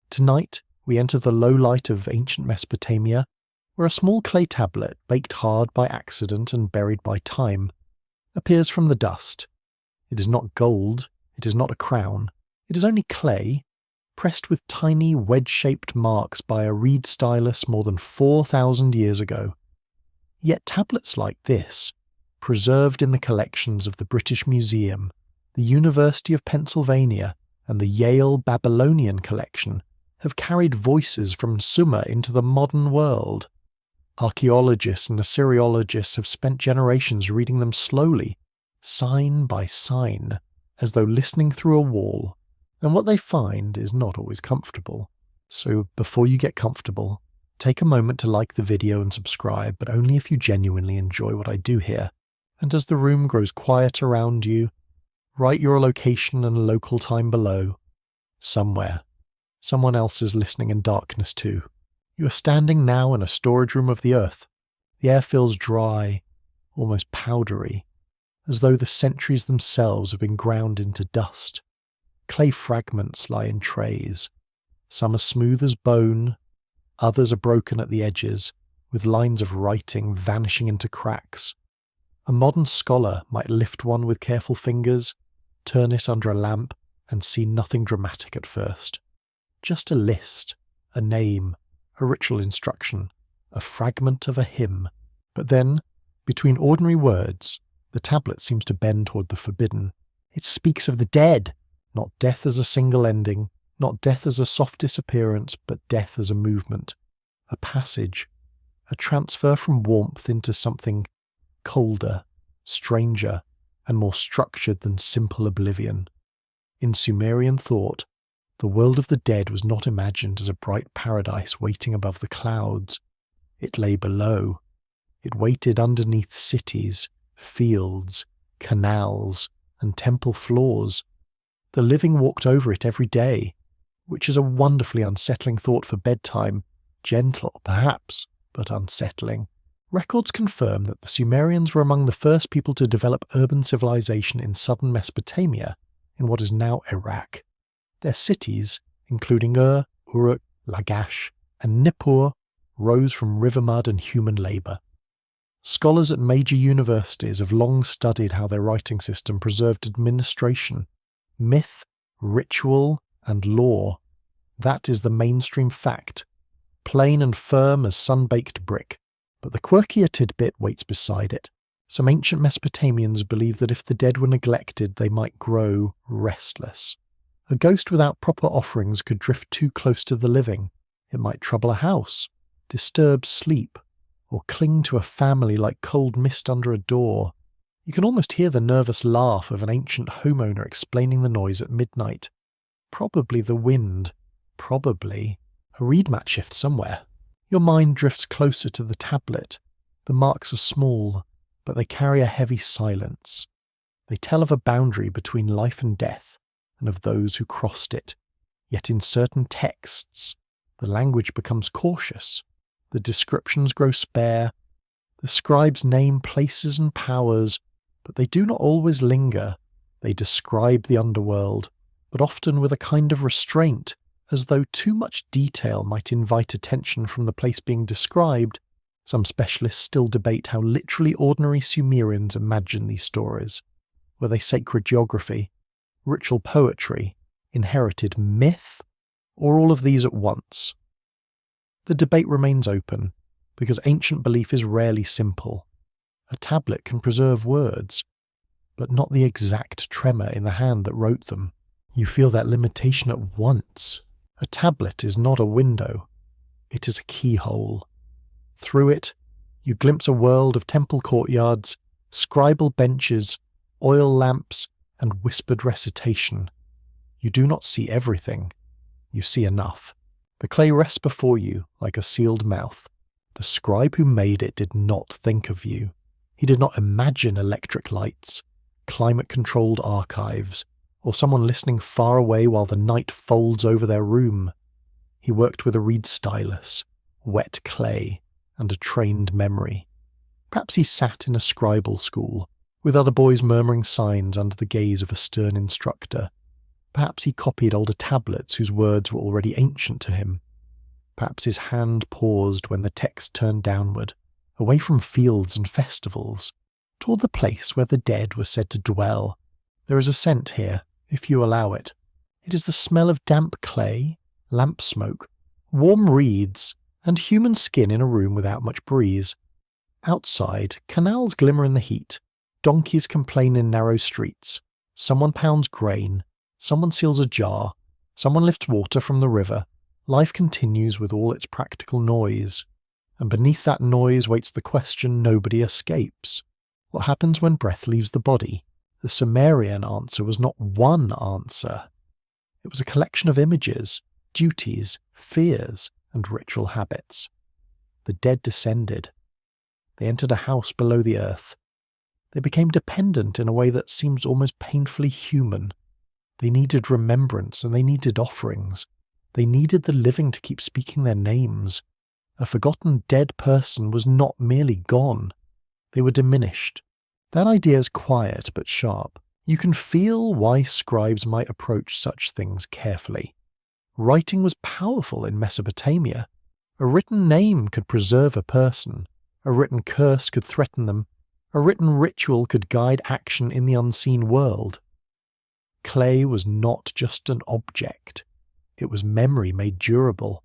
Tonight, we enter the low light of ancient Mesopotamia, where a small clay tablet, baked hard by accident and buried by time, appears from the dust. It is not gold, it is not a crown, it is only clay, pressed with tiny wedge-shaped marks by a reed stylus more than 4,000 years ago. Yet tablets like this, preserved in the collections of the British Museum, the University of Pennsylvania, and the Yale Babylonian Collection, have carried voices from Sumer into the modern world. Archaeologists and Assyriologists have spent generations reading them slowly, sign by sign, as though listening through a wall, and what they find is not always comfortable. So before you get comfortable, take a moment to like the video and subscribe, but only if you genuinely enjoy what I do here. And as the room grows quiet around you, write your location and local time below. Somewhere, someone else is listening in darkness too. You are standing now in a storage room of the earth. The air feels dry, almost powdery, as though the centuries themselves have been ground into dust. Clay fragments lie in trays. Some are smooth as bone, others are broken at the edges, with lines of writing vanishing into cracks. A modern scholar might lift one with careful fingers, turn it under a lamp, and see nothing dramatic at first. Just a list, a name, a ritual instruction, a fragment of a hymn. But then, between ordinary words, the tablet seems to bend toward the forbidden. It speaks of the dead, not death as a single ending, not death as a soft disappearance, but death as a movement, a passage, a transfer from warmth into something colder, stranger, and more structured than simple oblivion. In Sumerian thought, the world of the dead was not imagined as a bright paradise waiting above the clouds. It lay below. It waited underneath cities, fields, canals, and temple floors. The living walked over it every day, which is a wonderfully unsettling thought for bedtime, gentle, perhaps, but unsettling. Records confirm that the Sumerians were among the first people to develop urban civilization in southern Mesopotamia, in what is now Iraq. Their cities, including Ur, Uruk, Lagash, and Nippur, rose from river mud and human labour. Scholars at major universities have long studied how their writing system preserved administration, myth, ritual, and law. That is the mainstream fact, plain and firm as sun-baked brick. But the quirkier tidbit waits beside it. Some ancient Mesopotamians believed that if the dead were neglected, they might grow restless. A ghost without proper offerings could drift too close to the living. It might trouble a house, disturb sleep, or cling to a family like cold mist under a door. You can almost hear the nervous laugh of an ancient homeowner explaining the noise at midnight. Probably the wind. Probably a reed mat shift somewhere. Your mind drifts closer to the tablet. The marks are small, but they carry a heavy silence. They tell of a boundary between life and death, and of those who crossed it. Yet in certain texts, the language becomes cautious. The descriptions grow spare. The scribes name places and powers, but they do not always linger. They describe the underworld, but often with a kind of restraint, as though too much detail might invite attention from the place being described. Some specialists still debate how literally ordinary Sumerians imagined these stories. Were they sacred geography, ritual poetry, inherited myth, or all of these at once? The debate remains open, because ancient belief is rarely simple. A tablet can preserve words, but not the exact tremor in the hand that wrote them. You feel that limitation at once. A tablet is not a window, it is a keyhole. Through it, you glimpse a world of temple courtyards, scribal benches, oil lamps, and whispered recitation. You do not see everything. You see enough. The clay rests before you like a sealed mouth. The scribe who made it did not think of you. He did not imagine electric lights, climate-controlled archives, or someone listening far away while the night folds over their room. He worked with a reed stylus, wet clay, and a trained memory. Perhaps he sat in a scribal school, with other boys murmuring signs under the gaze of a stern instructor. Perhaps he copied older tablets whose words were already ancient to him. Perhaps his hand paused when the text turned downward, away from fields and festivals, toward the place where the dead were said to dwell. There is a scent here, if you allow it. It is the smell of damp clay, lamp smoke, warm reeds, and human skin in a room without much breeze. Outside, canals glimmer in the heat, donkeys complain in narrow streets, someone pounds grain, someone seals a jar, someone lifts water from the river. Life continues with all its practical noise, and beneath that noise waits the question nobody escapes. What happens when breath leaves the body? The Sumerian answer was not one answer. It was a collection of images, duties, fears, and ritual habits. The dead descended. They entered a house below the earth. They became dependent in a way that seems almost painfully human. They needed remembrance and they needed offerings. They needed the living to keep speaking their names. A forgotten dead person was not merely gone. They were diminished. That idea is quiet but sharp. You can feel why scribes might approach such things carefully. Writing was powerful in Mesopotamia. A written name could preserve a person. A written curse could threaten them. A written ritual could guide action in the unseen world. Clay was not just an object. It was memory made durable.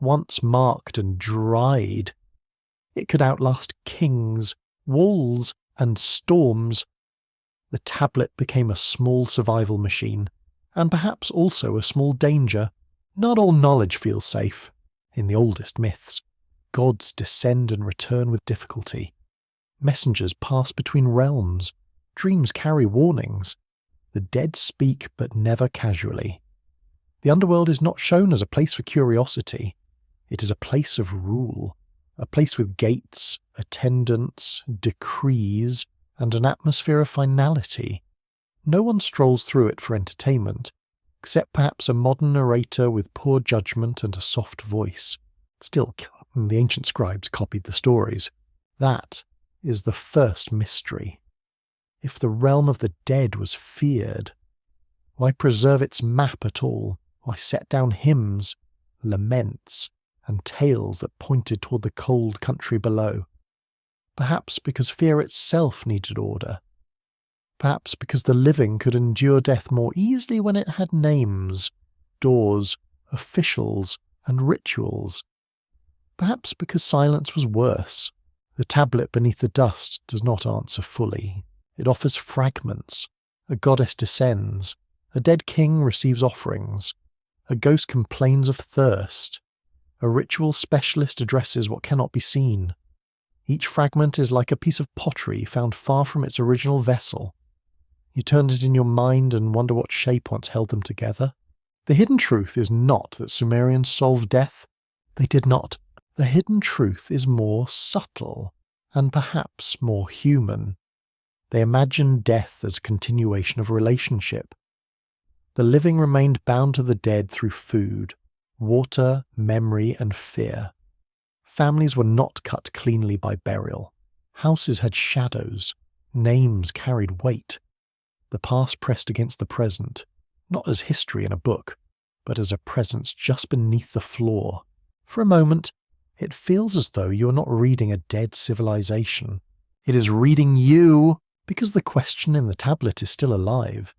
Once marked and dried, it could outlast kings, walls, and storms. The tablet became a small survival machine, and perhaps also a small danger. Not all knowledge feels safe. In the oldest myths, gods descend and return with difficulty. Messengers pass between realms. Dreams carry warnings. The dead speak, but never casually. The underworld is not shown as a place for curiosity. It is a place of rule, a place with gates, attendants, decrees, and an atmosphere of finality. No one strolls through it for entertainment, except perhaps a modern narrator with poor judgment and a soft voice. Still, the ancient scribes copied the stories. That is the first mystery. If the realm of the dead was feared, why preserve its map at all? Why set down hymns, laments, and tales that pointed toward the cold country below? Perhaps because fear itself needed order. Perhaps because the living could endure death more easily when it had names, doors, officials, and rituals. Perhaps because silence was worse. The tablet beneath the dust does not answer fully. It offers fragments. A goddess descends. A dead king receives offerings. A ghost complains of thirst. A ritual specialist addresses what cannot be seen. Each fragment is like a piece of pottery found far from its original vessel. You turn it in your mind and wonder what shape once held them together. The hidden truth is not that Sumerians solved death. They did not. The hidden truth is more subtle, and perhaps more human. They imagined death as a continuation of relationship. The living remained bound to the dead through food, water, memory, and fear. Families were not cut cleanly by burial. Houses had shadows. Names carried weight. The past pressed against the present, not as history in a book, but as a presence just beneath the floor. For a moment, it feels as though you are not reading a dead civilization. It is reading you, because the question in the tablet is still alive.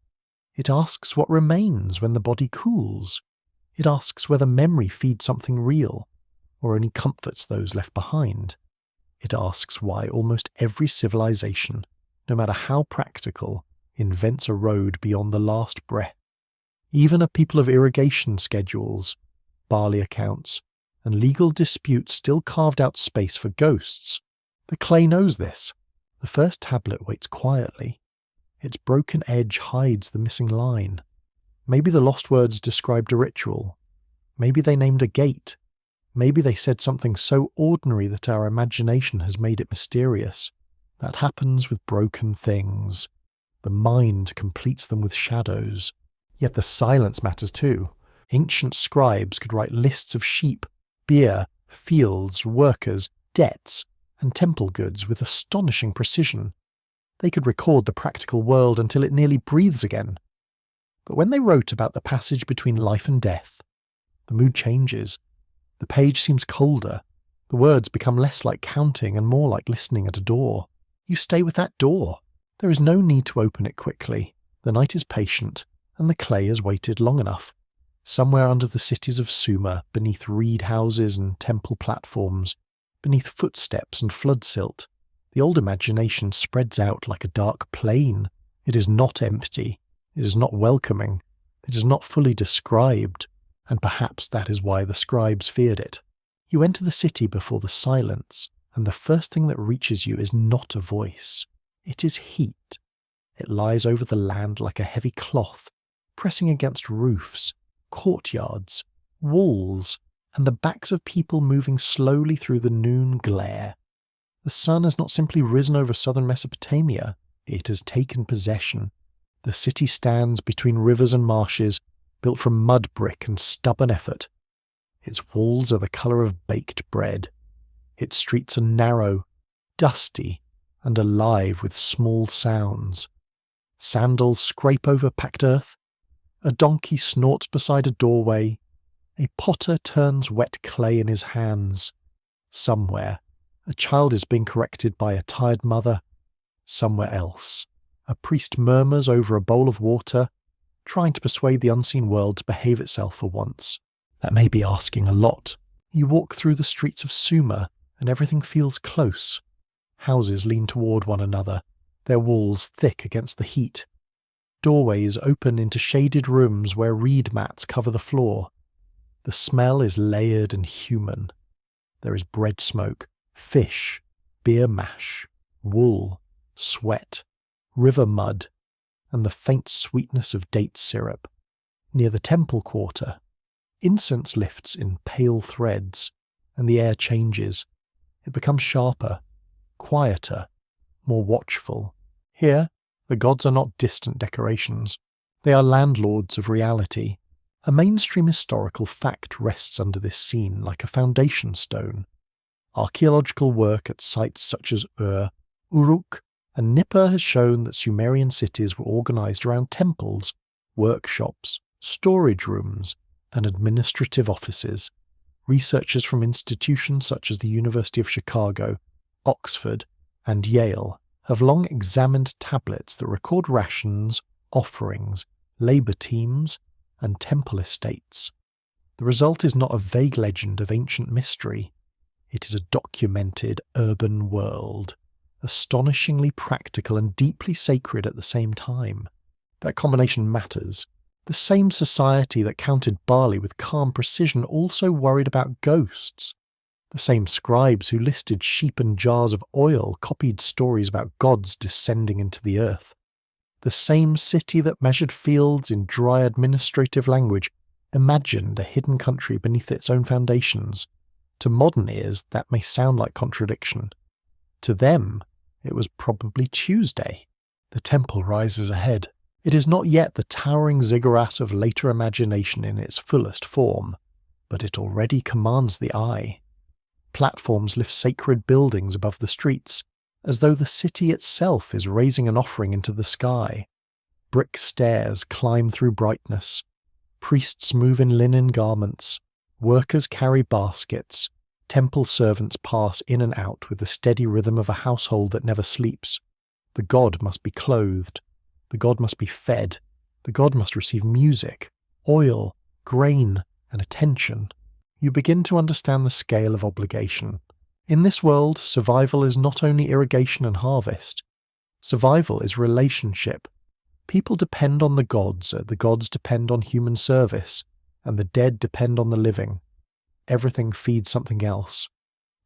It asks what remains when the body cools. It asks whether memory feeds something real, or only comforts those left behind. It asks why almost every civilization, no matter how practical, invents a road beyond the last breath. Even a people of irrigation schedules, barley accounts, and legal disputes still carved out space for ghosts. The clay knows this. The first tablet waits quietly. Its broken edge hides the missing line. Maybe the lost words described a ritual. Maybe they named a gate. Maybe they said something so ordinary that our imagination has made it mysterious. That happens with broken things. The mind completes them with shadows. Yet the silence matters too. Ancient scribes could write lists of sheep, beer, fields, workers, debts, and temple goods with astonishing precision. They could record the practical world until it nearly breathes again. But when they wrote about the passage between life and death, the mood changes. The page seems colder. The words become less like counting and more like listening at a door. You stay with that door. There is no need to open it quickly. The night is patient, and the clay has waited long enough. Somewhere under the cities of Sumer, beneath reed houses and temple platforms, beneath footsteps and flood silt, the old imagination spreads out like a dark plain. It is not empty. It is not welcoming. It is not fully described, and perhaps that is why the scribes feared it. You enter the city before the silence, and the first thing that reaches you is not a voice. It is heat. It lies over the land like a heavy cloth, pressing against roofs, courtyards, walls, and the backs of people moving slowly through the noon glare. The sun has not simply risen over southern Mesopotamia, it has taken possession. The city stands between rivers and marshes, built from mud brick and stubborn effort. Its walls are the colour of baked bread. Its streets are narrow, dusty, and alive with small sounds. Sandals scrape over packed earth. A donkey snorts beside a doorway. A potter turns wet clay in his hands. Somewhere, a child is being corrected by a tired mother. Somewhere else, a priest murmurs over a bowl of water, trying to persuade the unseen world to behave itself for once. That may be asking a lot. You walk through the streets of Sumer, and everything feels close. Houses lean toward one another, their walls thick against the heat. Doorways open into shaded rooms where reed mats cover the floor. The smell is layered and human. There is bread smoke, fish, beer mash, wool, sweat, river mud, and the faint sweetness of date syrup. Near the temple quarter, incense lifts in pale threads, and the air changes. It becomes sharper, quieter, more watchful. Here, the gods are not distant decorations. They are landlords of reality. A mainstream historical fact rests under this scene like a foundation stone. Archaeological work at sites such as Uruk, and Nippur has shown that Sumerian cities were organized around temples, workshops, storage rooms, and administrative offices. Researchers from institutions such as the University of Chicago, Oxford, and Yale have long examined tablets that record rations, offerings, labor teams, and temple estates. The result is not a vague legend of ancient mystery. It is a documented urban world, astonishingly practical and deeply sacred at the same time. That combination matters. The same society that counted barley with calm precision also worried about ghosts. The same scribes who listed sheep and jars of oil copied stories about gods descending into the earth. The same city that measured fields in dry administrative language imagined a hidden country beneath its own foundations. To modern ears, that may sound like contradiction. To them, it was probably Tuesday. The temple rises ahead. It is not yet the towering ziggurat of later imagination in its fullest form, but it already commands the eye. Platforms lift sacred buildings above the streets, as though the city itself is raising an offering into the sky. Brick stairs climb through brightness. Priests move in linen garments. Workers carry baskets. Temple servants pass in and out with the steady rhythm of a household that never sleeps. The god must be clothed. The god must be fed. The god must receive music, oil, grain, and attention. You begin to understand the scale of obligation. In this world, survival is not only irrigation and harvest. Survival is relationship. People depend on the gods depend on human service, and the dead depend on the living. Everything feeds something else.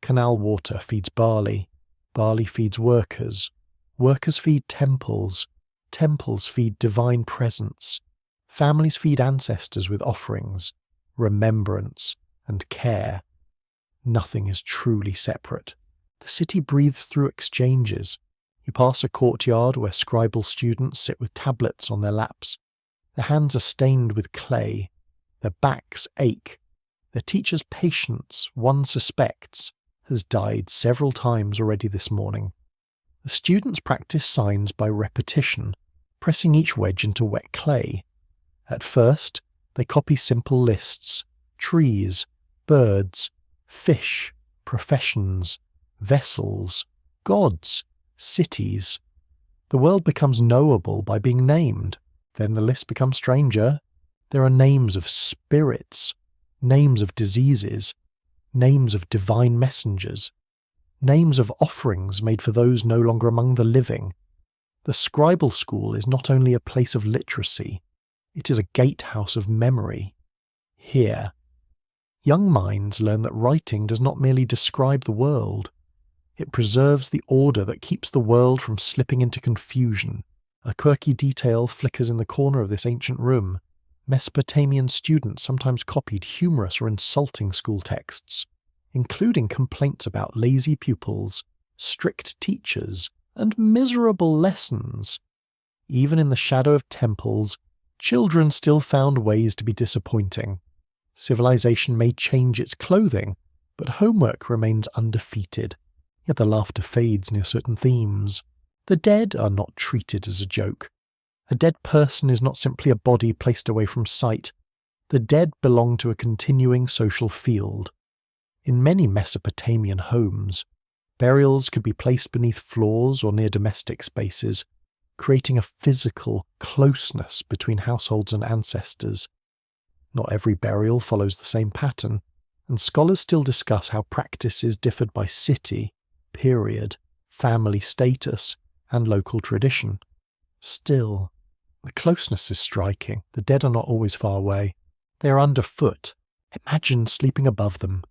Canal water feeds barley. Barley feeds workers. Workers feed temples. Temples feed divine presence. Families feed ancestors with offerings, remembrance, and care. Nothing is truly separate. The city breathes through exchanges. You pass a courtyard where scribal students sit with tablets on their laps. Their hands are stained with clay. Their backs ache. Their teacher's patience, one suspects, has died several times already this morning. The students practice signs by repetition, pressing each wedge into wet clay. At first, they copy simple lists: trees, birds, fish, professions, vessels, gods, cities. The world becomes knowable by being named. Then the list becomes stranger. There are names of spirits, names of diseases, names of divine messengers, names of offerings made for those no longer among the living. The scribal school is not only a place of literacy, it is a gatehouse of memory. Here, young minds learn that writing does not merely describe the world. It preserves the order that keeps the world from slipping into confusion. A quirky detail flickers in the corner of this ancient room. Mesopotamian students sometimes copied humorous or insulting school texts, including complaints about lazy pupils, strict teachers, and miserable lessons. Even in the shadow of temples, children still found ways to be disappointing. Civilization may change its clothing, but homework remains undefeated. Yet the laughter fades near certain themes. The dead are not treated as a joke. A dead person is not simply a body placed away from sight. The dead belong to a continuing social field. In many Mesopotamian homes, burials could be placed beneath floors or near domestic spaces, creating a physical closeness between households and ancestors. Not every burial follows the same pattern, and scholars still discuss how practices differed by city, period, family status, and local tradition. Still, the closeness is striking. The dead are not always far away. They are underfoot. Imagine sleeping above them.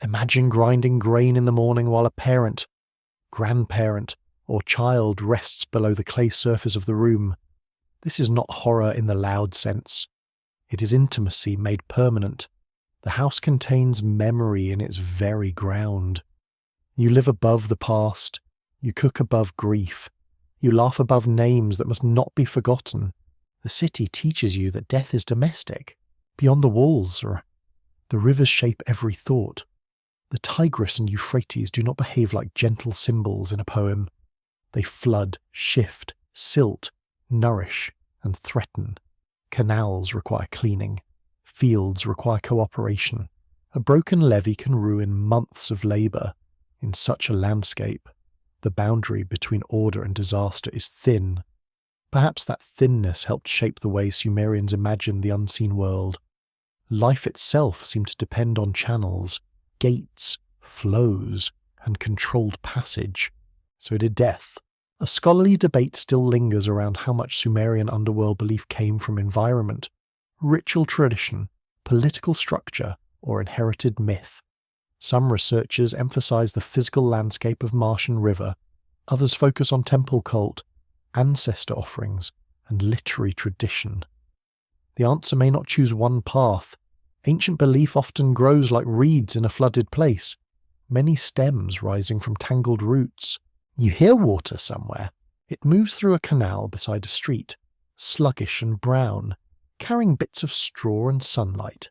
Imagine grinding grain in the morning while a parent, grandparent, or child rests below the clay surface of the room. This is not horror in the loud sense. It is intimacy made permanent. The house contains memory in its very ground. You live above the past. You cook above grief. You laugh above names that must not be forgotten. The city teaches you that death is domestic, beyond the walls, or the rivers shape every thought. The Tigris and Euphrates do not behave like gentle symbols in a poem. They flood, shift, silt, nourish, and threaten. Canals require cleaning. Fields require cooperation. A broken levee can ruin months of labour. In such a landscape, the boundary between order and disaster is thin. Perhaps that thinness helped shape the way Sumerians imagined the unseen world. Life itself seemed to depend on channels, gates, flows, and controlled passage. So did death. A scholarly debate still lingers around how much Sumerian underworld belief came from environment, ritual tradition, political structure, or inherited myth. Some researchers emphasize the physical landscape of marsh and river. Others focus on temple cult, ancestor offerings, and literary tradition. The answer may not choose one path. Ancient belief often grows like reeds in a flooded place, many stems rising from tangled roots. You hear water somewhere. It moves through a canal beside a street, sluggish and brown, carrying bits of straw and sunlight.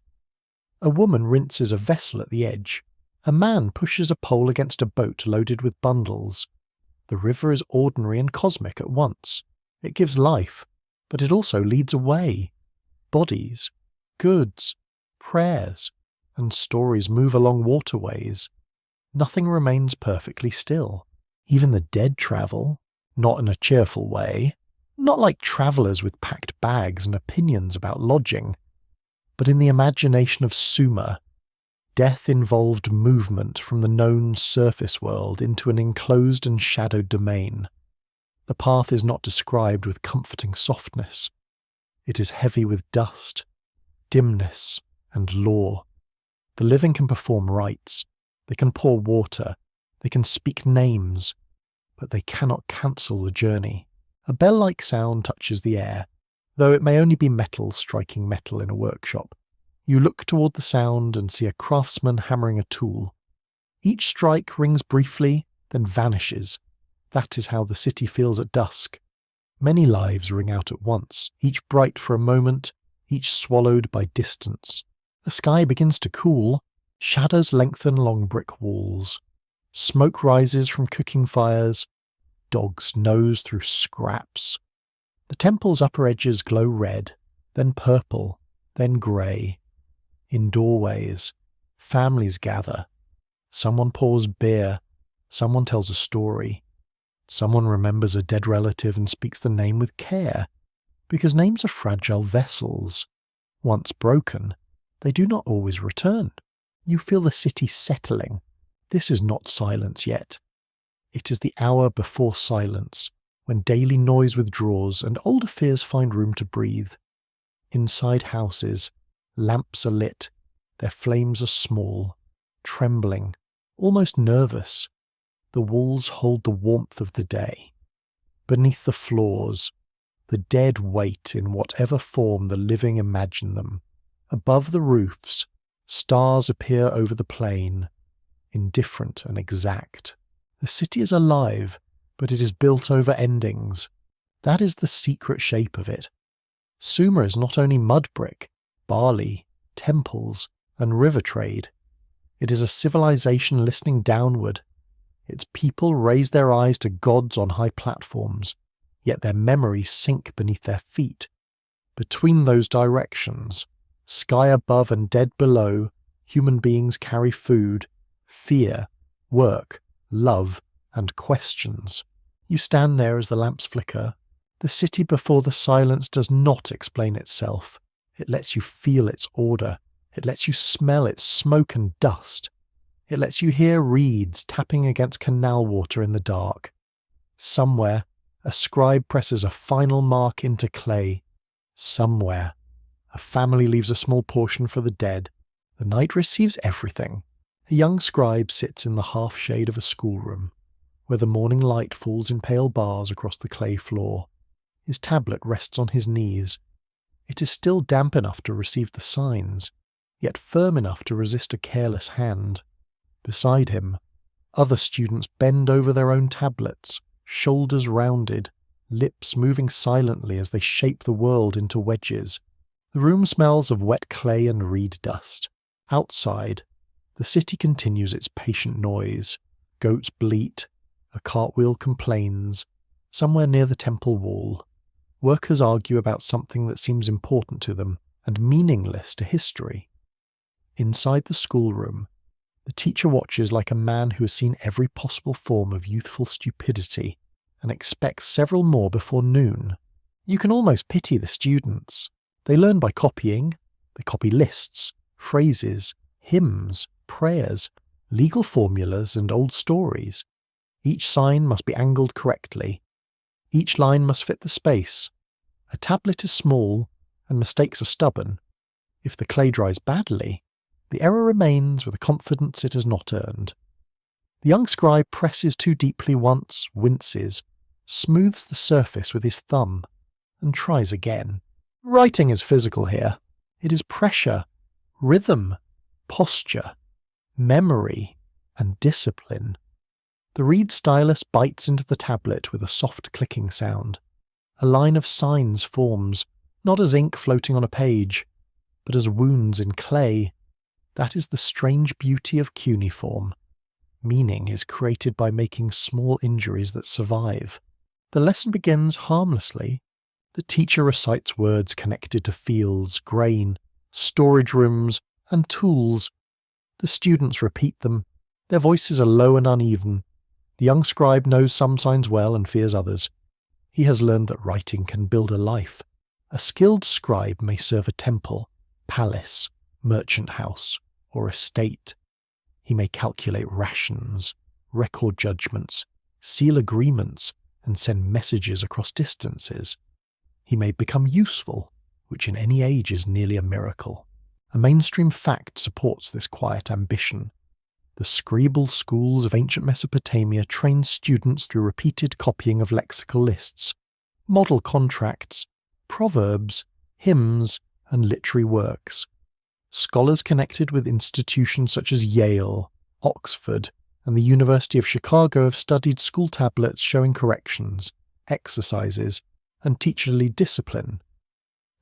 A woman rinses a vessel at the edge. A man pushes a pole against a boat loaded with bundles. The river is ordinary and cosmic at once. It gives life, but it also leads away. Bodies, goods, prayers, and stories move along waterways. Nothing remains perfectly still. Even the dead travel, not in a cheerful way, not like travellers with packed bags and opinions about lodging, but in the imagination of Sumer. Death involved movement from the known surface world into an enclosed and shadowed domain. The path is not described with comforting softness. It is heavy with dust, dimness, and law. The living can perform rites. They can pour water. They can speak names. But they cannot cancel the journey. A bell-like sound touches the air, though it may only be metal striking metal in a workshop. You look toward the sound and see a craftsman hammering a tool. Each strike rings briefly, then vanishes. That is how the city feels at dusk. Many lives ring out at once, each bright for a moment, each swallowed by distance. The sky begins to cool. Shadows lengthen along brick walls. Smoke rises from cooking fires. Dogs nose through scraps. The temple's upper edges glow red. then purple, then grey. In doorways, families gather. Someone pours beer, someone tells a story. Someone remembers a dead relative and speaks the name with care, because names are fragile vessels. Once broken, they do not always return. You feel the city settling. This is not silence yet. It is the hour before silence, when daily noise withdraws and older fears find room to breathe. Inside houses, lamps are lit. Their flames are small, trembling, almost nervous. The walls hold the warmth of the day. Beneath the floors, the dead wait in whatever form the living imagine them. Above the roofs, stars appear over the plain, indifferent and exact. The city is alive, but it is built over endings. That is the secret shape of it. Sumer is not only mud brick, barley, temples, and river trade. It is a civilization listening downward. Its people raise their eyes to gods on high platforms, yet their memories sink beneath their feet. Between those directions, sky above and dead below, human beings carry food, fear, work, love, and questions. You stand there as the lamps flicker. The city before the silence does not explain itself. It lets you feel its order. It lets you smell its smoke and dust. It lets you hear reeds tapping against canal water in the dark. Somewhere, a scribe presses a final mark into clay. Somewhere, a family leaves a small portion for the dead. The night receives everything. A young scribe sits in the half-shade of a schoolroom, where the morning light falls in pale bars across the clay floor. His tablet rests on his knees. It is still damp enough to receive the signs, yet firm enough to resist a careless hand. Beside him, other students bend over their own tablets, shoulders rounded, lips moving silently as they shape the world into wedges. The room smells of wet clay and reed dust. Outside, the city continues its patient noise. Goats bleat, a cartwheel complains, somewhere near the temple wall. Workers argue about something that seems important to them and meaningless to history. Inside the schoolroom, the teacher watches like a man who has seen every possible form of youthful stupidity and expects several more before noon. You can almost pity the students. They learn by copying. They copy lists, phrases, hymns, prayers, legal formulas, and old stories. Each sign must be angled correctly. Each line must fit the space. A tablet is small, and mistakes are stubborn. If the clay dries badly, the error remains with a confidence it has not earned. The young scribe presses too deeply once, winces, smooths the surface with his thumb, and tries again. Writing is physical here. It is pressure, rhythm, posture, memory, and discipline. The reed stylus bites into the tablet with a soft clicking sound. A line of signs forms, not as ink floating on a page, but as wounds in clay. That is the strange beauty of cuneiform. Meaning is created by making small injuries that survive. The lesson begins harmlessly. The teacher recites words connected to fields, grain, storage rooms, and tools. The students repeat them. Their voices are low and uneven. The young scribe knows some signs well and fears others. He has learned that writing can build a life. A skilled scribe may serve a temple, palace, merchant house, or estate. He may calculate rations, record judgments, seal agreements, and send messages across distances. He may become useful, which in any age is nearly a miracle. A mainstream fact supports this quiet ambition. The Scribal schools of ancient Mesopotamia trained students through repeated copying of lexical lists, model contracts, proverbs, hymns, and literary works. Scholars connected with institutions such as Yale, Oxford, and the University of Chicago have studied school tablets showing corrections, exercises, and teacherly discipline.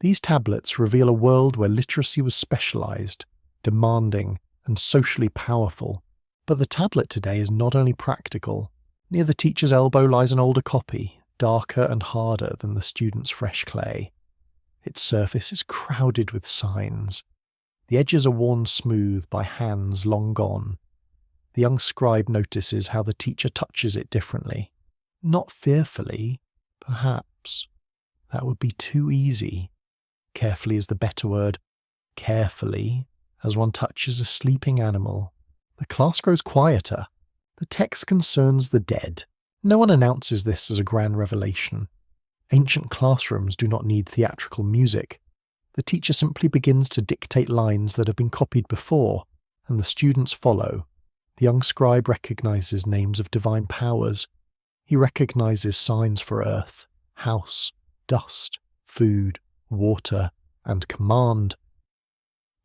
These tablets reveal a world where literacy was specialized, demanding, and socially powerful. But the tablet today is not only practical. Near the teacher's elbow lies an older copy, darker and harder than the student's fresh clay. Its surface is crowded with signs. The edges are worn smooth by hands long gone. The young scribe notices how the teacher touches it differently. Not fearfully, perhaps. That would be too easy. Carefully is the better word. Carefully, as one touches a sleeping animal. The class grows quieter. The text concerns the dead. No one announces this as a grand revelation. Ancient classrooms do not need theatrical music. The teacher simply begins to dictate lines that have been copied before, and the students follow. The young scribe recognizes names of divine powers. He recognizes signs for earth, house, dust, food, water, and command.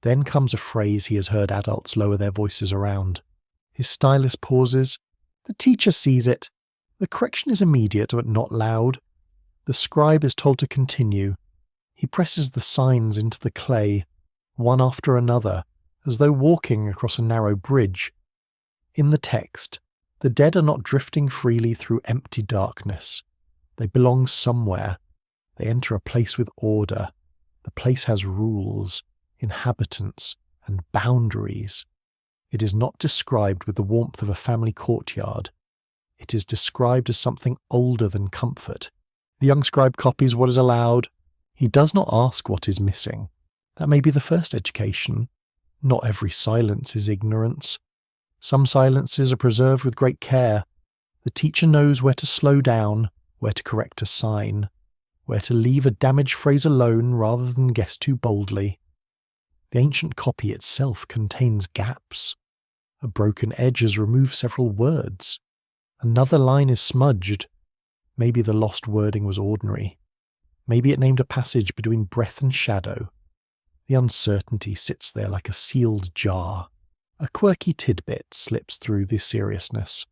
Then comes a phrase he has heard adults lower their voices around. His stylus pauses. The teacher sees it. The correction is immediate but not loud. The scribe is told to continue. He presses the signs into the clay, one after another, as though walking across a narrow bridge. In the text, the dead are not drifting freely through empty darkness. They belong somewhere. They enter a place with order. The place has rules, inhabitants, and boundaries. It is not described with the warmth of a family courtyard. It is described as something older than comfort. The young scribe copies what is allowed. He does not ask what is missing. That may be the first education. Not every silence is ignorance. Some silences are preserved with great care. The teacher knows where to slow down, where to correct a sign, where to leave a damaged phrase alone rather than guess too boldly. The ancient copy itself contains gaps. A broken edge has removed several words. Another line is smudged. Maybe the lost wording was ordinary. Maybe it named a passage between breath and shadow. The uncertainty sits there like a sealed jar. A quirky tidbit slips through this seriousness.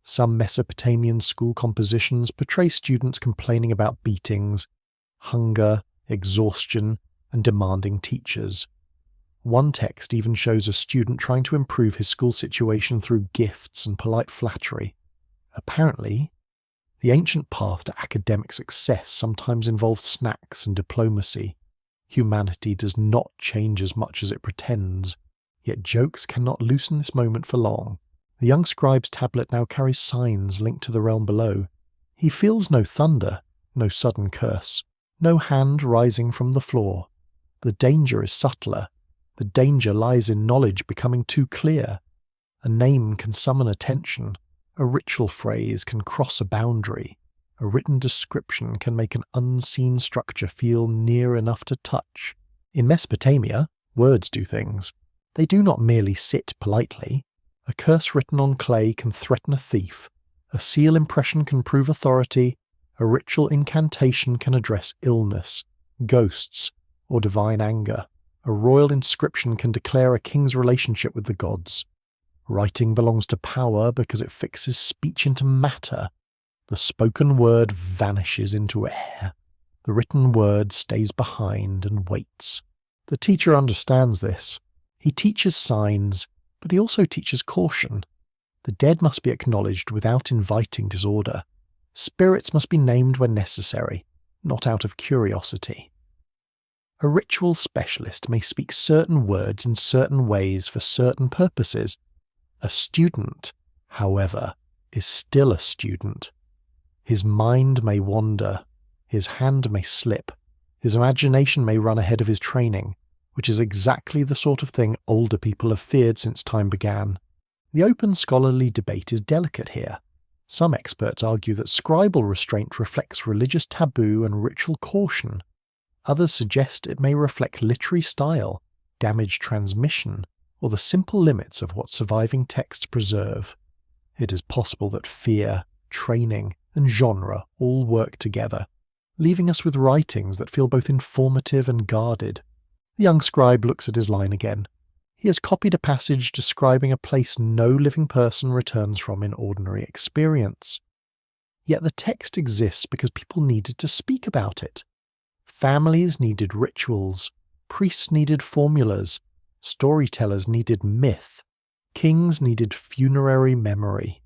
Some Mesopotamian school compositions portray students complaining about beatings, hunger, exhaustion, and demanding teachers. One text even shows a student trying to improve his school situation through gifts and polite flattery. Apparently, the ancient path to academic success sometimes involves snacks and diplomacy. Humanity does not change as much as it pretends, yet jokes cannot loosen this moment for long. The young scribe's tablet now carries signs linked to the realm below. He feels no thunder, no sudden curse, no hand rising from the floor. The danger is subtler. The danger lies in knowledge becoming too clear. A name can summon attention. A ritual phrase can cross a boundary. A written description can make an unseen structure feel near enough to touch. In Mesopotamia, words do things. They do not merely sit politely. A curse written on clay can threaten a thief. A seal impression can prove authority. A ritual incantation can address illness, ghosts, or divine anger. A royal inscription can declare a king's relationship with the gods. Writing belongs to power because it fixes speech into matter. The spoken word vanishes into air. The written word stays behind and waits. The teacher understands this. He teaches signs, but he also teaches caution. The dead must be acknowledged without inviting disorder. Spirits must be named when necessary, not out of curiosity. A ritual specialist may speak certain words in certain ways for certain purposes. A student, however, is still a student. His mind may wander, his hand may slip, his imagination may run ahead of his training, which is exactly the sort of thing older people have feared since time began. The open scholarly debate is delicate here. Some experts argue that scribal restraint reflects religious taboo and ritual caution. Others suggest it may reflect literary style, damaged transmission, or the simple limits of what surviving texts preserve. It is possible that fear, training, and genre all work together, leaving us with writings that feel both informative and guarded. The young scribe looks at his line again. He has copied a passage describing a place no living person returns from in ordinary experience. Yet the text exists because people needed to speak about it. Families needed rituals, priests needed formulas, storytellers needed myth, kings needed funerary memory.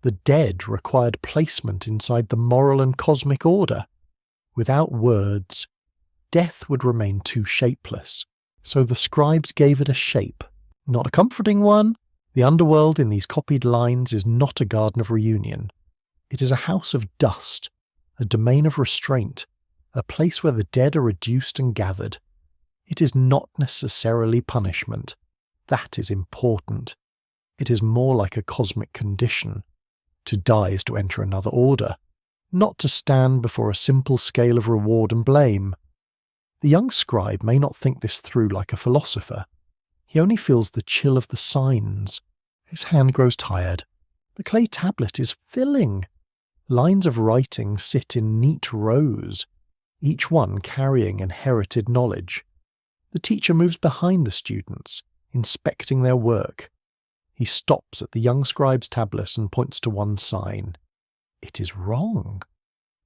The dead required placement inside the moral and cosmic order. Without words, death would remain too shapeless. So the scribes gave it a shape. Not a comforting one. The underworld in these copied lines is not a garden of reunion. It is a house of dust, a domain of restraint, a place where the dead are reduced and gathered. It is not necessarily punishment. That is important. It is more like a cosmic condition. To die is to enter another order, not to stand before a simple scale of reward and blame. The young scribe may not think this through like a philosopher. He only feels the chill of the signs. His hand grows tired. The clay tablet is filling. Lines of writing sit in neat rows, each one carrying inherited knowledge. The teacher moves behind the students, inspecting their work. He stops at the young scribe's tablet and points to one sign. It is wrong.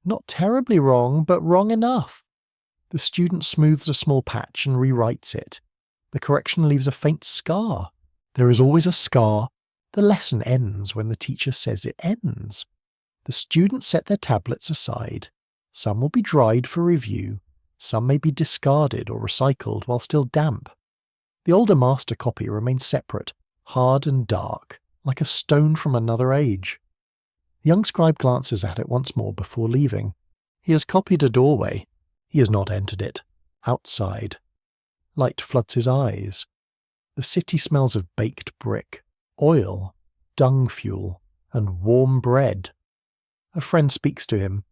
Not terribly wrong, but wrong enough. The student smooths a small patch and rewrites it. The correction leaves a faint scar. There is always a scar. The lesson ends when the teacher says it ends. The students set their tablets aside. Some will be dried for review. Some may be discarded or recycled while still damp. The older master copy remains separate, hard and dark, like a stone from another age. The young scribe glances at it once more before leaving. He has copied a doorway. He has not entered it. Outside. Light floods his eyes. The city smells of baked brick, oil, dung fuel, and warm bread. A friend speaks to him,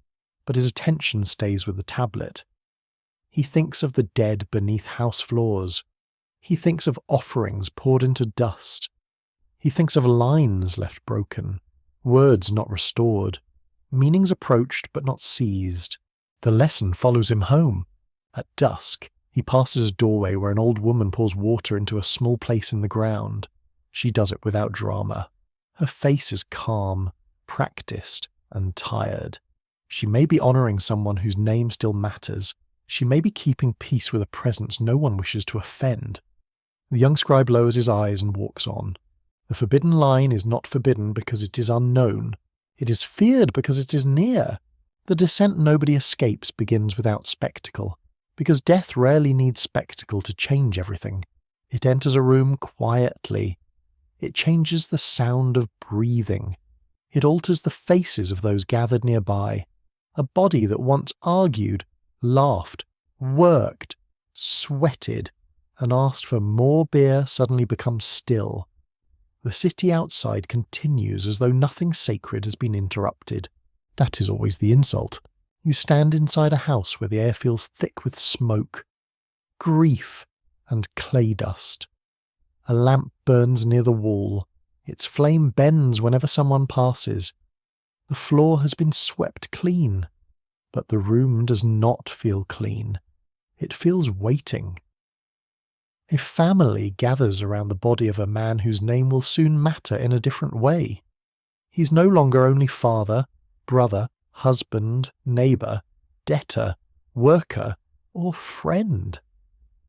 but his attention stays with the tablet. He thinks of the dead beneath house floors. He thinks of offerings poured into dust. He thinks of lines left broken, words not restored, meanings approached but not seized. The lesson follows him home. At dusk, he passes a doorway where an old woman pours water into a small place in the ground. She does it without drama. Her face is calm, practiced, and tired. She may be honouring someone whose name still matters. She may be keeping peace with a presence no one wishes to offend. The young scribe lowers his eyes and walks on. The forbidden line is not forbidden because it is unknown. It is feared because it is near. The descent nobody escapes begins without spectacle, because death rarely needs spectacle to change everything. It enters a room quietly. It changes the sound of breathing. It alters the faces of those gathered nearby. A body that once argued, laughed, worked, sweated, and asked for more beer suddenly becomes still. The city outside continues as though nothing sacred has been interrupted. That is always the insult. You stand inside a house where the air feels thick with smoke, grief, and clay dust. A lamp burns near the wall. Its flame bends whenever someone passes. The floor has been swept clean, but the room does not feel clean. It feels waiting. A family gathers around the body of a man whose name will soon matter in a different way. He's no longer only father, brother, husband, neighbour, debtor, worker, or friend.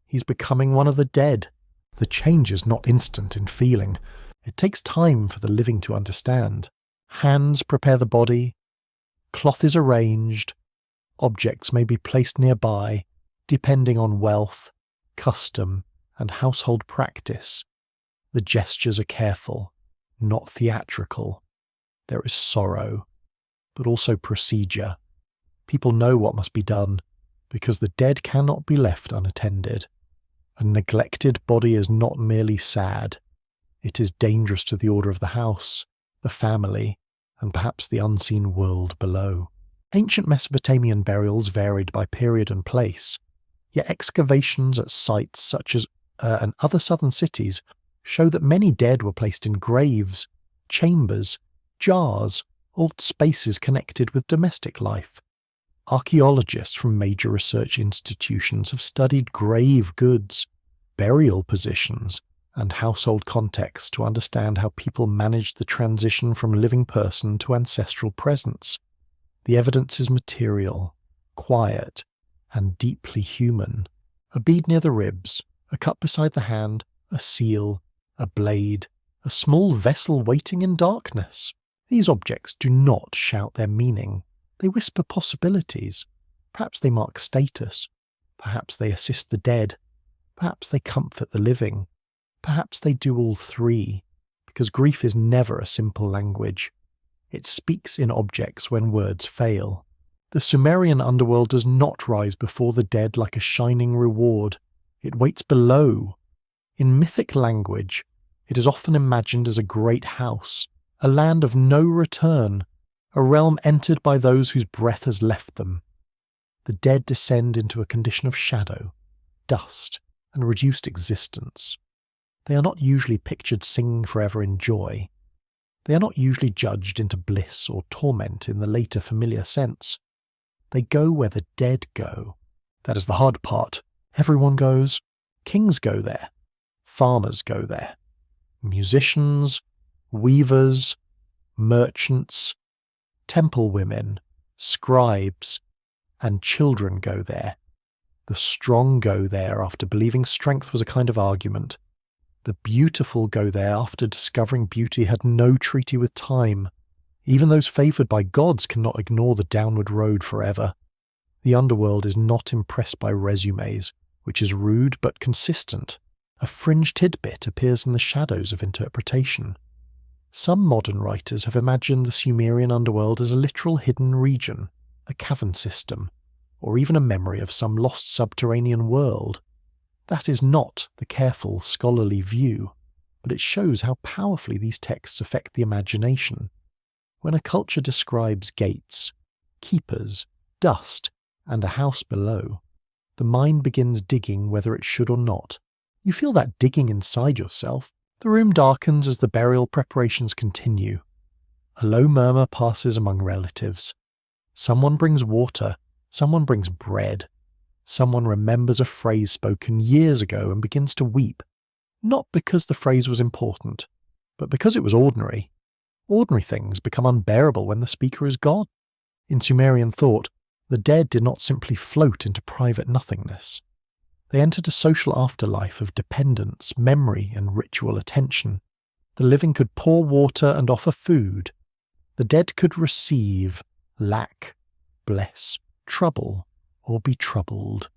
He's becoming one of the dead. The change is not instant in feeling. It takes time for the living to understand. Hands prepare the body. Cloth is arranged. Objects may be placed nearby, depending on wealth, custom, and household practice. The gestures are careful, not theatrical. There is sorrow, but also procedure. People know what must be done, because the dead cannot be left unattended. A neglected body is not merely sad. It is dangerous to the order of the house, the family, and perhaps the unseen world below. Ancient Mesopotamian burials varied by period and place, yet excavations at sites such as and other southern cities show that many dead were placed in graves, chambers, jars, or spaces connected with domestic life. Archaeologists from major research institutions have studied grave goods, burial positions, and household contexts to understand how people managed the transition from living person to ancestral presence. The evidence is material, quiet, and deeply human. A bead near the ribs, a cup beside the hand, a seal, a blade, a small vessel waiting in darkness. These objects do not shout their meaning. They whisper possibilities. Perhaps they mark status. Perhaps they assist the dead. Perhaps they comfort the living. Perhaps they do all three, because grief is never a simple language. It speaks in objects when words fail. The Sumerian underworld does not rise before the dead like a shining reward. It waits below. In mythic language, it is often imagined as a great house, a land of no return, a realm entered by those whose breath has left them. The dead descend into a condition of shadow, dust, and reduced existence. They are not usually pictured singing forever in joy. They are not usually judged into bliss or torment in the later familiar sense. They go where the dead go. That is the hard part. Everyone goes. Kings go there. Farmers go there. Musicians, weavers, merchants, temple women, scribes, and children go there. The strong go there after believing strength was a kind of argument. The beautiful go there after discovering beauty had no treaty with time. Even those favoured by gods cannot ignore the downward road forever. The underworld is not impressed by resumes, which is rude but consistent. A fringe tidbit appears in the shadows of interpretation. Some modern writers have imagined the Sumerian underworld as a literal hidden region, a cavern system, or even a memory of some lost subterranean world. That is not the careful, scholarly view, but it shows how powerfully these texts affect the imagination. When a culture describes gates, keepers, dust, and a house below, the mind begins digging whether it should or not. You feel that digging inside yourself. The room darkens as the burial preparations continue. A low murmur passes among relatives. Someone brings water, someone brings bread. Someone remembers a phrase spoken years ago and begins to weep, not because the phrase was important, but because it was ordinary. Ordinary things become unbearable when the speaker is gone. In Sumerian thought, the dead did not simply float into private nothingness. They entered a social afterlife of dependence, memory, and ritual attention. The living could pour water and offer food. The dead could receive, lack, bless, trouble, or be troubled.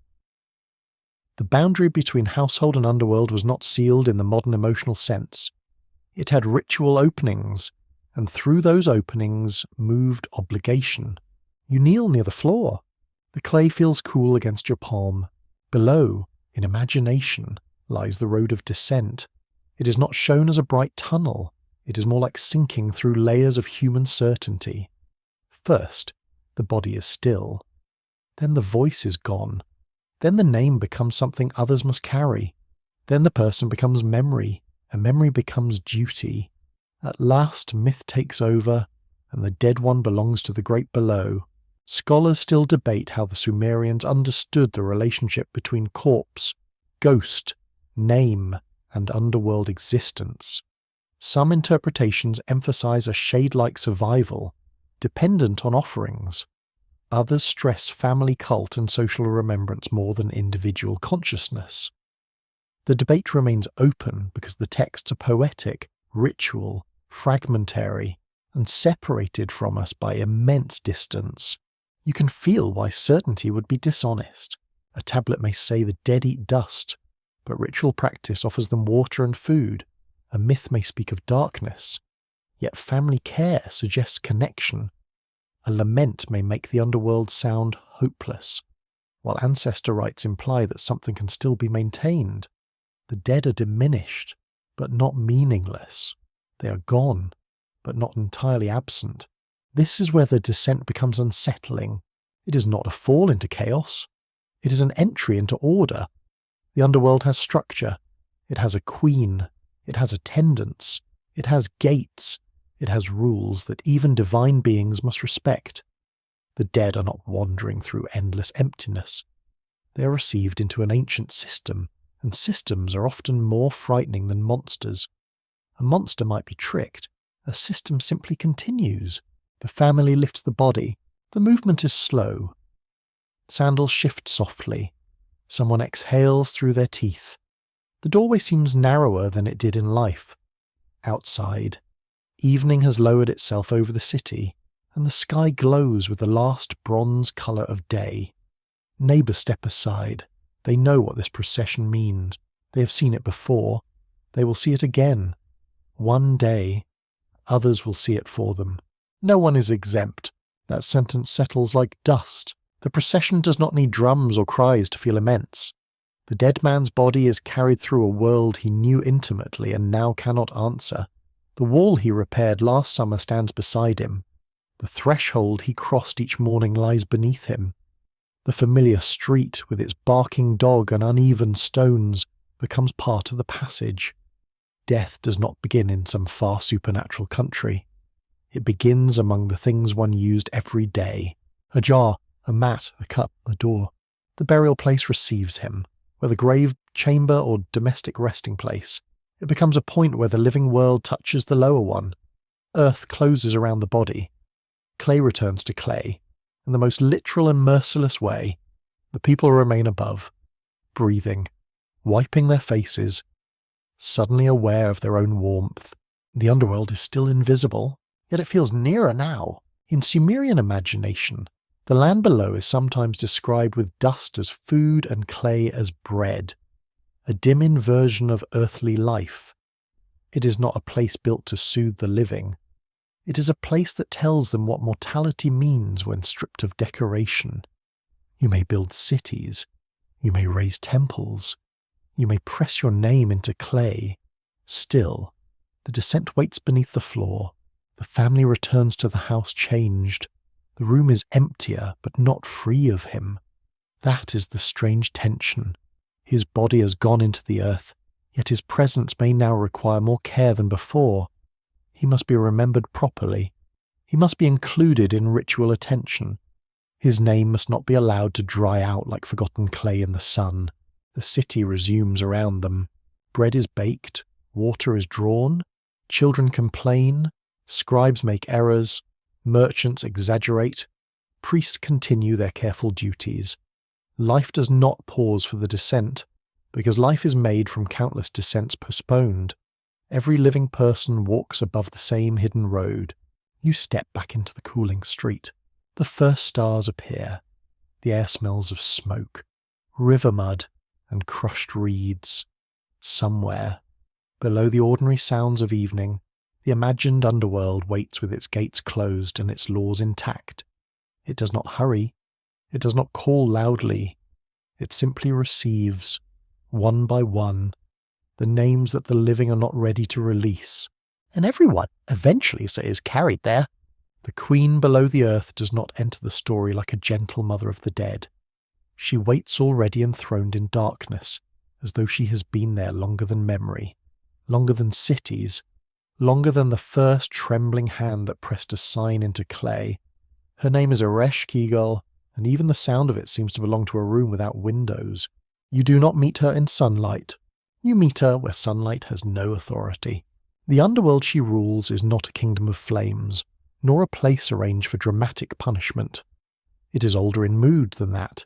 The boundary between household and underworld was not sealed in the modern emotional sense. It had ritual openings, and through those openings moved obligation. You kneel near the floor. The clay feels cool against your palm. Below, in imagination, lies the road of descent. It is not shown as a bright tunnel. It is more like sinking through layers of human certainty. First, the body is still. Then the voice is gone. Then the name becomes something others must carry. Then the person becomes memory, and memory becomes duty. At last myth takes over, and the dead one belongs to the great below. Scholars still debate how the Sumerians understood the relationship between corpse, ghost, name, and underworld existence. Some interpretations emphasize a shade-like survival, dependent on offerings. Others stress family cult and social remembrance more than individual consciousness. The debate remains open because the texts are poetic, ritual, fragmentary, and separated from us by immense distance. You can feel why certainty would be dishonest. A tablet may say the dead eat dust, but ritual practice offers them water and food. A myth may speak of darkness, yet family care suggests connection. A lament may make the underworld sound hopeless, while ancestor rites imply that something can still be maintained. The dead are diminished, but not meaningless. They are gone, but not entirely absent. This is where the descent becomes unsettling. It is not a fall into chaos. It is an entry into order. The underworld has structure. It has a queen. It has attendants. It has gates. It has rules that even divine beings must respect. The dead are not wandering through endless emptiness. They are received into an ancient system, and systems are often more frightening than monsters. A monster might be tricked. A system simply continues. The family lifts the body. The movement is slow. Sandals shift softly. Someone exhales through their teeth. The doorway seems narrower than it did in life. Outside, evening has lowered itself over the city, and the sky glows with the last bronze colour of day. Neighbours step aside. They know what this procession means. They have seen it before. They will see it again. One day, others will see it for them. No one is exempt. That sentence settles like dust. The procession does not need drums or cries to feel immense. The dead man's body is carried through a world he knew intimately and now cannot answer. The wall he repaired last summer stands beside him. The threshold he crossed each morning lies beneath him. The familiar street, with its barking dog and uneven stones, becomes part of the passage. Death does not begin in some far supernatural country. It begins among the things one used every day. A jar, a mat, a cup, a door. The burial place receives him, whether grave, chamber, or domestic resting place. It becomes a point where the living world touches the lower one. Earth closes around the body. Clay returns to clay. In the most literal and merciless way, the people remain above, breathing, wiping their faces, suddenly aware of their own warmth. The underworld is still invisible, yet it feels nearer now. In Sumerian imagination, the land below is sometimes described with dust as food and clay as bread, a dim inversion of earthly life. It is not a place built to soothe the living. It is a place that tells them what mortality means when stripped of decoration. You may build cities. You may raise temples. You may press your name into clay. Still, the descent waits beneath the floor. The family returns to the house changed. The room is emptier, but not free of him. That is the strange tension. His body has gone into the earth, yet his presence may now require more care than before. He must be remembered properly. He must be included in ritual attention. His name must not be allowed to dry out like forgotten clay in the sun. The city resumes around them. Bread is baked, water is drawn, children complain, scribes make errors, merchants exaggerate, priests continue their careful duties. Life does not pause for the descent, because life is made from countless descents postponed. Every living person walks above the same hidden road. You step back into the cooling street. The first stars appear. The air smells of smoke, river mud, and crushed reeds. Somewhere, below the ordinary sounds of evening, the imagined underworld waits with its gates closed and its laws intact. It does not hurry. It does not call loudly. It simply receives, one by one, the names that the living are not ready to release. And everyone, eventually, is carried there. The queen below the earth does not enter the story like a gentle mother of the dead. She waits already enthroned in darkness, as though she has been there longer than memory, longer than cities, longer than the first trembling hand that pressed a sign into clay. Her name is Eresh Kegel, and even the sound of it seems to belong to a room without windows. You do not meet her in sunlight. You meet her where sunlight has no authority. The underworld she rules is not a kingdom of flames, nor a place arranged for dramatic punishment. It is older in mood than that.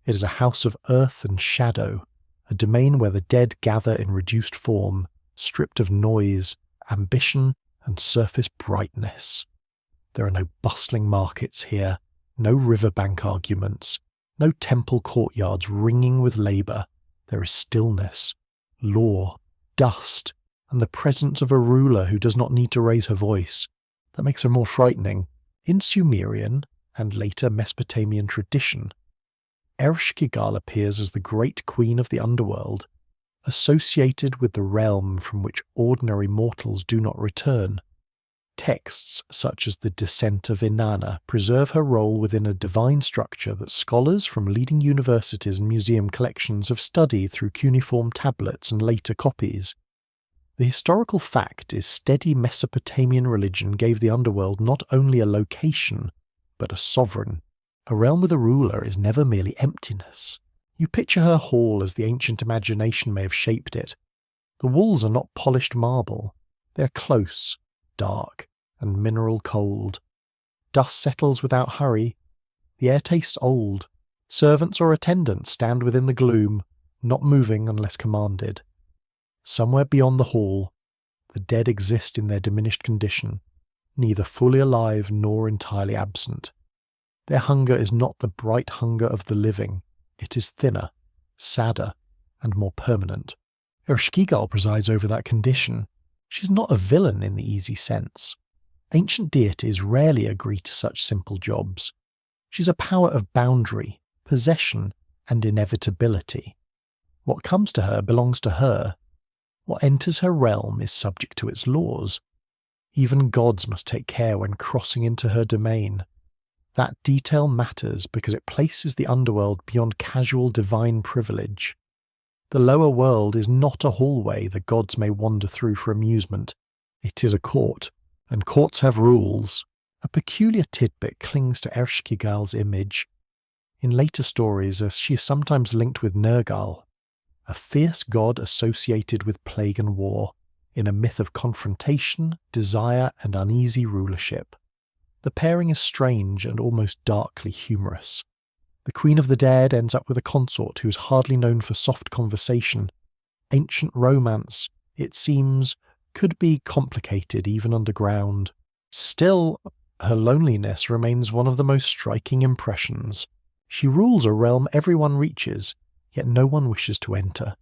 It is a house of earth and shadow, a domain where the dead gather in reduced form, stripped of noise, ambition, and surface brightness. There are no bustling markets here, no riverbank arguments, no temple courtyards ringing with labour. There is stillness, law, dust, and the presence of a ruler who does not need to raise her voice. That makes her more frightening. In Sumerian, and later Mesopotamian tradition, Ereshkigal appears as the great queen of the underworld, associated with the realm from which ordinary mortals do not return. Texts such as the Descent of Inanna preserve her role within a divine structure that scholars from leading universities and museum collections have studied through cuneiform tablets and later copies. The historical fact is steady Mesopotamian religion gave the underworld not only a location, but a sovereign. A realm with a ruler is never merely emptiness. You picture her hall as the ancient imagination may have shaped it. The walls are not polished marble. They are close, dark, and mineral cold. Dust settles without hurry. The air tastes old. Servants or attendants stand within the gloom, not moving unless commanded. Somewhere beyond the hall, the dead exist in their diminished condition, neither fully alive nor entirely absent. Their hunger is not the bright hunger of the living. It is thinner, sadder, and more permanent. Ereshkigal presides over that condition. She's not a villain in the easy sense. Ancient deities rarely agree to such simple jobs. She's a power of boundary, possession, and inevitability. What comes to her belongs to her. What enters her realm is subject to its laws. Even gods must take care when crossing into her domain. That detail matters because it places the underworld beyond casual divine privilege. The lower world is not a hallway the gods may wander through for amusement. It is a court, and courts have rules. A peculiar tidbit clings to Ereshkigal's image. In later stories, she is sometimes linked with Nergal, a fierce god associated with plague and war, in a myth of confrontation, desire, and uneasy rulership. The pairing is strange and almost darkly humorous. The Queen of the Dead ends up with a consort who is hardly known for soft conversation. Ancient romance, it seems, could be complicated even underground. Still, her loneliness remains one of the most striking impressions. She rules a realm everyone reaches, yet no one wishes to enter.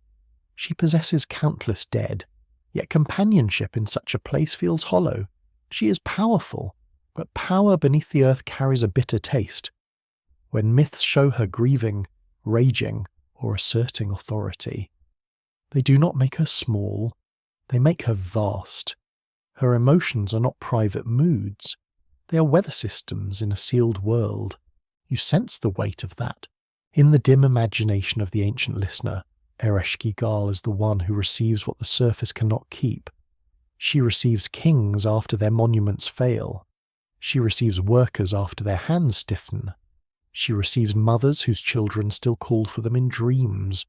She possesses countless dead, yet companionship in such a place feels hollow. She is powerful, but power beneath the earth carries a bitter taste. When myths show her grieving, raging, or asserting authority, they do not make her small, they make her vast. Her emotions are not private moods, they are weather systems in a sealed world. You sense the weight of that. In the dim imagination of the ancient listener, Ereshkigal is the one who receives what the surface cannot keep. She receives kings after their monuments fail. She receives workers after their hands stiffen. She receives mothers whose children still call for them in dreams.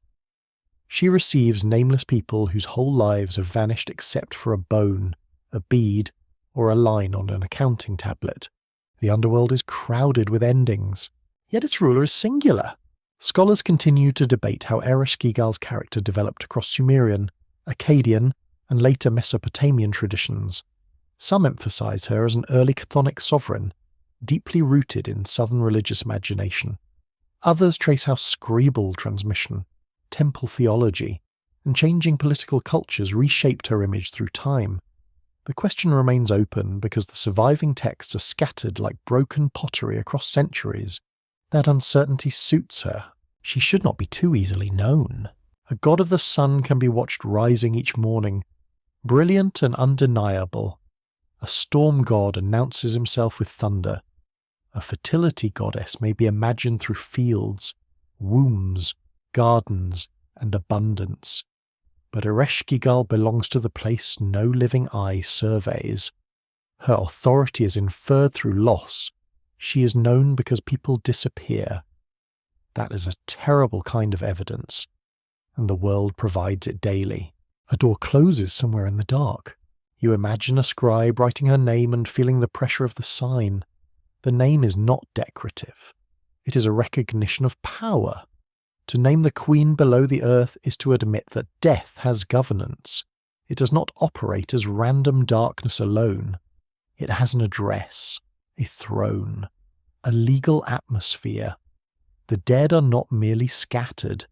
She receives nameless people whose whole lives have vanished except for a bone, a bead, or a line on an accounting tablet. The underworld is crowded with endings, yet its ruler is singular. Scholars continue to debate how Ereshkigal's character developed across Sumerian, Akkadian, and later Mesopotamian traditions. Some emphasize her as an early chthonic sovereign, deeply rooted in southern religious imagination. Others trace how Scribal transmission, temple theology, and changing political cultures reshaped her image through time. The question remains open because the surviving texts are scattered like broken pottery across centuries. That uncertainty suits her. She should not be too easily known. A god of the sun can be watched rising each morning, brilliant and undeniable. A storm god announces himself with thunder. A fertility goddess may be imagined through fields, wombs, gardens, and abundance. But Ereshkigal belongs to the place no living eye surveys. Her authority is inferred through loss. She is known because people disappear. That is a terrible kind of evidence, and the world provides it daily. A door closes somewhere in the dark. You imagine a scribe writing her name and feeling the pressure of the sign. The name is not decorative. It is a recognition of power. To name the queen below the earth is to admit that death has governance. It does not operate as random darkness alone. It has an address, a throne, a legal atmosphere. The dead are not merely scattered.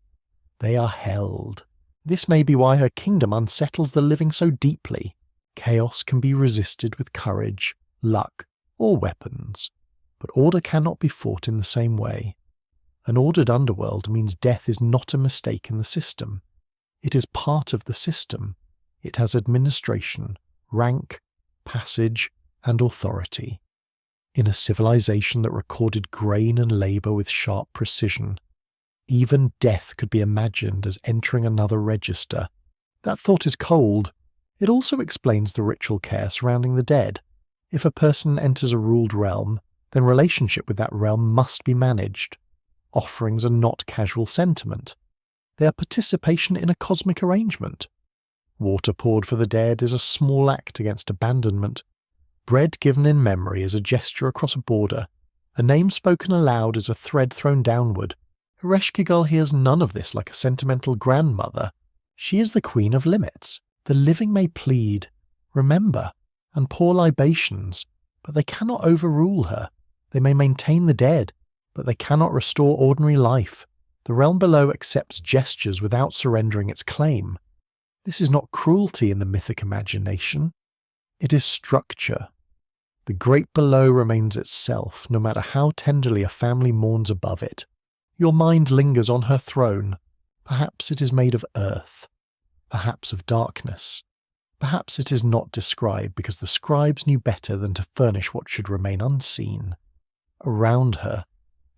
They are held. This may be why her kingdom unsettles the living so deeply. Chaos can be resisted with courage, luck, or weapons, but order cannot be fought in the same way. An ordered underworld means death is not a mistake in the system. It is part of the system. It has administration, rank, passage, and authority. In a civilization that recorded grain and labour with sharp precision, even death could be imagined as entering another register. That thought is cold. It also explains the ritual care surrounding the dead. If a person enters a ruled realm, then relationship with that realm must be managed. Offerings are not casual sentiment. They are participation in a cosmic arrangement. Water poured for the dead is a small act against abandonment. Bread given in memory is a gesture across a border. A name spoken aloud is a thread thrown downward. Ereshkigal hears none of this like a sentimental grandmother. She is the queen of limits. The living may plead, remember, and pour libations, but they cannot overrule her. They may maintain the dead, but they cannot restore ordinary life. The realm below accepts gestures without surrendering its claim. This is not cruelty in the mythic imagination. It is structure. The great below remains itself, no matter how tenderly a family mourns above it. Your mind lingers on her throne. Perhaps it is made of earth. Perhaps of darkness. Perhaps it is not described because the scribes knew better than to furnish what should remain unseen. Around her,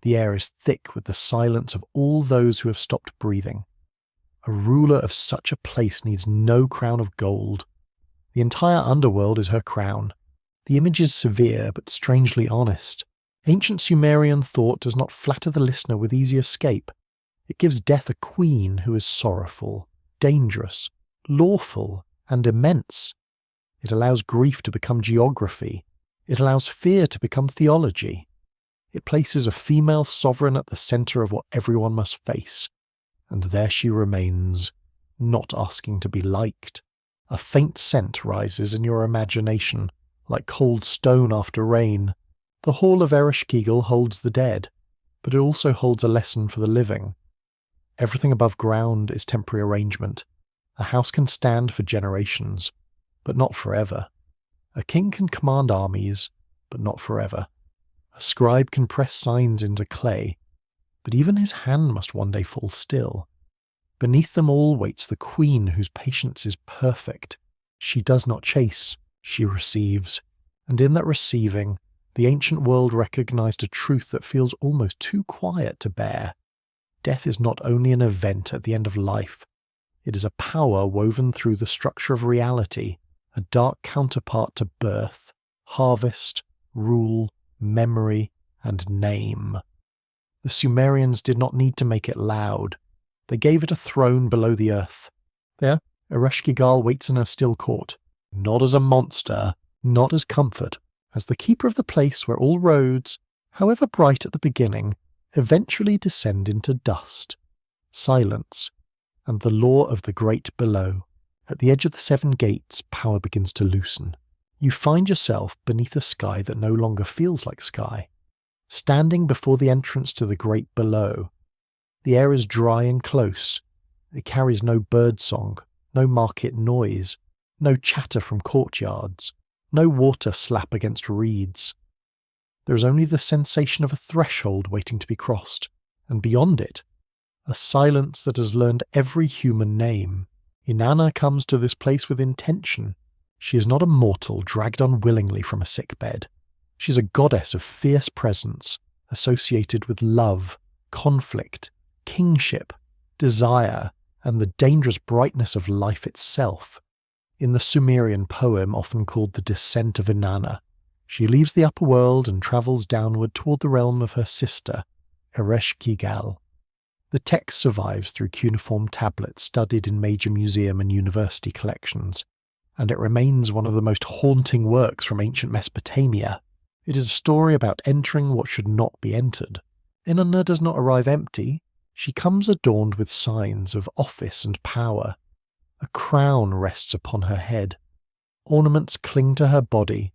the air is thick with the silence of all those who have stopped breathing. A ruler of such a place needs no crown of gold. The entire underworld is her crown. The image is severe but strangely honest. Ancient Sumerian thought does not flatter the listener with easy escape. It gives death a queen who is sorrowful, dangerous, lawful, and immense. It allows grief to become geography. It allows fear to become theology. It places a female sovereign at the centre of what everyone must face. And there she remains, not asking to be liked. A faint scent rises in your imagination, like cold stone after rain. The hall of Ereshkigal holds the dead, but it also holds a lesson for the living. Everything above ground is temporary arrangement. A house can stand for generations, but not forever. A king can command armies, but not forever. A scribe can press signs into clay, but even his hand must one day fall still. Beneath them all waits the queen whose patience is perfect. She does not chase, she receives, and in that receiving, the ancient world recognized a truth that feels almost too quiet to bear. Death is not only an event at the end of life, it is a power woven through the structure of reality, a dark counterpart to birth, harvest, rule, memory, and name. The Sumerians did not need to make it loud. They gave it a throne below the earth. There, Ereshkigal waits in her still court, not as a monster, not as comfort, as the keeper of the place where all roads, however bright at the beginning, eventually descend into dust, silence, and the law of the great below. At the edge of the 7 gates, power begins to loosen. You find yourself beneath a sky that no longer feels like sky. Standing before the entrance to the great below, the air is dry and close. It carries no bird song, no market noise, no chatter from courtyards, no water slap against reeds. There is only the sensation of a threshold waiting to be crossed, and beyond it, a silence that has learned every human name. Inanna comes to this place with intention. She is not a mortal dragged unwillingly from a sick bed. She is a goddess of fierce presence, associated with love, conflict, kingship, desire, and the dangerous brightness of life itself. In the Sumerian poem often called The Descent of Inanna, she leaves the upper world and travels downward toward the realm of her sister, Ereshkigal. The text survives through cuneiform tablets studied in major museum and university collections, and it remains one of the most haunting works from ancient Mesopotamia. It is a story about entering what should not be entered. Inanna does not arrive empty. She comes adorned with signs of office and power. A crown rests upon her head. Ornaments cling to her body.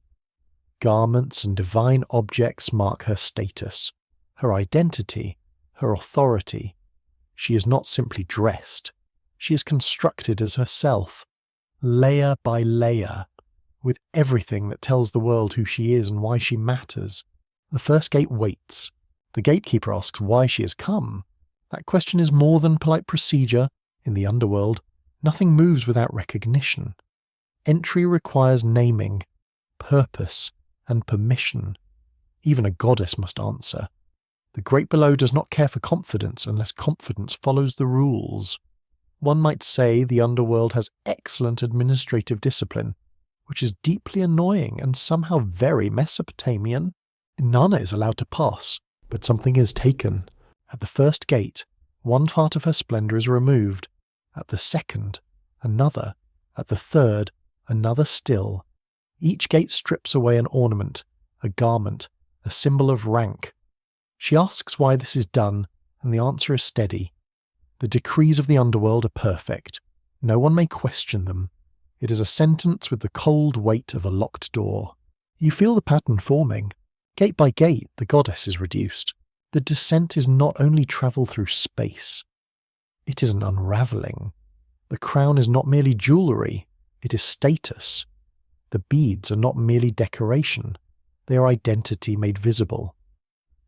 Garments and divine objects mark her status, her identity, her authority. She is not simply dressed. She is constructed as herself, layer by layer, with everything that tells the world who she is and why she matters. The first gate waits. The gatekeeper asks why she has come. That question is more than polite procedure. In the underworld, nothing moves without recognition. Entry requires naming, purpose, and permission. Even a goddess must answer. The great below does not care for confidence unless confidence follows the rules. One might say the underworld has excellent administrative discipline, which is deeply annoying and somehow very Mesopotamian. Inanna is allowed to pass, but something is taken. At the first gate, one part of her splendour is removed. At the second, another. At the third, another still. Each gate strips away an ornament, a garment, a symbol of rank. She asks why this is done, and the answer is steady. The decrees of the underworld are perfect. No one may question them. It is a sentence with the cold weight of a locked door. You feel the pattern forming. Gate by gate, the goddess is reduced. The descent is not only travel through space, it is an unravelling. The crown is not merely jewellery, it is status. The beads are not merely decoration, they are identity made visible.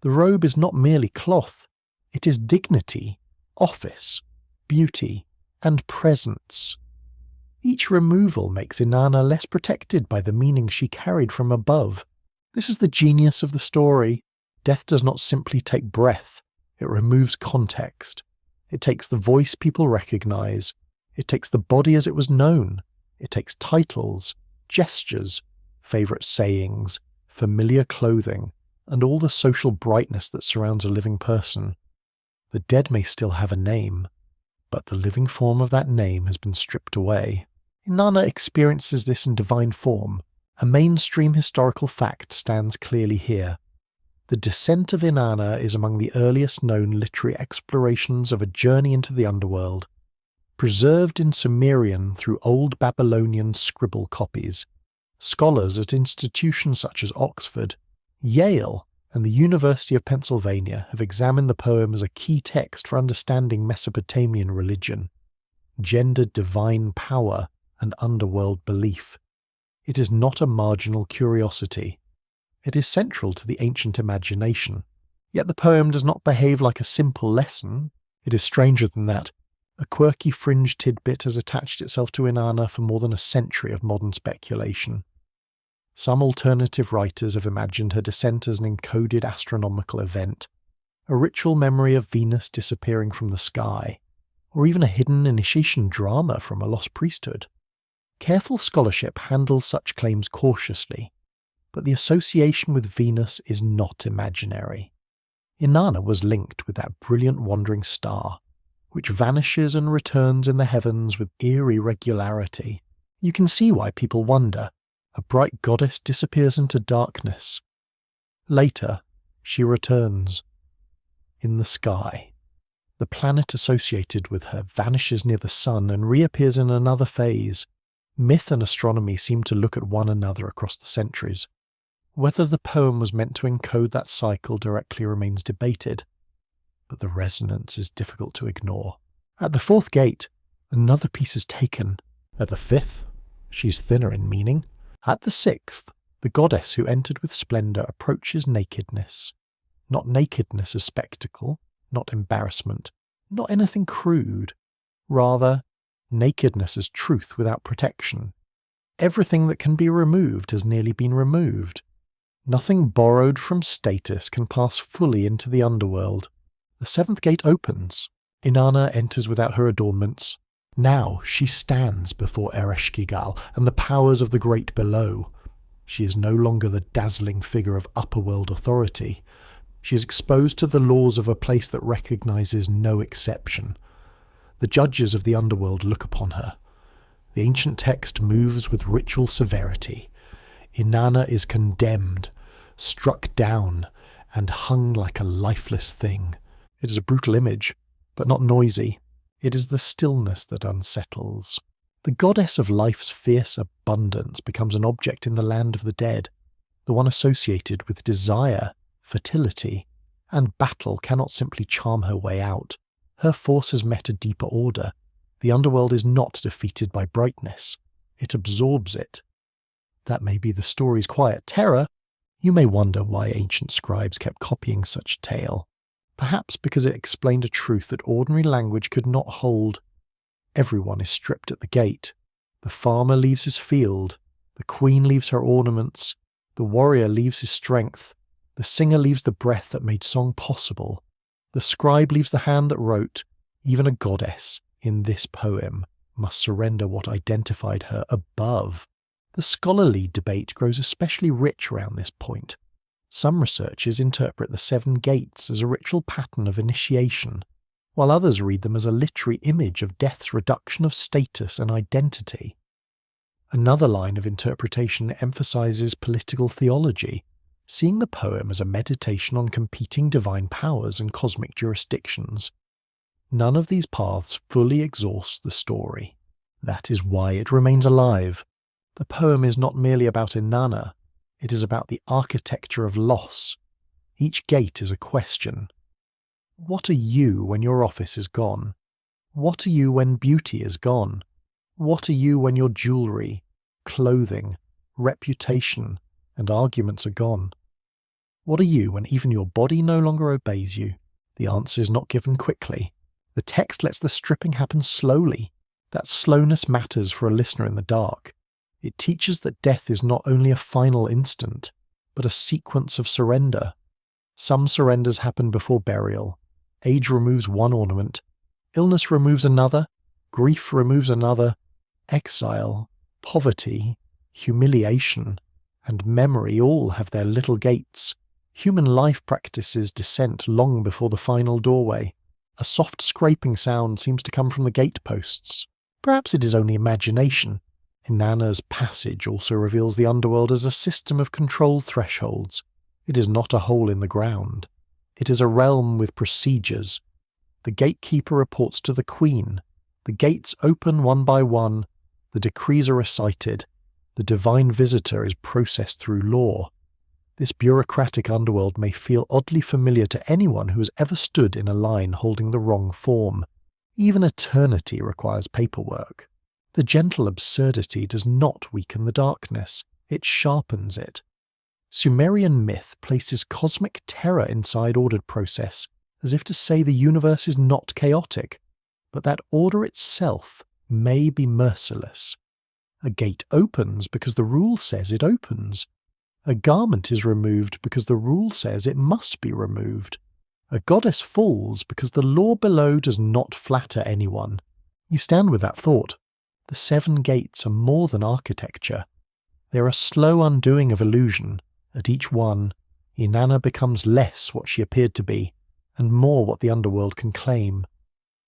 The robe is not merely cloth, it is dignity, office, beauty, and presence. Each removal makes Inanna less protected by the meaning she carried from above. This is the genius of the story. Death does not simply take breath, it removes context. It takes the voice people recognise, it takes the body as it was known, it takes titles, gestures, favourite sayings, familiar clothing, and all the social brightness that surrounds a living person. The dead may still have a name, but the living form of that name has been stripped away. Inanna experiences this in divine form. A mainstream historical fact stands clearly here. The descent of Inanna is among the earliest known literary explorations of a journey into the underworld, preserved in Sumerian through old Babylonian scribble copies. Scholars at institutions such as Oxford, Yale, and the University of Pennsylvania have examined the poem as a key text for understanding Mesopotamian religion, gendered divine power, and underworld belief. It is not a marginal curiosity. It is central to the ancient imagination. Yet the poem does not behave like a simple lesson. It is stranger than that. A quirky fringe tidbit has attached itself to Inanna for more than a century of modern speculation. Some alternative writers have imagined her descent as an encoded astronomical event, a ritual memory of Venus disappearing from the sky, or even a hidden initiation drama from a lost priesthood. Careful scholarship handles such claims cautiously, but the association with Venus is not imaginary. Inanna was linked with that brilliant wandering star, which vanishes and returns in the heavens with eerie regularity. You can see why people wonder. A bright goddess disappears into darkness. Later, she returns. In the sky. The planet associated with her vanishes near the sun and reappears in another phase. Myth and astronomy seem to look at one another across the centuries. Whether the poem was meant to encode that cycle directly remains debated, but the resonance is difficult to ignore. At the fourth gate, another piece is taken. At the fifth, she's thinner in meaning. At the sixth, the goddess who entered with splendour approaches nakedness. Not nakedness as spectacle, not embarrassment, not anything crude. Rather, nakedness as truth without protection. Everything that can be removed has nearly been removed. Nothing borrowed from status can pass fully into the underworld. The seventh gate opens. Inanna enters without her adornments. Now she stands before Ereshkigal and the powers of the great below. She is no longer the dazzling figure of upperworld authority. She is exposed to the laws of a place that recognizes no exception. The judges of the underworld look upon her. The ancient text moves with ritual severity. Inanna is condemned, struck down, and hung like a lifeless thing. It is a brutal image, but not noisy. It is the stillness that unsettles. The goddess of life's fierce abundance becomes an object in the land of the dead. The one associated with desire, fertility, and battle cannot simply charm her way out. Her force has met a deeper order. The underworld is not defeated by brightness. It absorbs it. That may be the story's quiet terror. You may wonder why ancient scribes kept copying such a tale. Perhaps because it explained a truth that ordinary language could not hold. Everyone is stripped at the gate. The farmer leaves his field. The queen leaves her ornaments. The warrior leaves his strength. The singer leaves the breath that made song possible. The scribe leaves the hand that wrote. Even a goddess, in this poem, must surrender what identified her above. The scholarly debate grows especially rich around this point. Some researchers interpret the 7 gates as a ritual pattern of initiation, while others read them as a literary image of death's reduction of status and identity. Another line of interpretation emphasizes political theology, seeing the poem as a meditation on competing divine powers and cosmic jurisdictions. None of these paths fully exhaust the story. That is why it remains alive. The poem is not merely about Inanna, it is about the architecture of loss. Each gate is a question, What are you when your office is gone? What are you when beauty is gone? What are you when your jewellery, clothing, reputation, and arguments are gone? What are you when even your body no longer obeys you? The answer is not given quickly. The text lets the stripping happen slowly. That slowness matters for a listener in the dark. It teaches that death is not only a final instant, but a sequence of surrender. Some surrenders happen before burial. Age removes one ornament, illness removes another, grief removes another, exile, poverty, humiliation, and memory all have their little gates. Human life practices descent long before the final doorway. A soft scraping sound seems to come from the gateposts. Perhaps it is only imagination. Inanna's passage also reveals the underworld as a system of controlled thresholds. It is not a hole in the ground. It is a realm with procedures. The gatekeeper reports to the queen. The gates open one by one. The decrees are recited. The divine visitor is processed through law. This bureaucratic underworld may feel oddly familiar to anyone who has ever stood in a line holding the wrong form. Even eternity requires paperwork. The gentle absurdity does not weaken the darkness, it sharpens it. Sumerian myth places cosmic terror inside ordered process, as if to say the universe is not chaotic, but that order itself may be merciless. A gate opens because the rule says it opens. A garment is removed because the rule says it must be removed. A goddess falls because the law below does not flatter anyone. You stand with that thought. The 7 gates are more than architecture. They are a slow undoing of illusion. At each one, Inanna becomes less what she appeared to be, and more what the underworld can claim.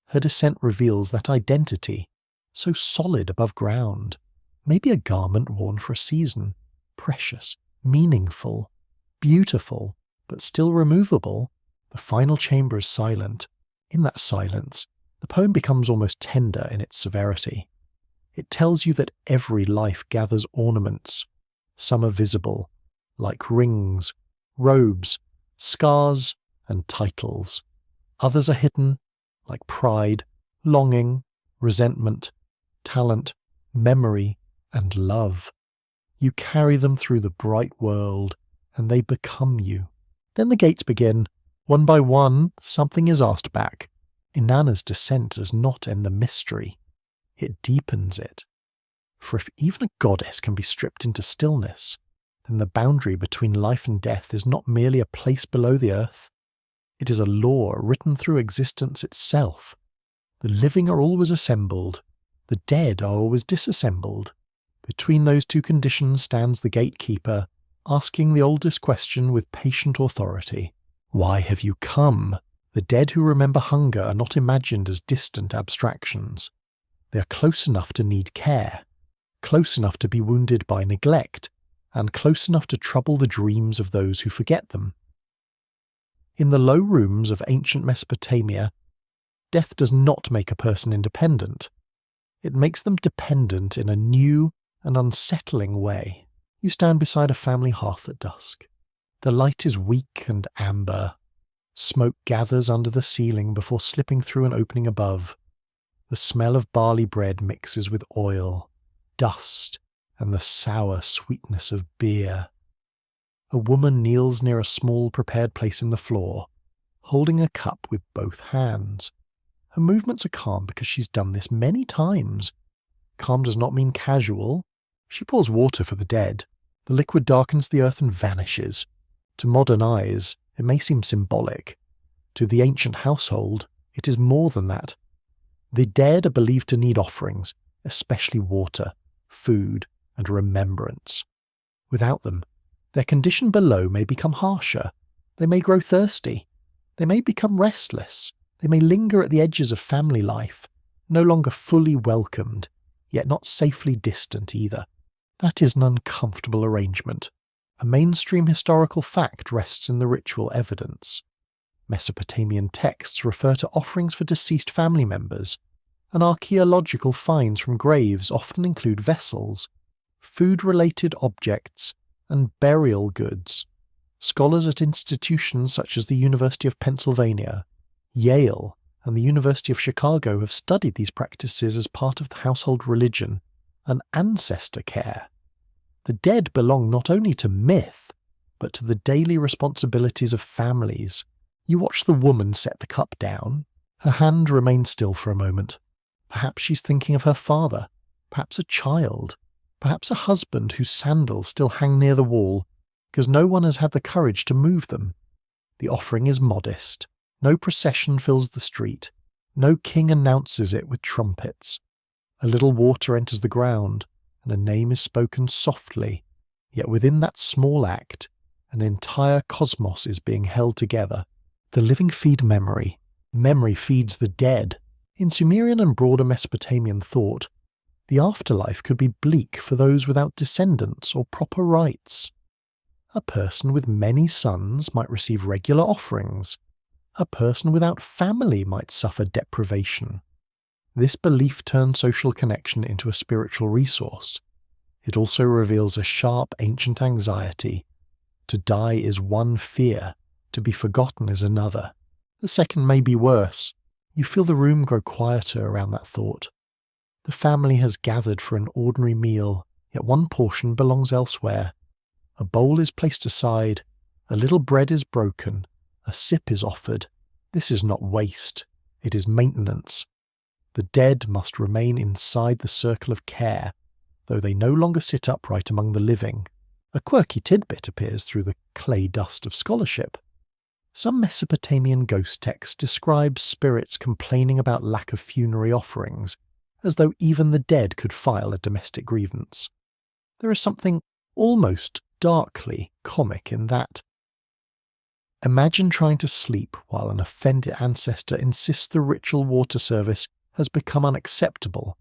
Her descent reveals that identity, so solid above ground. Maybe a garment worn for a season, precious, meaningful, beautiful, but still removable. The final chamber is silent. In that silence, the poem becomes almost tender in its severity. It tells you that every life gathers ornaments. Some are visible, like rings, robes, scars, and titles. Others are hidden, like pride, longing, resentment, talent, memory, and love. You carry them through the bright world, and they become you. Then the gates begin. One by one, something is asked back. Inanna's descent does not end the mystery. It deepens it. For if even a goddess can be stripped into stillness, then the boundary between life and death is not merely a place below the earth. It is a law written through existence itself. The living are always assembled. The dead are always disassembled. Between those two conditions stands the gatekeeper, asking the oldest question with patient authority. Why have you come? The dead who remember hunger are not imagined as distant abstractions. They are close enough to need care, close enough to be wounded by neglect, and close enough to trouble the dreams of those who forget them. In the low rooms of ancient Mesopotamia, death does not make a person independent. It makes them dependent in a new and unsettling way. You stand beside a family hearth at dusk. The light is weak and amber. Smoke gathers under the ceiling before slipping through an opening above. The smell of barley bread mixes with oil, dust, and the sour sweetness of beer. A woman kneels near a small prepared place in the floor, holding a cup with both hands. Her movements are calm because she's done this many times. Calm does not mean casual. She pours water for the dead. The liquid darkens the earth and vanishes. To modern eyes, it may seem symbolic. To the ancient household, it is more than that. The dead are believed to need offerings, especially water, food, and remembrance. Without them, their condition below may become harsher. They may grow thirsty. They may become restless. They may linger at the edges of family life, no longer fully welcomed, yet not safely distant either. That is an uncomfortable arrangement. A mainstream historical fact rests in the ritual evidence. Mesopotamian texts refer to offerings for deceased family members, and archaeological finds from graves often include vessels, food-related objects, and burial goods. Scholars at institutions such as the University of Pennsylvania Yale and the University of Chicago have studied these practices as part of the household religion and ancestor care. The dead belong not only to myth, but to the daily responsibilities of families. You watch the woman set the cup down. Her hand remains still for a moment. Perhaps she's thinking of her father, perhaps a child, perhaps a husband whose sandals still hang near the wall, because no one has had the courage to move them. The offering is modest. No procession fills the street. No king announces it with trumpets. A little water enters the ground, and a name is spoken softly, yet within that small act, an entire cosmos is being held together. The living feed memory. Memory feeds the dead. In Sumerian and broader Mesopotamian thought, the afterlife could be bleak for those without descendants or proper rights. A person with many sons might receive regular offerings. A person without family might suffer deprivation. This belief turns social connection into a spiritual resource. It also reveals a sharp ancient anxiety. To die is one fear, to be forgotten is another. The second may be worse. You feel the room grow quieter around that thought. The family has gathered for an ordinary meal, yet one portion belongs elsewhere. A bowl is placed aside, a little bread is broken, a sip is offered. This is not waste, it is maintenance. The dead must remain inside the circle of care, though they no longer sit upright among the living. A quirky tidbit appears through the clay dust of scholarship. Some Mesopotamian ghost texts describe spirits complaining about lack of funerary offerings, as though even the dead could file a domestic grievance. There is something almost darkly comic in that. Imagine trying to sleep while an offended ancestor insists the ritual water service has become unacceptable.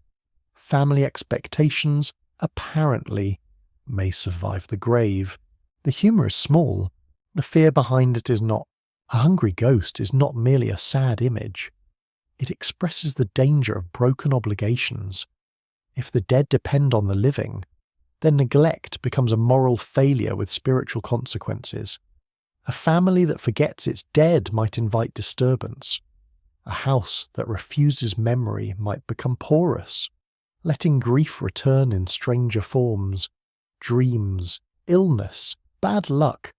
Family expectations, apparently, may survive the grave. The humour is small. The fear behind it is not. A hungry ghost is not merely a sad image. It expresses the danger of broken obligations. If the dead depend on the living, then neglect becomes a moral failure with spiritual consequences. A family that forgets its dead might invite disturbance. A house that refuses memory might become porous, letting grief return in stranger forms. Dreams, illness, bad luck,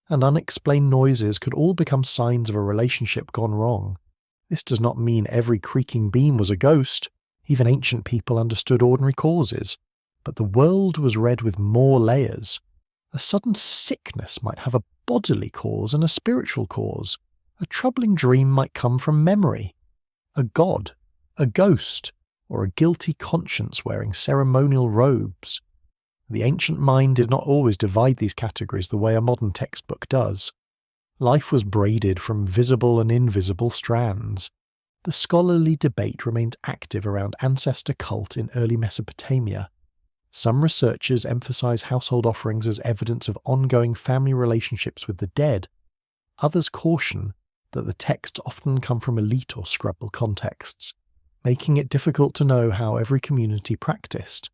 and unexplained noises could all become signs of a relationship gone wrong. This does not mean every creaking beam was a ghost. Even ancient people understood ordinary causes. But the world was read with more layers. A sudden sickness might have a bodily cause and a spiritual cause. A troubling dream might come from memory. A god, a ghost, or a guilty conscience wearing ceremonial robes. The ancient mind did not always divide these categories the way a modern textbook does. Life was braided from visible and invisible strands. The scholarly debate remains active around ancestor cult in early Mesopotamia. Some researchers emphasize household offerings as evidence of ongoing family relationships with the dead. Others caution that the texts often come from elite or scrubble contexts, making it difficult to know how every community practiced.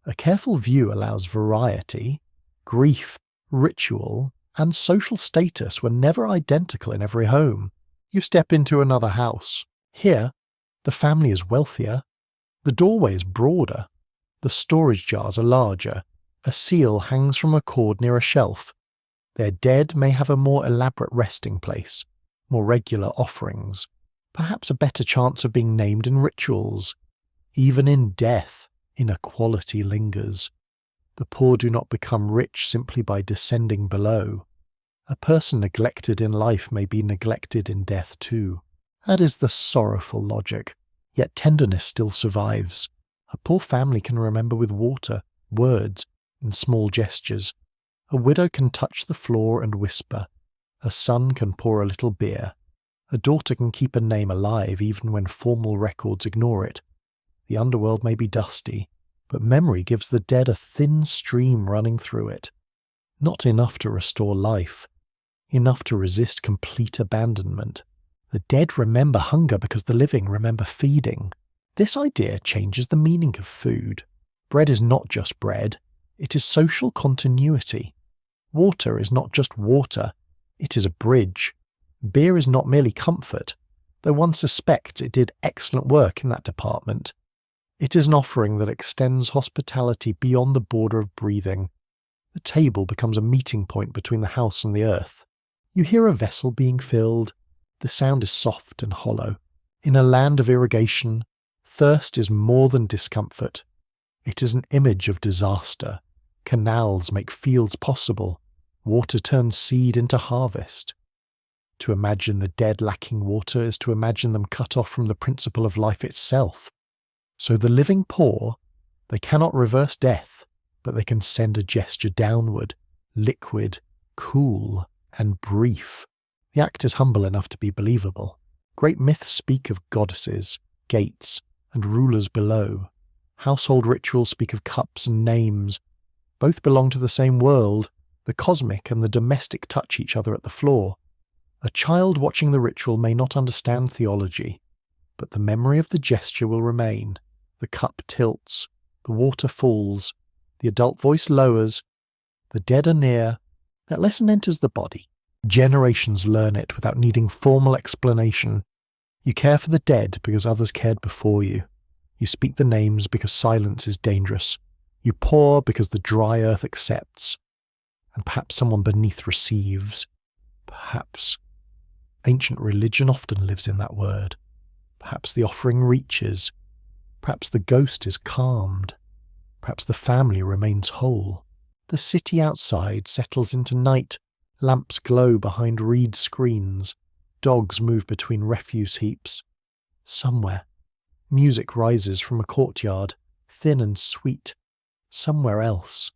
A careful view allows variety. Grief, ritual, and social status were never identical in every home. You step into another house. Here, the family is wealthier. The doorway is broader. The storage jars are larger. A seal hangs from a cord near a shelf. Their dead may have a more elaborate resting place, more regular offerings, perhaps a better chance of being named in rituals. Even in death, inequality lingers. The poor do not become rich simply by descending below. A person neglected in life may be neglected in death too. That is the sorrowful logic, yet tenderness still survives. A poor family can remember with water, words, and small gestures. A widow can touch the floor and whisper. A son can pour a little beer. A daughter can keep a name alive even when formal records ignore it. The underworld may be dusty, but memory gives the dead a thin stream running through it. Not enough to restore life. Enough to resist complete abandonment. The dead remember hunger because the living remember feeding. This idea changes the meaning of food. Bread is not just bread. It is social continuity. Water is not just water. It is a bridge. Beer is not merely comfort. though one suspects it did excellent work in that department. It is an offering that extends hospitality beyond the border of breathing. The table becomes a meeting point between the house and the earth. You hear a vessel being filled. The sound is soft and hollow. In a land of irrigation, thirst is more than discomfort. It is an image of disaster. Canals make fields possible. Water turns seed into harvest. To imagine the dead lacking water is to imagine them cut off from the principle of life itself. So the living poor, they cannot reverse death, but they can send a gesture downward, liquid, cool, and brief. The act is humble enough to be believable. Great myths speak of goddesses, gates, and rulers below. Household rituals speak of cups and names. Both belong to the same world. The cosmic and the domestic touch each other at the floor. A child watching the ritual may not understand theology, but the memory of the gesture will remain. The cup tilts, the water falls, the adult voice lowers, the dead are near. That lesson enters the body. Generations learn it without needing formal explanation. You care for the dead because others cared before you. You speak the names because silence is dangerous. You pour because the dry earth accepts. And perhaps someone beneath receives. Perhaps. Ancient religion often lives in that word. Perhaps the offering reaches. Perhaps the ghost is calmed. Perhaps the family remains whole. The city outside settles into night. Lamps glow behind reed screens. Dogs move between refuse heaps. Somewhere, music rises from a courtyard, thin and sweet. Somewhere else,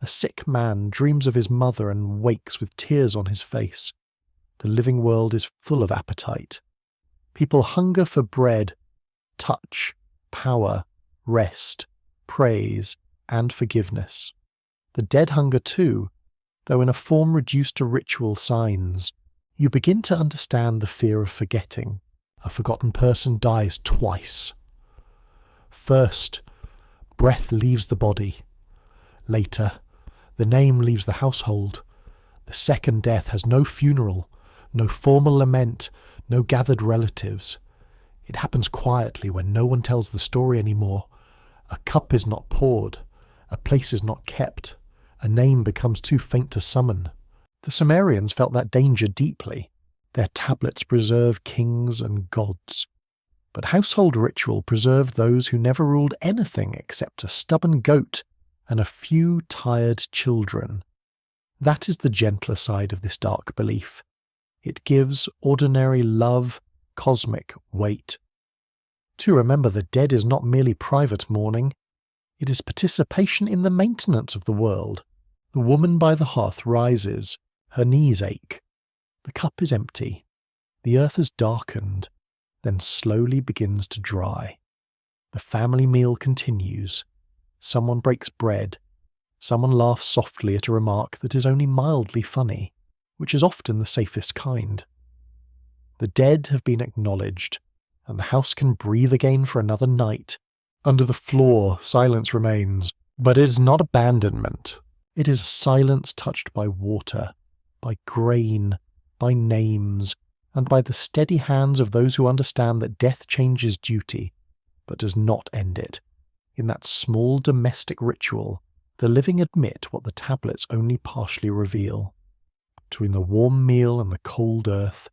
a sick man dreams of his mother and wakes with tears on his face. The living world is full of appetite. People hunger for bread, touch, power, rest, praise, and forgiveness. The dead hunger too, though in a form reduced to ritual signs. You begin to understand the fear of forgetting. A forgotten person dies twice. First, breath leaves the body. Later, the name leaves the household. The second death has no funeral, no formal lament, no gathered relatives. It happens quietly when no one tells the story anymore. A cup is not poured. A place is not kept. A name becomes too faint to summon. The Sumerians felt that danger deeply. Their tablets preserved kings and gods. But household ritual preserved those who never ruled anything except a stubborn goat and a few tired children. That is the gentler side of this dark belief. It gives ordinary love cosmic weight. To remember the dead is not merely private mourning. It is participation in the maintenance of the world. The woman by the hearth rises. Her knees ache. The cup is empty. The earth has darkened, then slowly begins to dry. The family meal continues. Someone breaks bread. Someone laughs softly at a remark that is only mildly funny, which is often the safest kind. The dead have been acknowledged, and the house can breathe again for another night. Under the floor, silence remains, but it is not abandonment. It is a silence touched by water, by grain, by names, and by the steady hands of those who understand that death changes duty, but does not end it. In that small domestic ritual, the living admit what the tablets only partially reveal. Between the warm meal and the cold earth,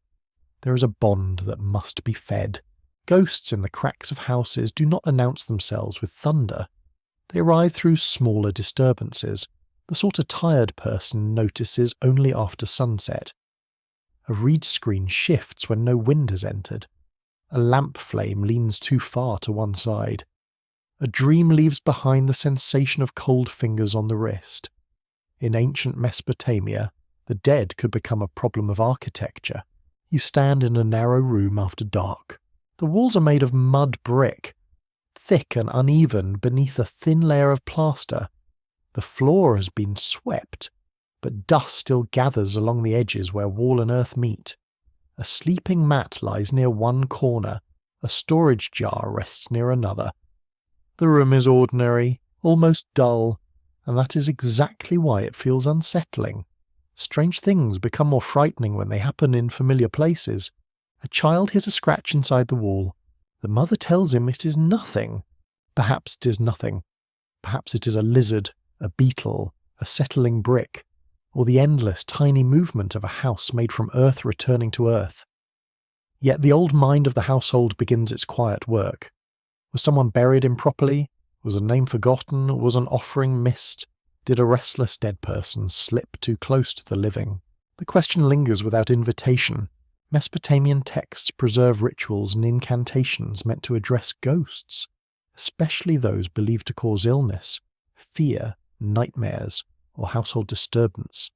there is a bond that must be fed. Ghosts in the cracks of houses do not announce themselves with thunder. They arrive through smaller disturbances, the sort a tired person notices only after sunset. A reed screen shifts when no wind has entered. A lamp flame leans too far to one side. A dream leaves behind the sensation of cold fingers on the wrist. In ancient Mesopotamia, the dead could become a problem of architecture. You stand in a narrow room after dark. The walls are made of mud brick, thick and uneven beneath a thin layer of plaster. The floor has been swept, but dust still gathers along the edges where wall and earth meet. A sleeping mat lies near one corner. A storage jar rests near another. The room is ordinary, almost dull, and that is exactly why it feels unsettling. Strange things become more frightening when they happen in familiar places. A child hears a scratch inside the wall. The mother tells him it is nothing. Perhaps it is nothing. Perhaps it is a lizard, a beetle, a settling brick, or the endless tiny movement of a house made from earth returning to earth. Yet the old mind of the household begins its quiet work. Was someone buried improperly? Was a name forgotten? Was an offering missed? Did a restless dead person slip too close to the living? The question lingers without invitation. Mesopotamian texts preserve rituals and incantations meant to address ghosts, especially those believed to cause illness, fear, nightmares, or household disturbance.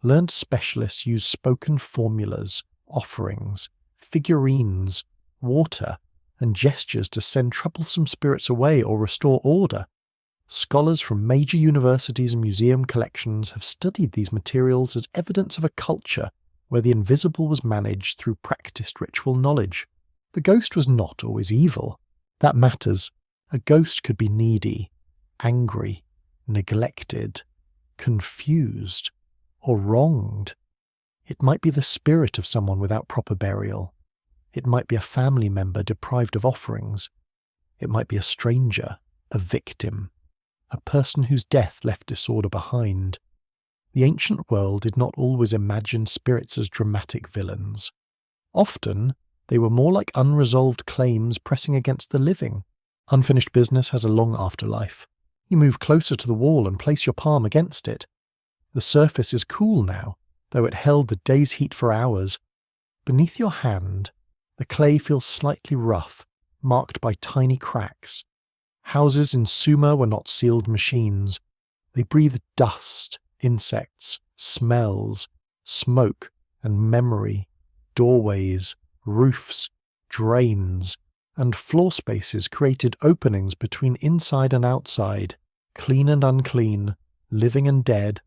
Learned specialists use spoken formulas, offerings, figurines, water, and gestures to send troublesome spirits away or restore order. Scholars from major universities and museum collections have studied these materials as evidence of a culture where the invisible was managed through practiced ritual knowledge. The ghost was not always evil. That matters. A ghost could be needy, angry, neglected, confused, or wronged. It might be the spirit of someone without proper burial. It might be a family member deprived of offerings. It might be a stranger, a victim, a person whose death left disorder behind. The ancient world did not always imagine spirits as dramatic villains. Often, they were more like unresolved claims pressing against the living. Unfinished business has a long afterlife. You move closer to the wall and place your palm against it. The surface is cool now, though it held the day's heat for hours. Beneath your hand, the clay feels slightly rough, marked by tiny cracks. Houses in Sumer were not sealed machines. They breathed dust, insects, smells, smoke, and memory, doorways, roofs, drains, and floor spaces created openings between inside and outside, clean and unclean, living and dead.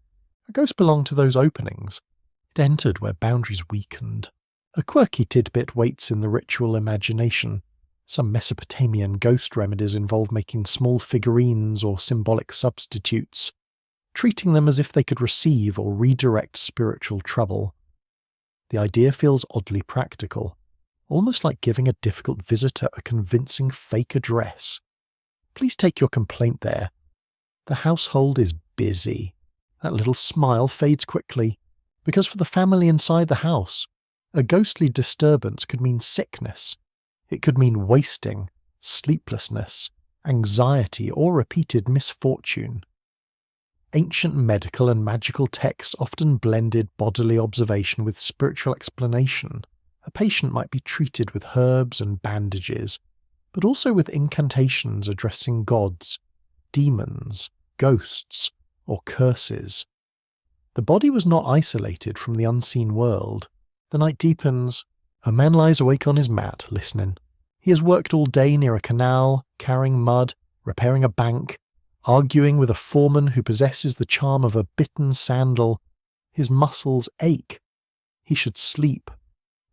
A ghost belonged to those openings. It entered where boundaries weakened. A quirky tidbit waits in the ritual imagination. Some Mesopotamian ghost remedies involve making small figurines or symbolic substitutes, treating them as if they could receive or redirect spiritual trouble. The idea feels oddly practical, almost like giving a difficult visitor a convincing fake address. Please take your complaint there. The household is busy. That little smile fades quickly, because for the family inside the house, a ghostly disturbance could mean sickness. It could mean wasting, sleeplessness, anxiety, or repeated misfortune. Ancient medical and magical texts often blended bodily observation with spiritual explanation. A patient might be treated with herbs and bandages, but also with incantations addressing gods, demons, ghosts, or curses. The body was not isolated from the unseen world. The night deepens. A man lies awake on his mat, listening. He has worked all day near a canal, carrying mud, repairing a bank, arguing with a foreman who possesses the charm of a bitten sandal. His muscles ache. He should sleep.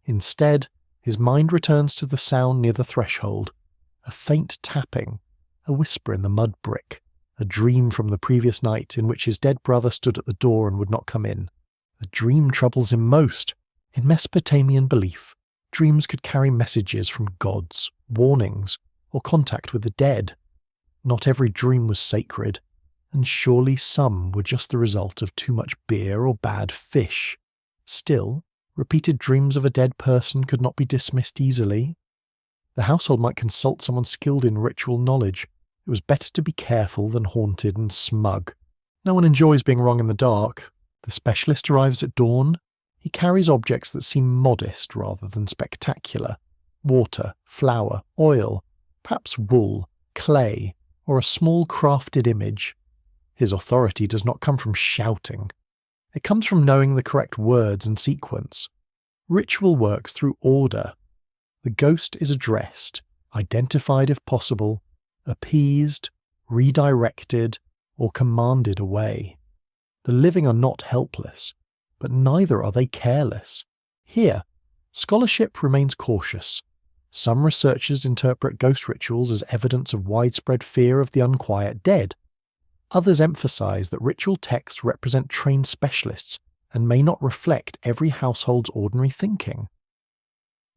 Instead, his mind returns to the sound near the threshold, a faint tapping, a whisper in the mud brick, a dream from the previous night in which his dead brother stood at the door and would not come in. The dream troubles him most. In Mesopotamian belief, dreams could carry messages from gods, warnings, or contact with the dead. Not every dream was sacred, and surely some were just the result of too much beer or bad fish. Still, repeated dreams of a dead person could not be dismissed easily. The household might consult someone skilled in ritual knowledge. It was better to be careful than haunted and smug. No one enjoys being wrong in the dark. The specialist arrives at dawn. He carries objects that seem modest rather than spectacular. Water, flour, oil, perhaps wool, clay, or a small crafted image. His authority does not come from shouting. It comes from knowing the correct words and sequence. Ritual works through order. The ghost is addressed, identified if possible, appeased, redirected, or commanded away. The living are not helpless, but neither are they careless. Here, scholarship remains cautious. Some researchers interpret ghost rituals as evidence of widespread fear of the unquiet dead. Others emphasize that ritual texts represent trained specialists and may not reflect every household's ordinary thinking.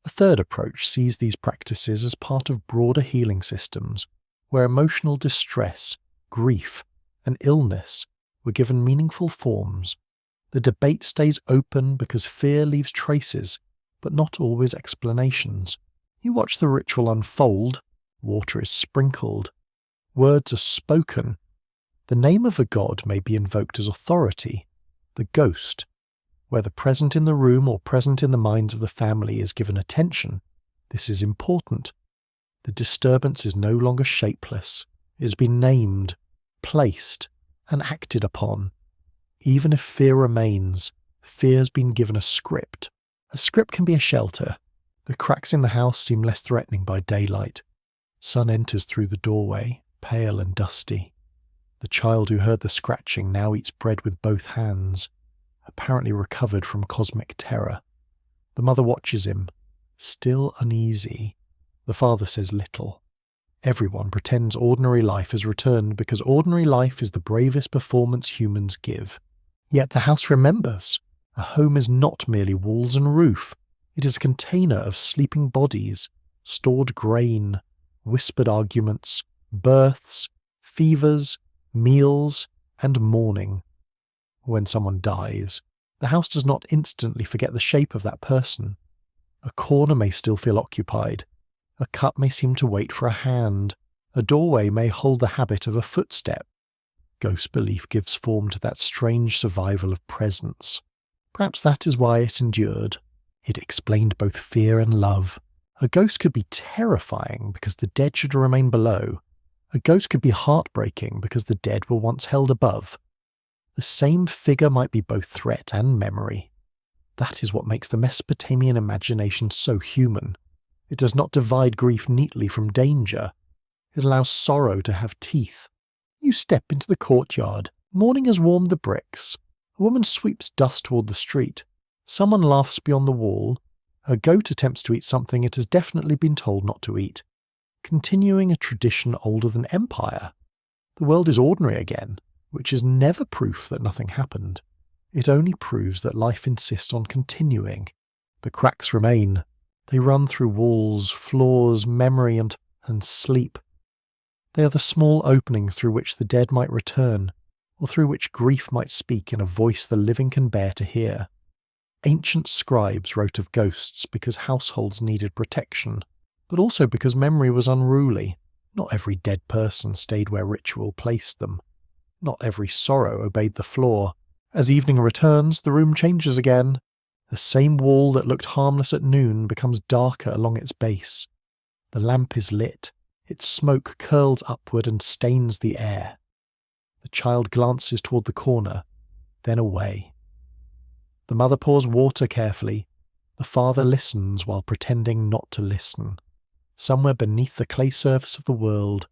A third approach sees these practices as part of broader healing systems, where emotional distress, grief, and illness were given meaningful forms. The debate stays open because fear leaves traces, but not always explanations. You watch the ritual unfold, water is sprinkled, words are spoken. The name of a god may be invoked as authority, the ghost. Whether present in the room or present in the minds of the family is given attention. This is important. The disturbance is no longer shapeless. It has been named, placed, and acted upon. Even if fear remains, fear has been given a script. A script can be a shelter. The cracks in the house seem less threatening by daylight. Sun enters through the doorway, pale and dusty. The child who heard the scratching now eats bread with both hands, apparently recovered from cosmic terror. The mother watches him, still uneasy. The father says little. Everyone pretends ordinary life has returned because ordinary life is the bravest performance humans give. Yet the house remembers. A home is not merely walls and roof. It is a container of sleeping bodies, stored grain, whispered arguments, births, fevers, meals, and mourning. When someone dies, the house does not instantly forget the shape of that person. A corner may still feel occupied. A cup may seem to wait for a hand. A doorway may hold the habit of a footstep. Ghost belief gives form to that strange survival of presence. Perhaps that is why it endured. It explained both fear and love. A ghost could be terrifying because the dead should remain below. A ghost could be heartbreaking because the dead were once held above. The same figure might be both threat and memory. That is what makes the Mesopotamian imagination so human. It does not divide grief neatly from danger. It allows sorrow to have teeth. You step into the courtyard. Morning has warmed the bricks. A woman sweeps dust toward the street. Someone laughs beyond the wall. A goat attempts to eat something it has definitely been told not to eat, continuing a tradition older than empire. The world is ordinary again, which is never proof that nothing happened. It only proves that life insists on continuing. The cracks remain. They run through walls, floors, memory, and sleep. They are the small openings through which the dead might return, or through which grief might speak in a voice the living can bear to hear. Ancient scribes wrote of ghosts because households needed protection, but also because memory was unruly. Not every dead person stayed where ritual placed them. Not every sorrow obeyed the floor. As evening returns, the room changes again. The same wall that looked harmless at noon becomes darker along its base. The lamp is lit. Its smoke curls upward and stains the air. The child glances toward the corner, then away. The mother pours water carefully. The father listens while pretending not to listen. Somewhere beneath the clay surface of the world,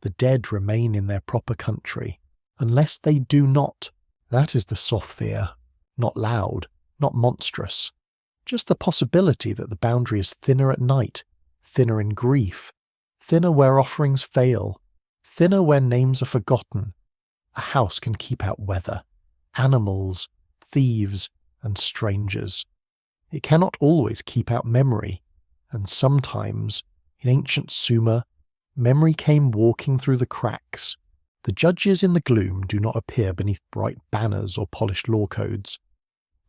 the dead remain in their proper country. Unless they do not, that is the soft fear. Not loud, not monstrous. Just the possibility that the boundary is thinner at night, thinner in grief, thinner where offerings fail, thinner where names are forgotten. A house can keep out weather, animals, thieves, and strangers. It cannot always keep out memory, and sometimes, in ancient Sumer, memory came walking through the cracks. The judges in the gloom do not appear beneath bright banners or polished law codes.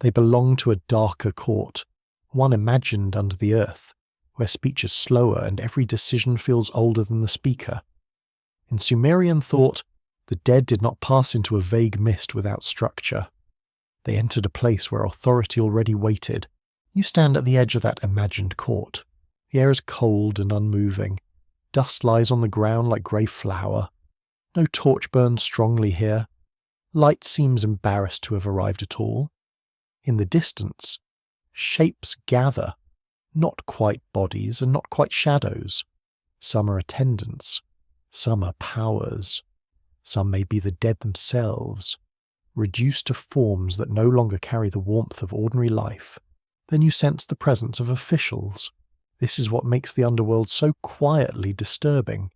They belong to a darker court, one imagined under the earth, where speech is slower and every decision feels older than the speaker. In Sumerian thought, the dead did not pass into a vague mist without structure. They entered a place where authority already waited. You stand at the edge of that imagined court. The air is cold and unmoving. Dust lies on the ground like grey flour. No torch burns strongly here. Light seems embarrassed to have arrived at all. In the distance, shapes gather, not quite bodies and not quite shadows. Some are attendants, some are powers, some may be the dead themselves, reduced to forms that no longer carry the warmth of ordinary life. Then you sense the presence of officials. This is what makes the underworld so quietly disturbing.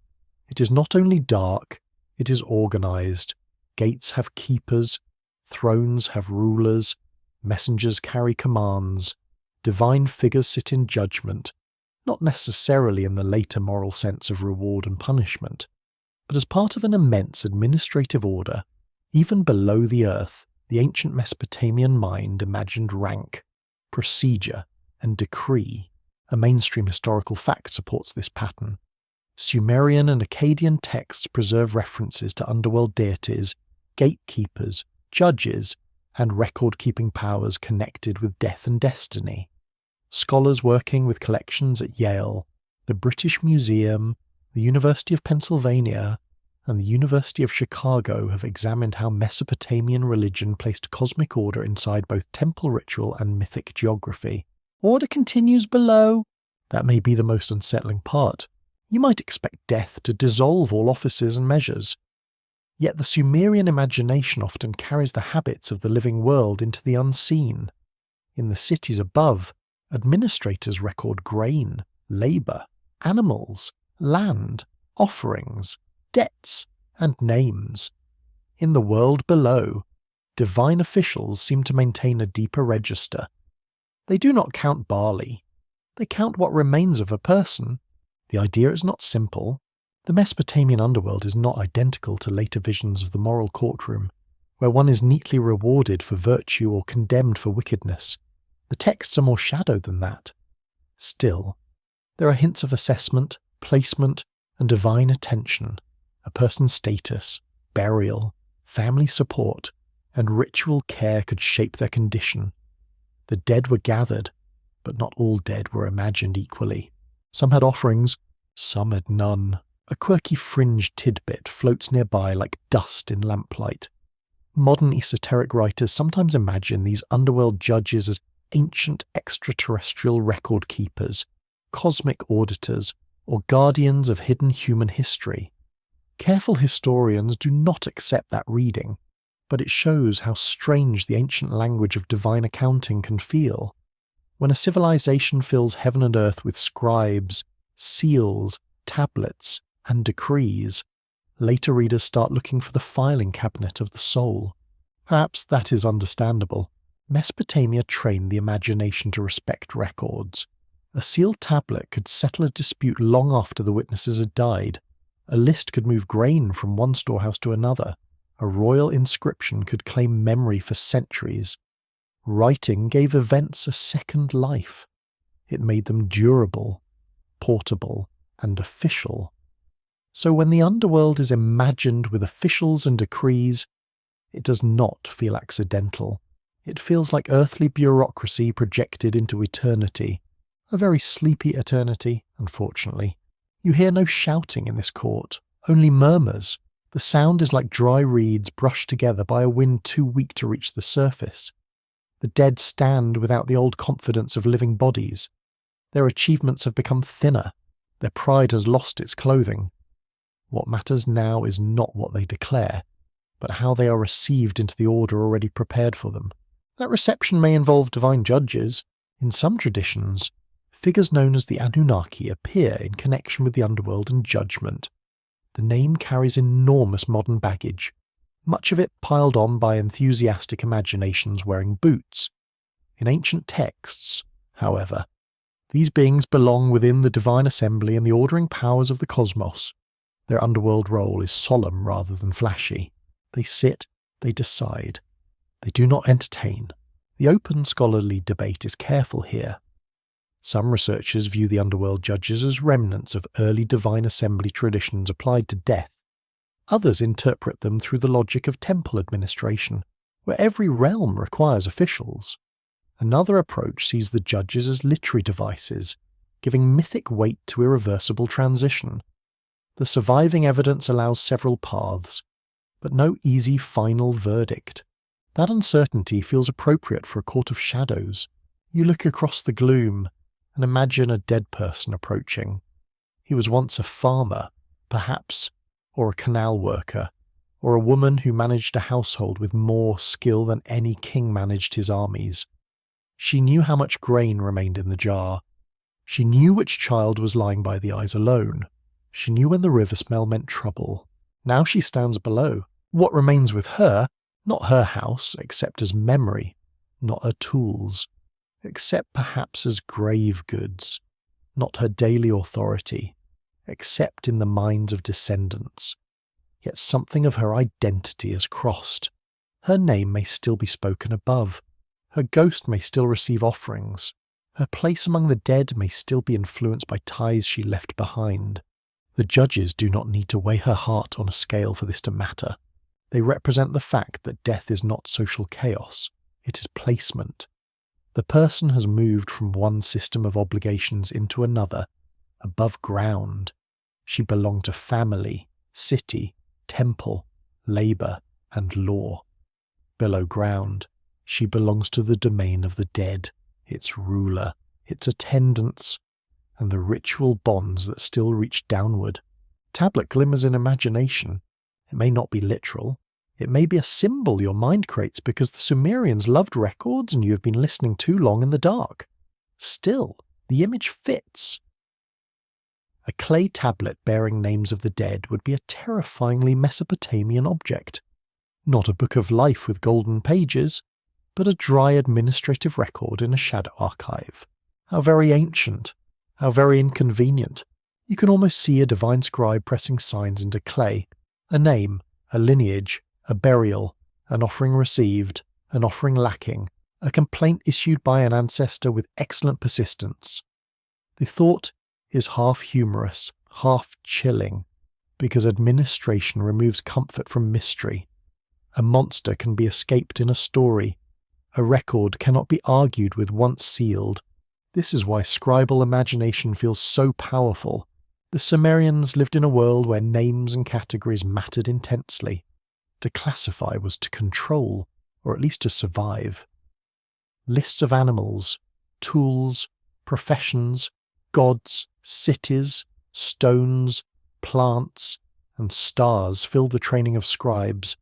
It is not only dark, it is organized. Gates have keepers, thrones have rulers, messengers carry commands. divine figures sit in judgment, not necessarily in the later moral sense of reward and punishment, but as part of an immense administrative order. Even below the earth, the ancient Mesopotamian mind imagined rank, procedure, and decree. A mainstream historical fact supports this pattern. Sumerian and Akkadian texts preserve references to underworld deities, gatekeepers, judges, and record-keeping powers connected with death and destiny. Scholars working with collections at Yale, the British Museum, the University of Pennsylvania, and the University of Chicago have examined how Mesopotamian religion placed cosmic order inside both temple ritual and mythic geography. Order continues below. That may be the most unsettling part. You might expect death to dissolve all offices and measures. Yet the Sumerian imagination often carries the habits of the living world into the unseen. In the cities above, administrators record grain, labour, animals, land, offerings, debts, and names. In the world below, divine officials seem to maintain a deeper register. They do not count barley. They count what remains of a person. The idea is not simple. The Mesopotamian underworld is not identical to later visions of the moral courtroom, where one is neatly rewarded for virtue or condemned for wickedness. The texts are more shadowed than that. Still, there are hints of assessment, placement, and divine attention. A person's status, burial, family support, and ritual care could shape their condition. The dead were gathered, but not all dead were imagined equally. Some had offerings, some had none. A quirky fringe tidbit floats nearby like dust in lamplight. Modern esoteric writers sometimes imagine these underworld judges as ancient extraterrestrial record keepers, cosmic auditors, or guardians of hidden human history. Careful historians do not accept that reading, but it shows how strange the ancient language of divine accounting can feel. When a civilization fills heaven and earth with scribes, seals, tablets, and decrees, later readers start looking for the filing cabinet of the soul. Perhaps that is understandable. Mesopotamia trained the imagination to respect records. A sealed tablet could settle a dispute long after the witnesses had died. A list could move grain from one storehouse to another. A royal inscription could claim memory for centuries. Writing gave events a second life. It made them durable, portable, and official. So when the underworld is imagined with officials and decrees, it does not feel accidental. It feels like earthly bureaucracy projected into eternity. A very sleepy eternity, unfortunately. You hear no shouting in this court, only murmurs. The sound is like dry reeds brushed together by a wind too weak to reach the surface. The dead stand without the old confidence of living bodies. Their achievements have become thinner. Their pride has lost its clothing. What matters now is not what they declare, but how they are received into the order already prepared for them. That reception may involve divine judges. In some traditions, figures known as the Anunnaki appear in connection with the underworld and judgment. The name carries enormous modern baggage, much of it piled on by enthusiastic imaginations wearing boots. In ancient texts, however, these beings belong within the divine assembly and the ordering powers of the cosmos. Their underworld role is solemn rather than flashy. They sit, they decide. They do not entertain. The open scholarly debate is careful here. Some researchers view the underworld judges as remnants of early divine assembly traditions applied to death. Others interpret them through the logic of temple administration, where every realm requires officials. Another approach sees the judges as literary devices, giving mythic weight to irreversible transition. The surviving evidence allows several paths, but no easy final verdict. That uncertainty feels appropriate for a court of shadows. You look across the gloom and imagine a dead person approaching. He was once a farmer, perhaps, or a canal worker, or a woman who managed a household with more skill than any king managed his armies. She knew how much grain remained in the jar. She knew which child was lying by the eyes alone. She knew when the river smell meant trouble. Now she stands below. What remains with her, not her house, except as memory, not her tools. except perhaps as grave goods, not her daily authority, except in the minds of descendants. Yet something of her identity is crossed. Her name may still be spoken above. Her ghost may still receive offerings. Her place among the dead may still be influenced by ties she left behind. The judges do not need to weigh her heart on a scale for this to matter. They represent the fact that death is not social chaos, it is placement. The person has moved from one system of obligations into another, above ground. She belonged to family, city, temple, labour, and law. Below ground, she belongs to the domain of the dead, its ruler, its attendants, and the ritual bonds that still reach downward. Tablet glimmers in imagination. It may not be literal. It may be a symbol your mind creates because the Sumerians loved records and you have been listening too long in the dark. Still, the image fits. A clay tablet bearing names of the dead would be a terrifyingly Mesopotamian object. Not a book of life with golden pages, but a dry administrative record in a shadow archive. How very ancient. How very inconvenient. You can almost see a divine scribe pressing signs into clay. A name, a lineage, a burial, an offering received, an offering lacking, a complaint issued by an ancestor with excellent persistence. The thought is half humorous, half chilling, because administration removes comfort from mystery. A monster can be escaped in a story. A record cannot be argued with once sealed. This is why scribal imagination feels so powerful. The Sumerians lived in a world where names and categories mattered intensely. To classify was to control, or at least to survive. Lists of animals, tools, professions, gods, cities, stones, plants, and stars filled the training of scribes.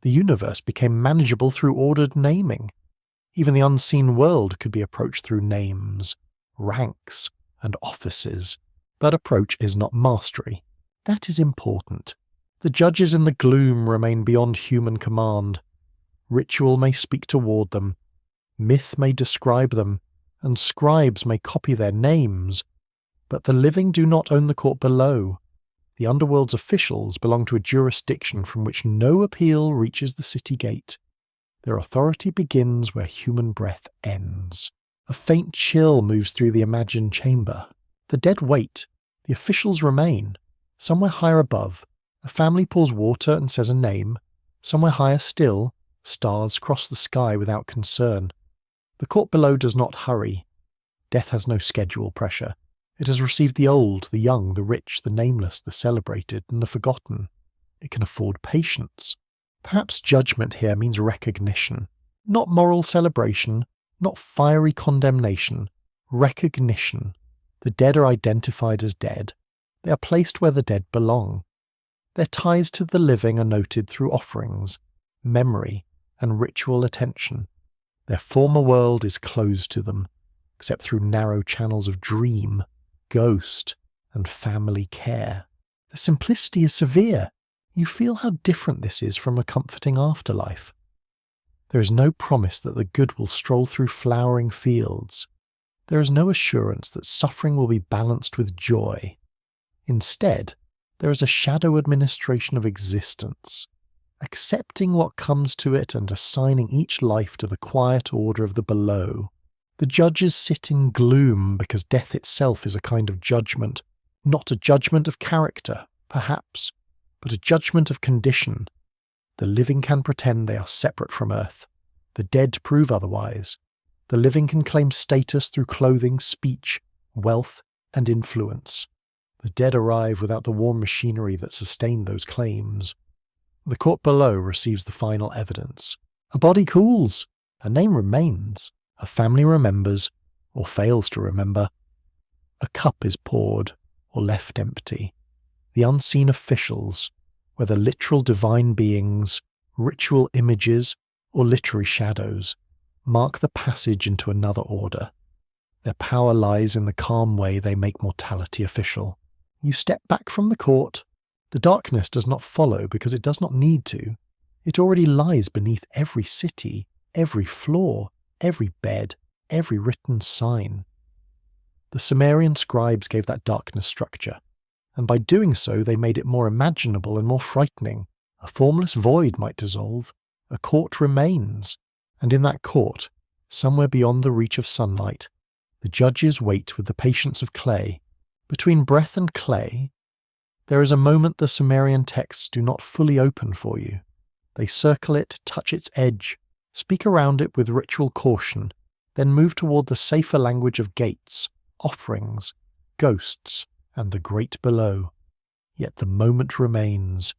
The universe became manageable through ordered naming. Even the unseen world could be approached through names, ranks, and offices. But approach is not mastery. That is important. The judges in the gloom remain beyond human command. Ritual may speak toward them. Myth may describe them, and scribes may copy their names. But the living do not own the court below. The underworld's officials belong to a jurisdiction from which no appeal reaches the city gate. Their authority begins where human breath ends. A faint chill moves through the imagined chamber. The dead wait. The officials remain. Somewhere higher above, a family pours water and says a name. Somewhere higher still, stars cross the sky without concern. The court below does not hurry. Death has no schedule pressure. It has received the old, the young, the rich, the nameless, the celebrated, and the forgotten. It can afford patience. Perhaps judgment here means recognition. Not moral celebration, not fiery condemnation. Recognition. The dead are identified as dead. They are placed where the dead belong. Their ties to the living are noted through offerings, memory, and ritual attention. Their former world is closed to them, except through narrow channels of dream, ghost, and family care. The simplicity is severe. You feel how different this is from a comforting afterlife. There is no promise that the good will stroll through flowering fields. There is no assurance that suffering will be balanced with joy. Instead, there is a shadow administration of existence, accepting what comes to it and assigning each life to the quiet order of the below. The judges sit in gloom because death itself is a kind of judgment, not a judgment of character, perhaps, but a judgment of condition. The living can pretend they are separate from earth. The dead prove otherwise. The living can claim status through clothing, speech, wealth, and influence. The dead arrive without the warm machinery that sustained those claims. The court below receives the final evidence. A body cools. A name remains. A family remembers, or fails to remember. A cup is poured, or left empty. The unseen officials, whether literal divine beings, ritual images, or literary shadows, mark the passage into another order. Their power lies in the calm way they make mortality official. You step back from the court. The darkness does not follow because it does not need to. It already lies beneath every city, every floor, every bed, every written sign. The Sumerian scribes gave that darkness structure, and by doing so they made it more imaginable and more frightening. A formless void might dissolve, a court remains, and in that court, somewhere beyond the reach of sunlight, the judges wait with the patience of clay. Between breath and clay, there is a moment the Sumerian texts do not fully open for you. They circle it, touch its edge, speak around it with ritual caution, then move toward the safer language of gates, offerings, ghosts, and the great below. Yet the moment remains.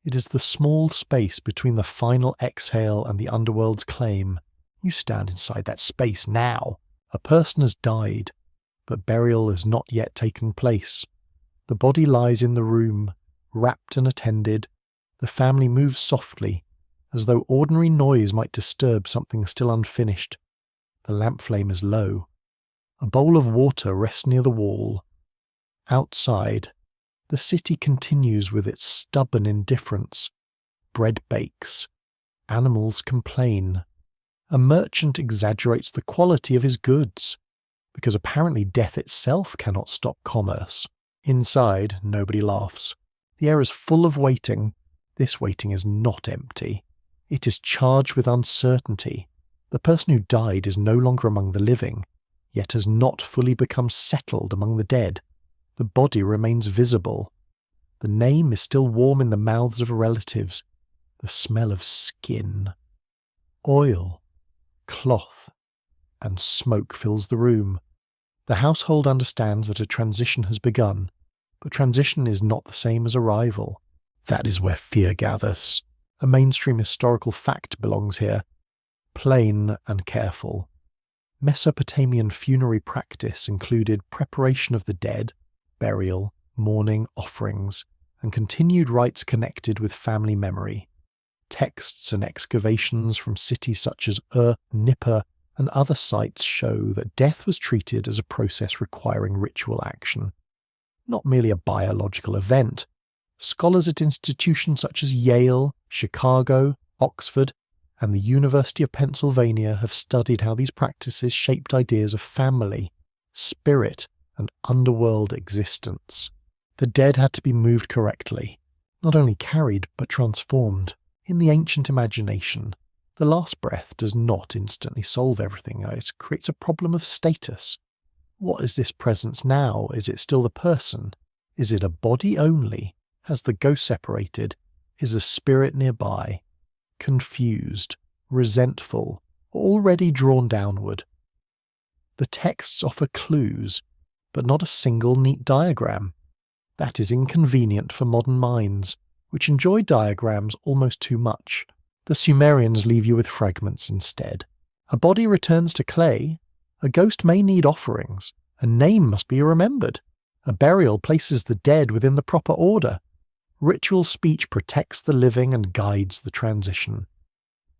It is the small space between the final exhale and the underworld's claim. You stand inside that space now. A person has died, but burial has not yet taken place. The body lies in the room, wrapped and attended. The family moves softly, as though ordinary noise might disturb something still unfinished. The lamp flame is low. A bowl of water rests near the wall. Outside, the city continues with its stubborn indifference. Bread bakes. Animals complain. A merchant exaggerates the quality of his goods, because apparently death itself cannot stop commerce. Inside, nobody laughs. The air is full of waiting. This waiting is not empty. It is charged with uncertainty. The person who died is no longer among the living, yet has not fully become settled among the dead. The body remains visible. The name is still warm in the mouths of relatives. The smell of skin, oil, cloth, and smoke fills the room. The household understands that a transition has begun, but transition is not the same as arrival. That is where fear gathers. A mainstream historical fact belongs here, plain and careful. Mesopotamian funerary practice included preparation of the dead, burial, mourning, offerings, and continued rites connected with family memory. Texts and excavations from cities such as Nippur, and other sites show that death was treated as a process requiring ritual action, not merely a biological event. Scholars at institutions such as Yale, Chicago, Oxford, and the University of Pennsylvania have studied how these practices shaped ideas of family, spirit, and underworld existence. The dead had to be moved correctly, not only carried but transformed. In the ancient imagination, the last breath does not instantly solve everything. It creates a problem of status. What is this presence now? Is it still the person? Is it a body only? Has the ghost separated? Is the spirit nearby? Confused, resentful, already drawn downward. The texts offer clues, but not a single neat diagram. That is inconvenient for modern minds, which enjoy diagrams almost too much. The Sumerians leave you with fragments instead. A body returns to clay. A ghost may need offerings. A name must be remembered. A burial places the dead within the proper order. Ritual speech protects the living and guides the transition.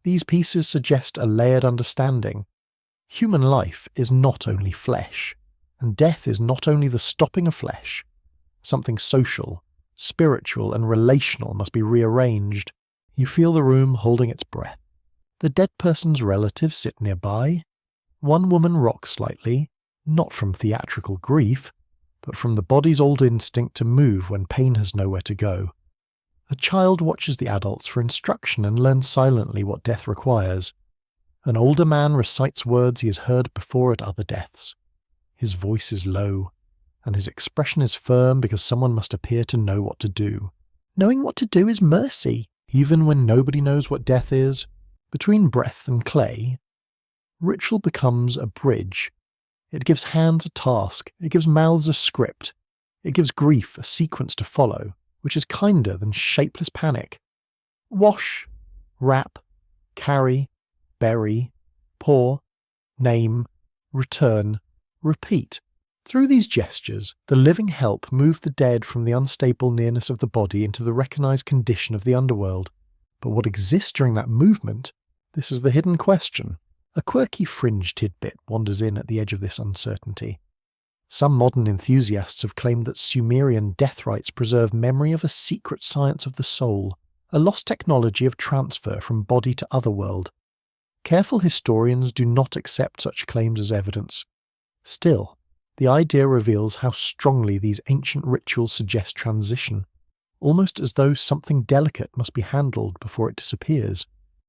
These pieces suggest a layered understanding. Human life is not only flesh, and death is not only the stopping of flesh. Something social, spiritual, and relational must be rearranged. You feel the room holding its breath. The dead person's relatives sit nearby. One woman rocks slightly, not from theatrical grief, but from the body's old instinct to move when pain has nowhere to go. A child watches the adults for instruction and learns silently what death requires. An older man recites words he has heard before at other deaths. His voice is low, and his expression is firm because someone must appear to know what to do. Knowing what to do is mercy, even when nobody knows what death is. Between breath and clay, ritual becomes a bridge. It gives hands a task, it gives mouths a script, it gives grief a sequence to follow, which is kinder than shapeless panic. Wash, wrap, carry, bury, pour, name, return, repeat. Through these gestures, the living help move the dead from the unstable nearness of the body into the recognized condition of the underworld. But what exists during that movement? This is the hidden question. A quirky fringe tidbit wanders in at the edge of this uncertainty. Some modern enthusiasts have claimed that Sumerian death rites preserve memory of a secret science of the soul, a lost technology of transfer from body to otherworld. Careful historians do not accept such claims as evidence. Still, the idea reveals how strongly these ancient rituals suggest transition, almost as though something delicate must be handled before it disappears.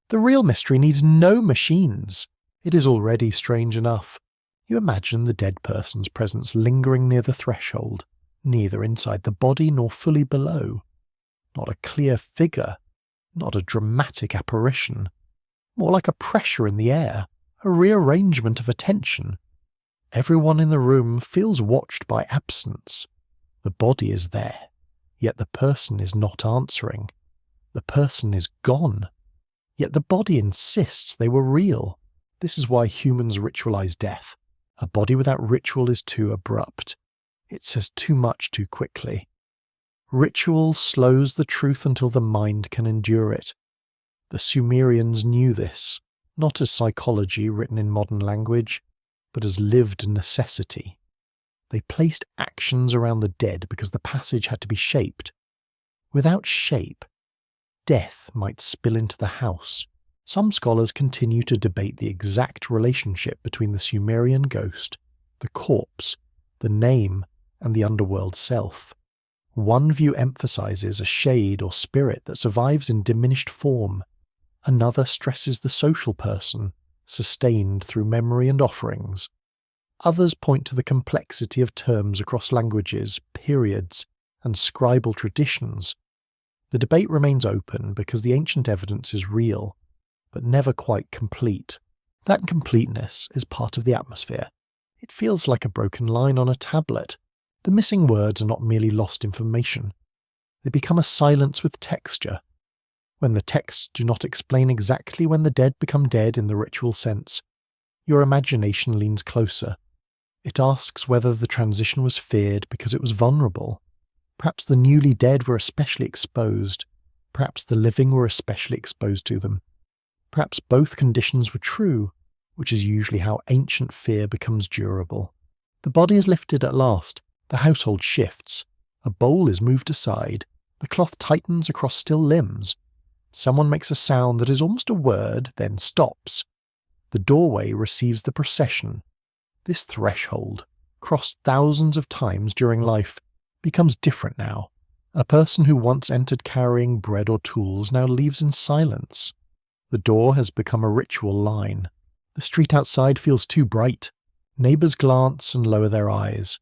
The real mystery needs no machines. It is already strange enough. You imagine the dead person's presence lingering near the threshold, neither inside the body nor fully below. Not a clear figure, not a dramatic apparition. More like a pressure in the air, a rearrangement of attention. Everyone in the room feels watched by absence. The body is there, yet the person is not answering. The person is gone, yet the body insists they were real. This is why humans ritualize death. A body without ritual is too abrupt. It says too much too quickly. Ritual slows the truth until the mind can endure it. The Sumerians knew this, not as psychology written in modern language, but as lived necessity. They placed actions around the dead because the passage had to be shaped. Without shape, death might spill into the house. Some scholars continue to debate the exact relationship between the Sumerian ghost, the corpse, the name, and the underworld self. One view emphasizes a shade or spirit that survives in diminished form. Another stresses the social person, sustained through memory and offerings. Others point to the complexity of terms across languages, periods, and scribal traditions. The debate remains open because the ancient evidence is real, but never quite complete. That completeness is part of the atmosphere. It feels like a broken line on a tablet. The missing words are not merely lost information. They become a silence with texture. When the texts do not explain exactly when the dead become dead in the ritual sense, your imagination leans closer. It asks whether the transition was feared because it was vulnerable. Perhaps the newly dead were especially exposed. Perhaps the living were especially exposed to them. Perhaps both conditions were true, which is usually how ancient fear becomes durable. The body is lifted at last. The household shifts. A bowl is moved aside. The cloth tightens across still limbs. Someone makes a sound that is almost a word, then stops. The doorway receives the procession. This threshold, crossed thousands of times during life, becomes different now. A person who once entered carrying bread or tools now leaves in silence. The door has become a ritual line. The street outside feels too bright. Neighbours glance and lower their eyes.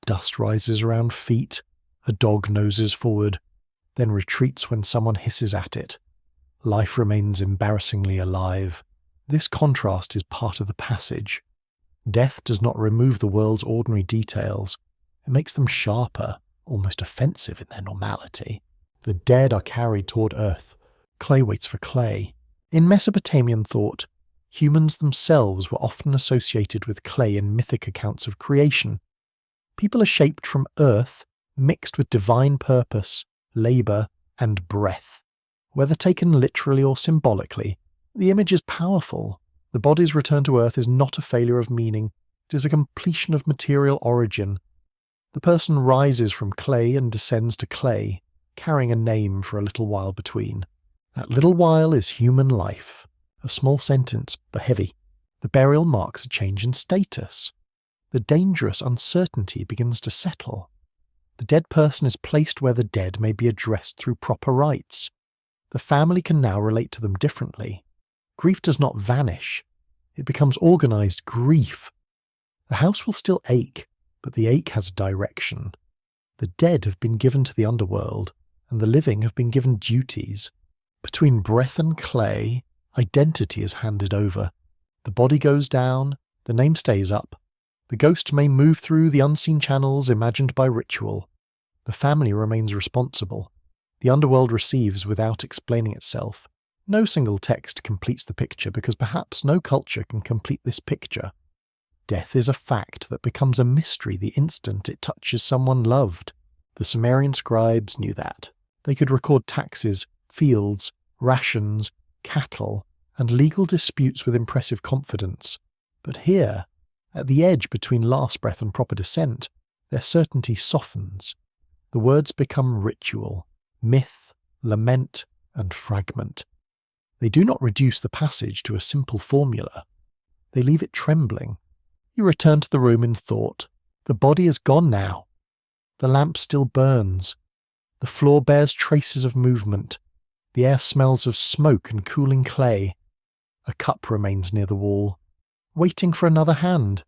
Dust rises around feet. A dog noses forward, then retreats when someone hisses at it. Life remains embarrassingly alive. This contrast is part of the passage. Death does not remove the world's ordinary details. It makes them sharper, almost offensive in their normality. The dead are carried toward earth. Clay waits for clay. In Mesopotamian thought, humans themselves were often associated with clay in mythic accounts of creation. People are shaped from earth, mixed with divine purpose, labour, and breath. Whether taken literally or symbolically, the image is powerful. The body's return to earth is not a failure of meaning, it is a completion of material origin. The person rises from clay and descends to clay, carrying a name for a little while between. That little while is human life. A small sentence, but heavy. The burial marks a change in status. The dangerous uncertainty begins to settle. The dead person is placed where the dead may be addressed through proper rites. The family can now relate to them differently. Grief does not vanish. It becomes organised grief. The house will still ache, but the ache has a direction. The dead have been given to the underworld, and the living have been given duties. Between breath and clay, identity is handed over. The body goes down, the name stays up. The ghost may move through the unseen channels imagined by ritual. The family remains responsible. The underworld receives without explaining itself. No single text completes the picture because perhaps no culture can complete this picture. Death is a fact that becomes a mystery the instant it touches someone loved. The Sumerian scribes knew that. They could record taxes, fields, rations, cattle, and legal disputes with impressive confidence. But here, at the edge between last breath and proper descent, their certainty softens. The words become ritual, myth, lament, and fragment. They do not reduce the passage to a simple formula. They leave it trembling. You return to the room in thought. The body is gone now. The lamp still burns. The floor bears traces of movement. The air smells of smoke and cooling clay. A cup remains near the wall, waiting for another hand.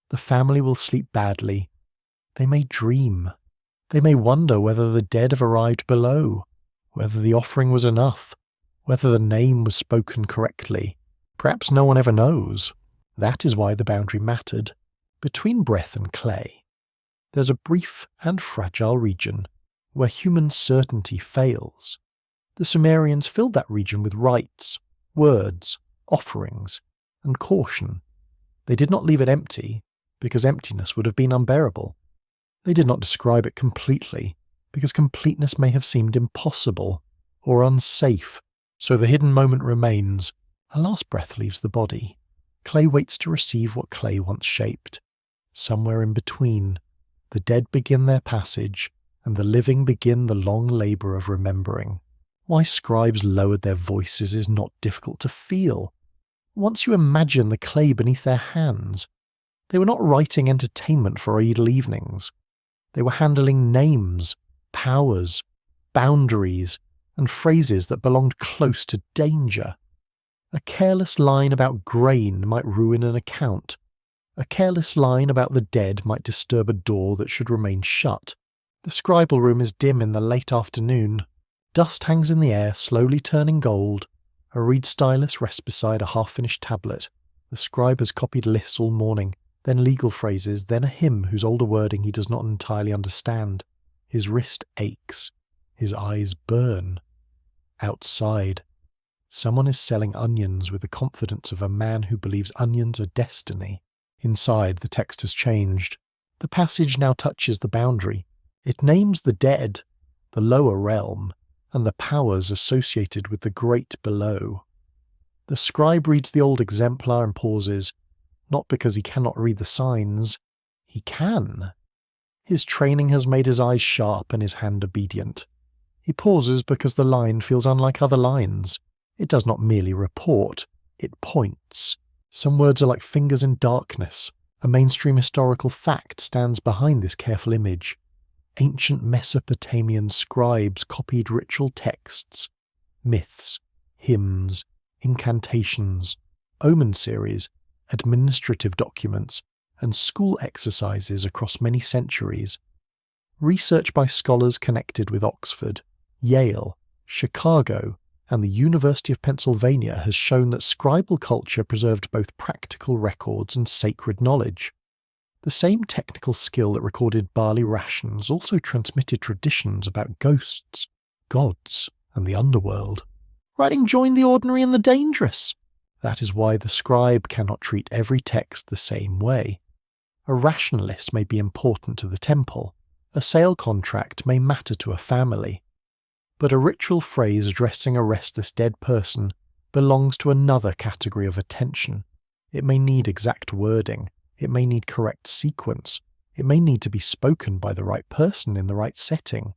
The family will sleep badly. They may dream. They may wonder whether the dead have arrived below, whether the offering was enough, whether the name was spoken correctly. Perhaps no one ever knows. That is why the boundary mattered. Between breath and clay, there's a brief and fragile region where human certainty fails. The Sumerians filled that region with rites, words, offerings, and caution. They did not leave it empty, because emptiness would have been unbearable. They did not describe it completely, because completeness may have seemed impossible or unsafe. So the hidden moment remains. A last breath leaves the body. Clay waits to receive what clay once shaped. Somewhere in between, the dead begin their passage, and the living begin the long labour of remembering. Why scribes lowered their voices is not difficult to feel. Once you imagine the clay beneath their hands, they were not writing entertainment for idle evenings. They were handling names, powers, boundaries, and phrases that belonged close to danger. A careless line about grain might ruin an account. A careless line about the dead might disturb a door that should remain shut. The scribal room is dim in the late afternoon. Dust hangs in the air, slowly turning gold. A reed stylus rests beside a half-finished tablet. The scribe has copied lists all morning, then legal phrases, then a hymn whose older wording he does not entirely understand. His wrist aches. His eyes burn. Outside, someone is selling onions with the confidence of a man who believes onions are destiny. Inside, the text has changed. The passage now touches the boundary. It names the dead, the lower realm, and the powers associated with the great below. The scribe reads the old exemplar and pauses, not because he cannot read the signs. He can. His training has made his eyes sharp and his hand obedient. He pauses because the line feels unlike other lines. It does not merely report, it points. Some words are like fingers in darkness. A mainstream historical fact stands behind this careful image. Ancient Mesopotamian scribes copied ritual texts, myths, hymns, incantations, omen series, administrative documents, and school exercises across many centuries. Research by scholars connected with Oxford, Yale, Chicago, and the University of Pennsylvania has shown that scribal culture preserved both practical records and sacred knowledge. The same technical skill that recorded barley rations also transmitted traditions about ghosts, gods, and the underworld. Writing joined the ordinary and the dangerous. That is why the scribe cannot treat every text the same way. A ration list may be important to the temple. A sale contract may matter to a family. But a ritual phrase addressing a restless dead person belongs to another category of attention. It may need exact wording. It may need correct sequence. It may need to be spoken by the right person in the right setting.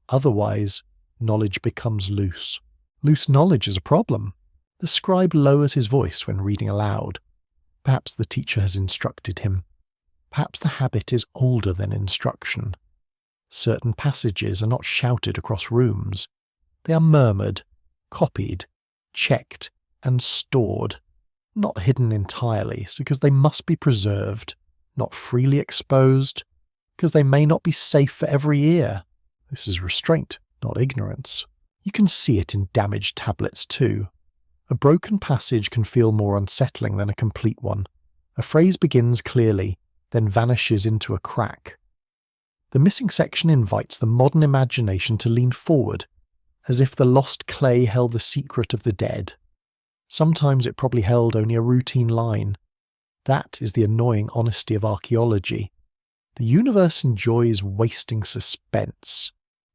Otherwise, knowledge becomes loose. Loose knowledge is a problem. The scribe lowers his voice when reading aloud. Perhaps the teacher has instructed him. Perhaps the habit is older than instruction. Certain passages are not shouted across rooms. They are murmured, copied, checked, and stored. Not hidden entirely, because they must be preserved. Not freely exposed, because they may not be safe for every ear. This is restraint, not ignorance. You can see it in damaged tablets too. A broken passage can feel more unsettling than a complete one. A phrase begins clearly, then vanishes into a crack. The missing section invites the modern imagination to lean forward, as if the lost clay held the secret of the dead. Sometimes it probably held only a routine line. That is the annoying honesty of archaeology. The universe enjoys wasting suspense,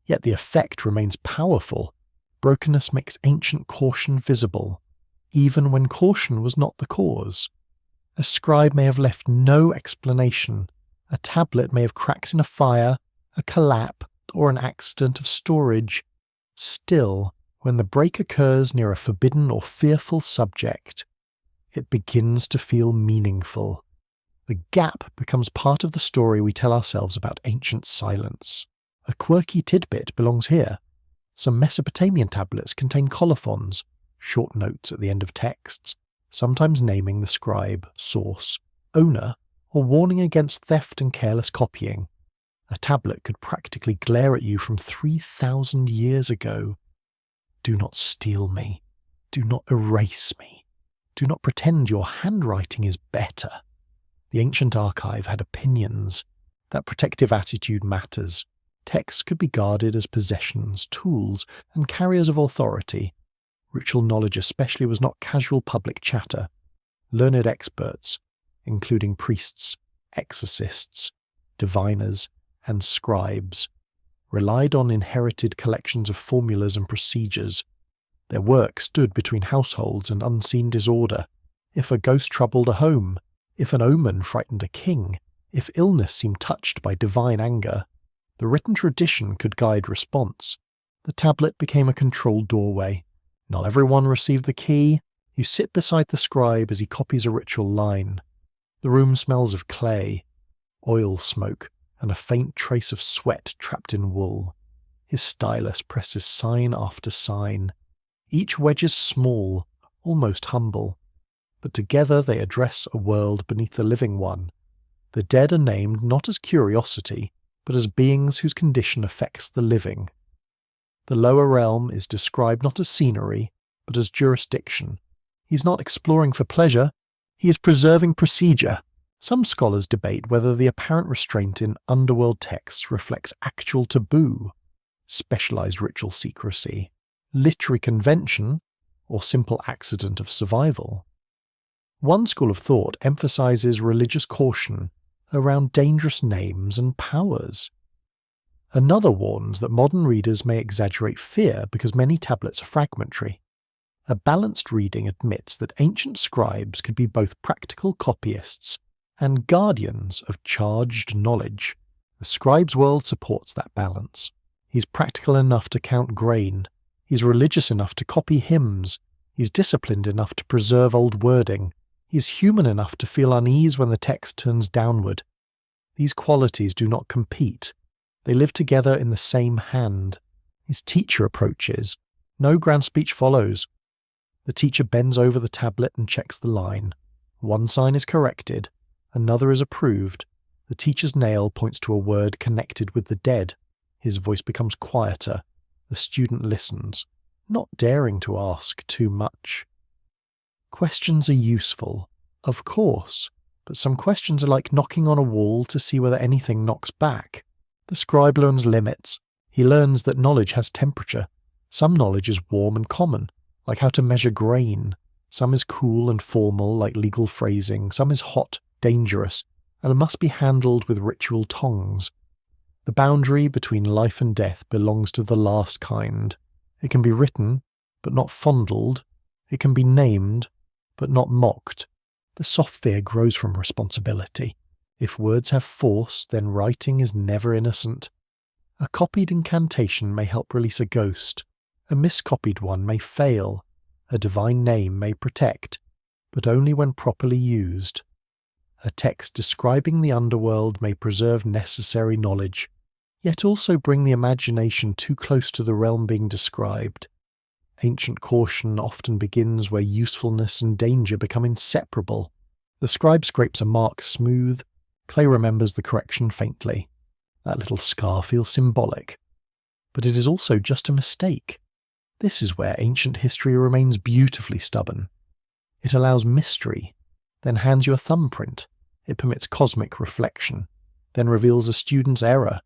yet the effect remains powerful. Brokenness makes ancient caution visible, even when caution was not the cause. A scribe may have left no explanation. A tablet may have cracked in a fire, a collapse, or an accident of storage. Still, When the break occurs near a forbidden or fearful subject, it begins to feel meaningful. The gap becomes part of the story we tell ourselves about ancient silence. A quirky tidbit belongs here. Some Mesopotamian tablets contain colophons, short notes at the end of texts, sometimes naming the scribe, source, owner, or warning against theft and careless copying. A tablet could practically glare at you from 3,000 years ago. Do not steal me. Do not erase me. Do not pretend your handwriting is better. The ancient archive had opinions. That protective attitude matters. Texts could be guarded as possessions, tools, and carriers of authority. Ritual knowledge especially was not casual public chatter. Learned experts, including priests, exorcists, diviners, and scribes, relied on inherited collections of formulas and procedures. Their work stood between households and unseen disorder. If a ghost troubled a home, if an omen frightened a king, if illness seemed touched by divine anger, the written tradition could guide response. The tablet became a controlled doorway. Not everyone received the key. You sit beside the scribe as he copies a ritual line. The room smells of clay, oil smoke, and a faint trace of sweat trapped in wool. His stylus presses sign after sign. Each wedge is small, almost humble, but together they address a world beneath the living one. The dead are named not as curiosity, but as beings whose condition affects the living. The lower realm is described not as scenery, but as jurisdiction. He's not exploring for pleasure, he is preserving procedure. Some scholars debate whether the apparent restraint in underworld texts reflects actual taboo, specialized ritual secrecy, literary convention, or simple accident of survival. One school of thought emphasizes religious caution around dangerous names and powers. Another warns that modern readers may exaggerate fear because many tablets are fragmentary. A balanced reading admits that ancient scribes could be both practical copyists and guardians of charged knowledge. The scribe's world supports that balance. He's practical enough to count grain. He's religious enough to copy hymns. He's disciplined enough to preserve old wording. He's human enough to feel unease when the text turns downward. These qualities do not compete. They live together in the same hand. His teacher approaches. No grand speech follows. The teacher bends over the tablet and checks the line. One sign is corrected. Another is approved. The teacher's nail points to a word connected with the dead. His voice becomes quieter. The student listens, not daring to ask too much. Questions are useful, of course, but some questions are like knocking on a wall to see whether anything knocks back. The scribe learns limits. He learns that knowledge has temperature. Some knowledge is warm and common, like how to measure grain. Some is cool and formal, like legal phrasing. Some is hot, dangerous, and must be handled with ritual tongs. The boundary between life and death belongs to the last kind. It can be written, but not fondled. It can be named, but not mocked. The soft fear grows from responsibility. If words have force, then writing is never innocent. A copied incantation may help release a ghost. A miscopied one may fail. A divine name may protect, but only when properly used. A text describing the underworld may preserve necessary knowledge, yet also bring the imagination too close to the realm being described. Ancient caution often begins where usefulness and danger become inseparable. The scribe scrapes a mark smooth. Clay remembers the correction faintly. That little scar feels symbolic. But it is also just a mistake. This is where ancient history remains beautifully stubborn. It allows mystery, then hands you a thumbprint. It permits cosmic reflection, then reveals a student's error.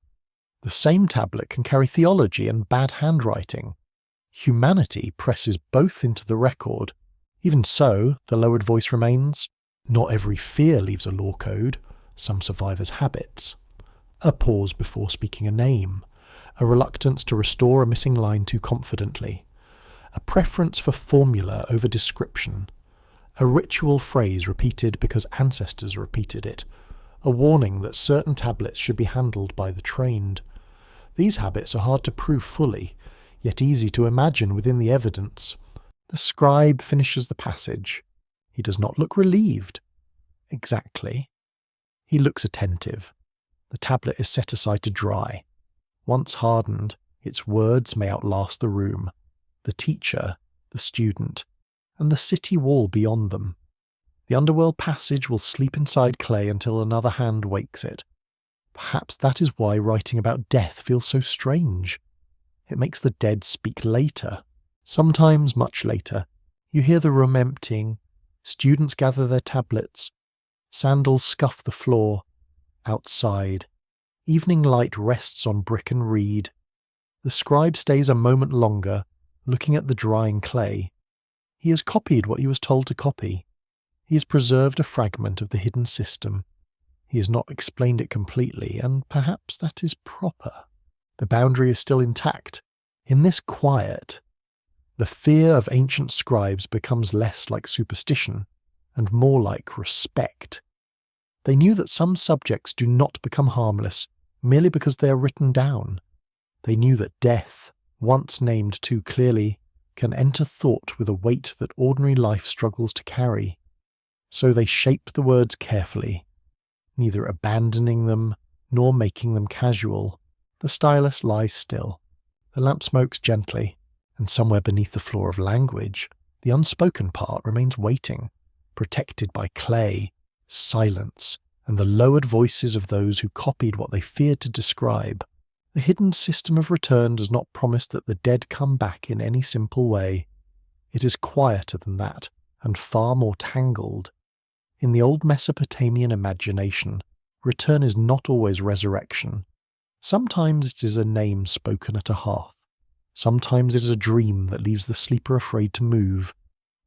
The same tablet can carry theology and bad handwriting. Humanity presses both into the record. Even so, the lowered voice remains. Not every fear leaves a law code. Some survive as habits. A pause before speaking a name. A reluctance to restore a missing line too confidently. A preference for formula over description. A ritual phrase repeated because ancestors repeated it. A warning that certain tablets should be handled by the trained. These habits are hard to prove fully. yet easy to imagine within the evidence. The scribe finishes the passage. He does not look relieved. Exactly. He looks attentive. The tablet is set aside to dry. Once hardened, its words may outlast the room, the teacher, the student, and the city wall beyond them. The underworld passage will sleep inside clay until another hand wakes it. Perhaps that is why writing about death feels so strange. It makes the dead speak later. Sometimes much later. You hear the room emptying. Students gather their tablets. Sandals scuff the floor. Outside. Evening light rests on brick and reed. The scribe stays a moment longer, looking at the drying clay. He has copied what he was told to copy. He has preserved a fragment of the hidden system. He has not explained it completely, and perhaps that is proper. The boundary is still intact. In this quiet, the fear of ancient scribes becomes less like superstition and more like respect. They knew that some subjects do not become harmless merely because they are written down. They knew that death, once named too clearly, can enter thought with a weight that ordinary life struggles to carry. So they shape the words carefully, neither abandoning them nor making them casual. The stylus lies still. The lamp smokes gently, and somewhere beneath the floor of language, the unspoken part remains waiting, protected by clay, silence, and the lowered voices of those who copied what they feared to describe. The hidden system of return does not promise that the dead come back in any simple way. It is quieter than that, and far more tangled. In the old Mesopotamian imagination, return is not always resurrection. Sometimes it is a name spoken at a hearth. Sometimes it is a dream that leaves the sleeper afraid to move.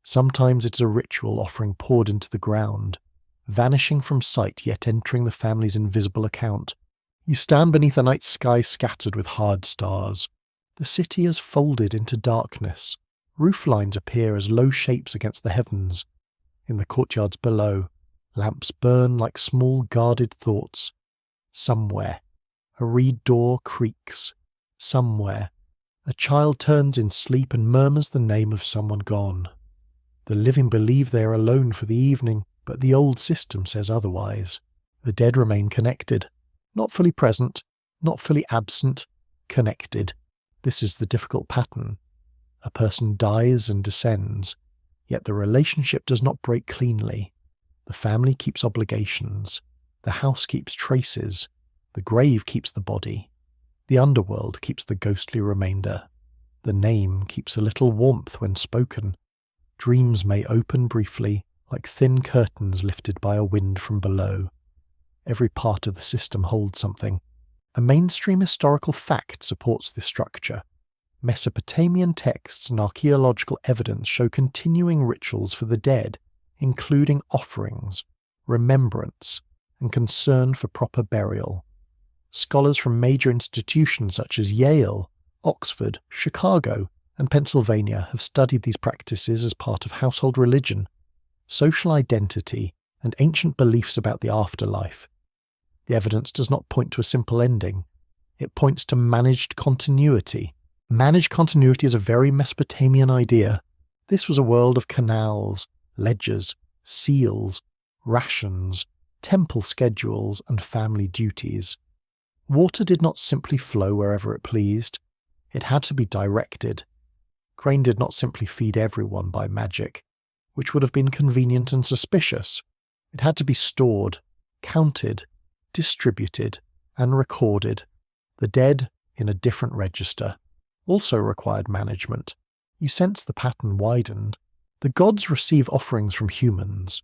Sometimes it is a ritual offering poured into the ground, vanishing from sight yet entering the family's invisible account. You stand beneath a night sky scattered with hard stars. The city is folded into darkness. Roof lines appear as low shapes against the heavens. In the courtyards below, lamps burn like small guarded thoughts. Somewhere, a reed door creaks. Somewhere, a child turns in sleep and murmurs the name of someone gone. The living believe they are alone for the evening, but the old system says otherwise. The dead remain connected. Not fully present, not fully absent, connected. This is the difficult pattern. A person dies and descends, yet the relationship does not break cleanly. The family keeps obligations. The house keeps traces. The grave keeps the body. The underworld keeps the ghostly remainder. The name keeps a little warmth when spoken. Dreams may open briefly, like thin curtains lifted by a wind from below. Every part of the system holds something. A mainstream historical fact supports this structure. Mesopotamian texts and archaeological evidence show continuing rituals for the dead, including offerings, remembrance, and concern for proper burial. Scholars from major institutions such as Yale, Oxford, Chicago, and Pennsylvania have studied these practices as part of household religion, social identity, and ancient beliefs about the afterlife. The evidence does not point to a simple ending. It points to managed continuity. Managed continuity is a very Mesopotamian idea. This was a world of canals, ledgers, seals, rations, temple schedules, and family duties. Water did not simply flow wherever it pleased. It had to be directed. Grain did not simply feed everyone by magic, which would have been convenient and suspicious. It had to be stored, counted, distributed, and recorded. The dead, in a different register, also required management. You sense the pattern widened. The gods receive offerings from humans.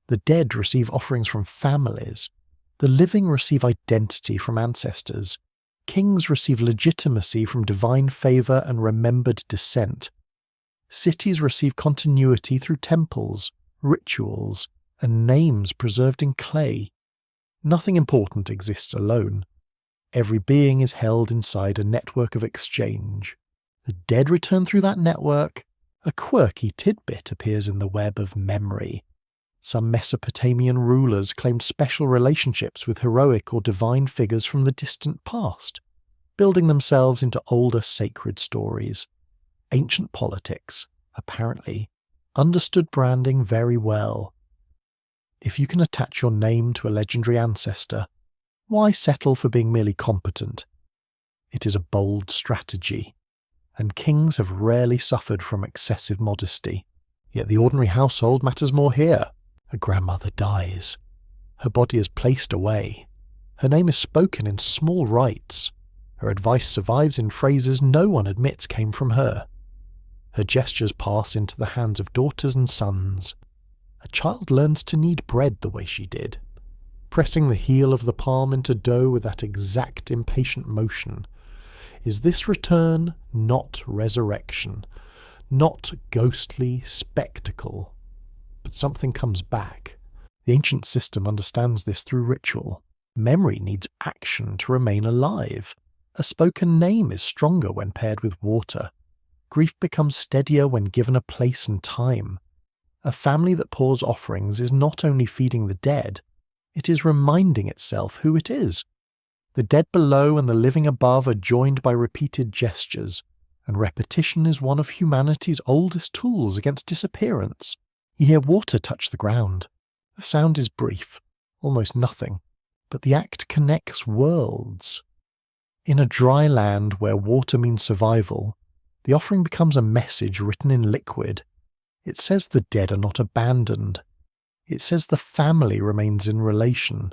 The dead receive offerings from families. The living receive identity from ancestors. Kings receive legitimacy from divine favour and remembered descent. Cities receive continuity through temples, rituals, and names preserved in clay. Nothing important exists alone. Every being is held inside a network of exchange. The dead return through that network. A quirky tidbit appears in the web of memory. Some Mesopotamian rulers claimed special relationships with heroic or divine figures from the distant past. building themselves into older sacred stories. Ancient politics, apparently, understood branding very well. If you can attach your name to a legendary ancestor, why settle for being merely competent? It is a bold strategy, and kings have rarely suffered from excessive modesty. Yet the ordinary household matters more here. A grandmother dies. Her body is placed away. Her name is spoken in small rites. Her advice survives in phrases no one admits came from her. Her gestures pass into the hands of daughters and sons. A child learns to knead bread the way she did, pressing the heel of the palm into dough with that exact impatient motion. Is this return not resurrection, not ghostly spectacle? But something comes back. The ancient system understands this through ritual. Memory needs action to remain alive. A spoken name is stronger when paired with water. Grief becomes steadier when given a place and time. A family that pours offerings is not only feeding the dead, it is reminding itself who it is. The dead below and the living above are joined by repeated gestures, and repetition is one of humanity's oldest tools against disappearance. You hear water touch the ground. The sound is brief, almost nothing, but the act connects worlds. In a dry land where water means survival, the offering becomes a message written in liquid. It says the dead are not abandoned. It says the family remains in relation.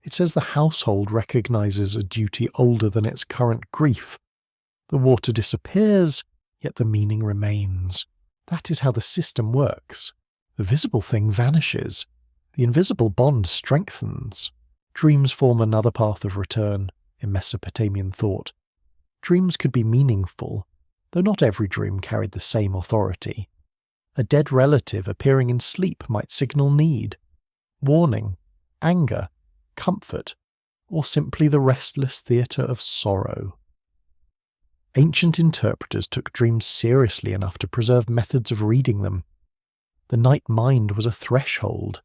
It says the household recognizes a duty older than its current grief. The water disappears, yet the meaning remains. That is how the system works. The visible thing vanishes. The invisible bond strengthens. Dreams form another path of return in Mesopotamian thought. Dreams could be meaningful, though not every dream carried the same authority. A dead relative appearing in sleep might signal need, warning, anger, comfort, or simply the restless theatre of sorrow. Ancient interpreters took dreams seriously enough to preserve methods of reading them. The night mind was a threshold,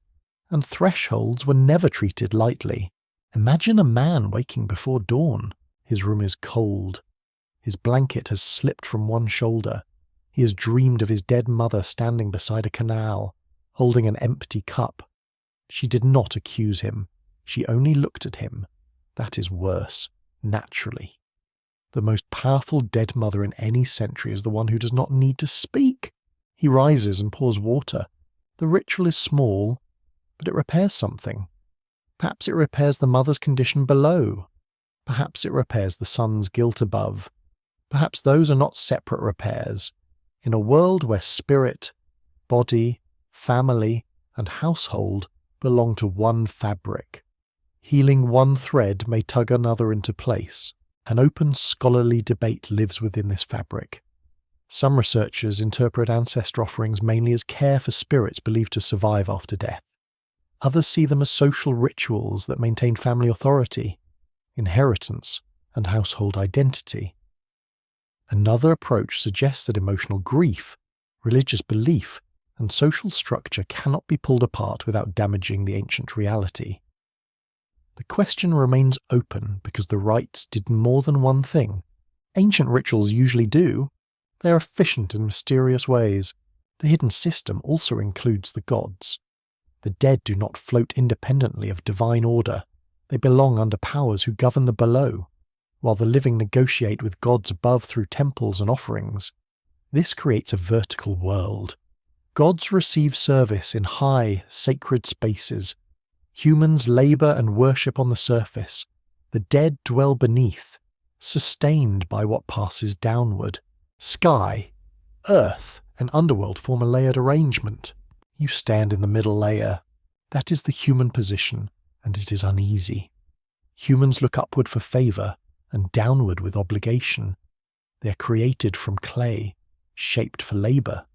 and thresholds were never treated lightly. Imagine a man waking before dawn. His room is cold. His blanket has slipped from one shoulder. He has dreamed of his dead mother standing beside a canal, holding an empty cup. She did not accuse him. She only looked at him. That is worse, naturally. The most powerful dead mother in any century is the one who does not need to speak. He rises and pours water. The ritual is small, but it repairs something. Perhaps it repairs the mother's condition below. Perhaps it repairs the son's guilt above. Perhaps those are not separate repairs. In a world where spirit, body, family, and household belong to one fabric, healing one thread may tug another into place. An open scholarly debate lives within this fabric. Some researchers interpret ancestor offerings mainly as care for spirits believed to survive after death. Others see them as social rituals that maintain family authority, inheritance, and household identity. Another approach suggests that emotional grief, religious belief, and social structure cannot be pulled apart without damaging the ancient reality. The question remains open because the rites did more than one thing. Ancient rituals usually do. They are efficient in mysterious ways. The hidden system also includes the gods. The dead do not float independently of divine order. They belong under powers who govern the below, while the living negotiate with gods above through temples and offerings. This creates a vertical world. Gods receive service in high, sacred spaces. Humans labour and worship on the surface. The dead dwell beneath, sustained by what passes downward. Sky, earth, and underworld form a layered arrangement. You stand in the middle layer. That is the human position, and it is uneasy. Humans look upward for favour, and downward with obligation. They are created from clay, shaped for labour,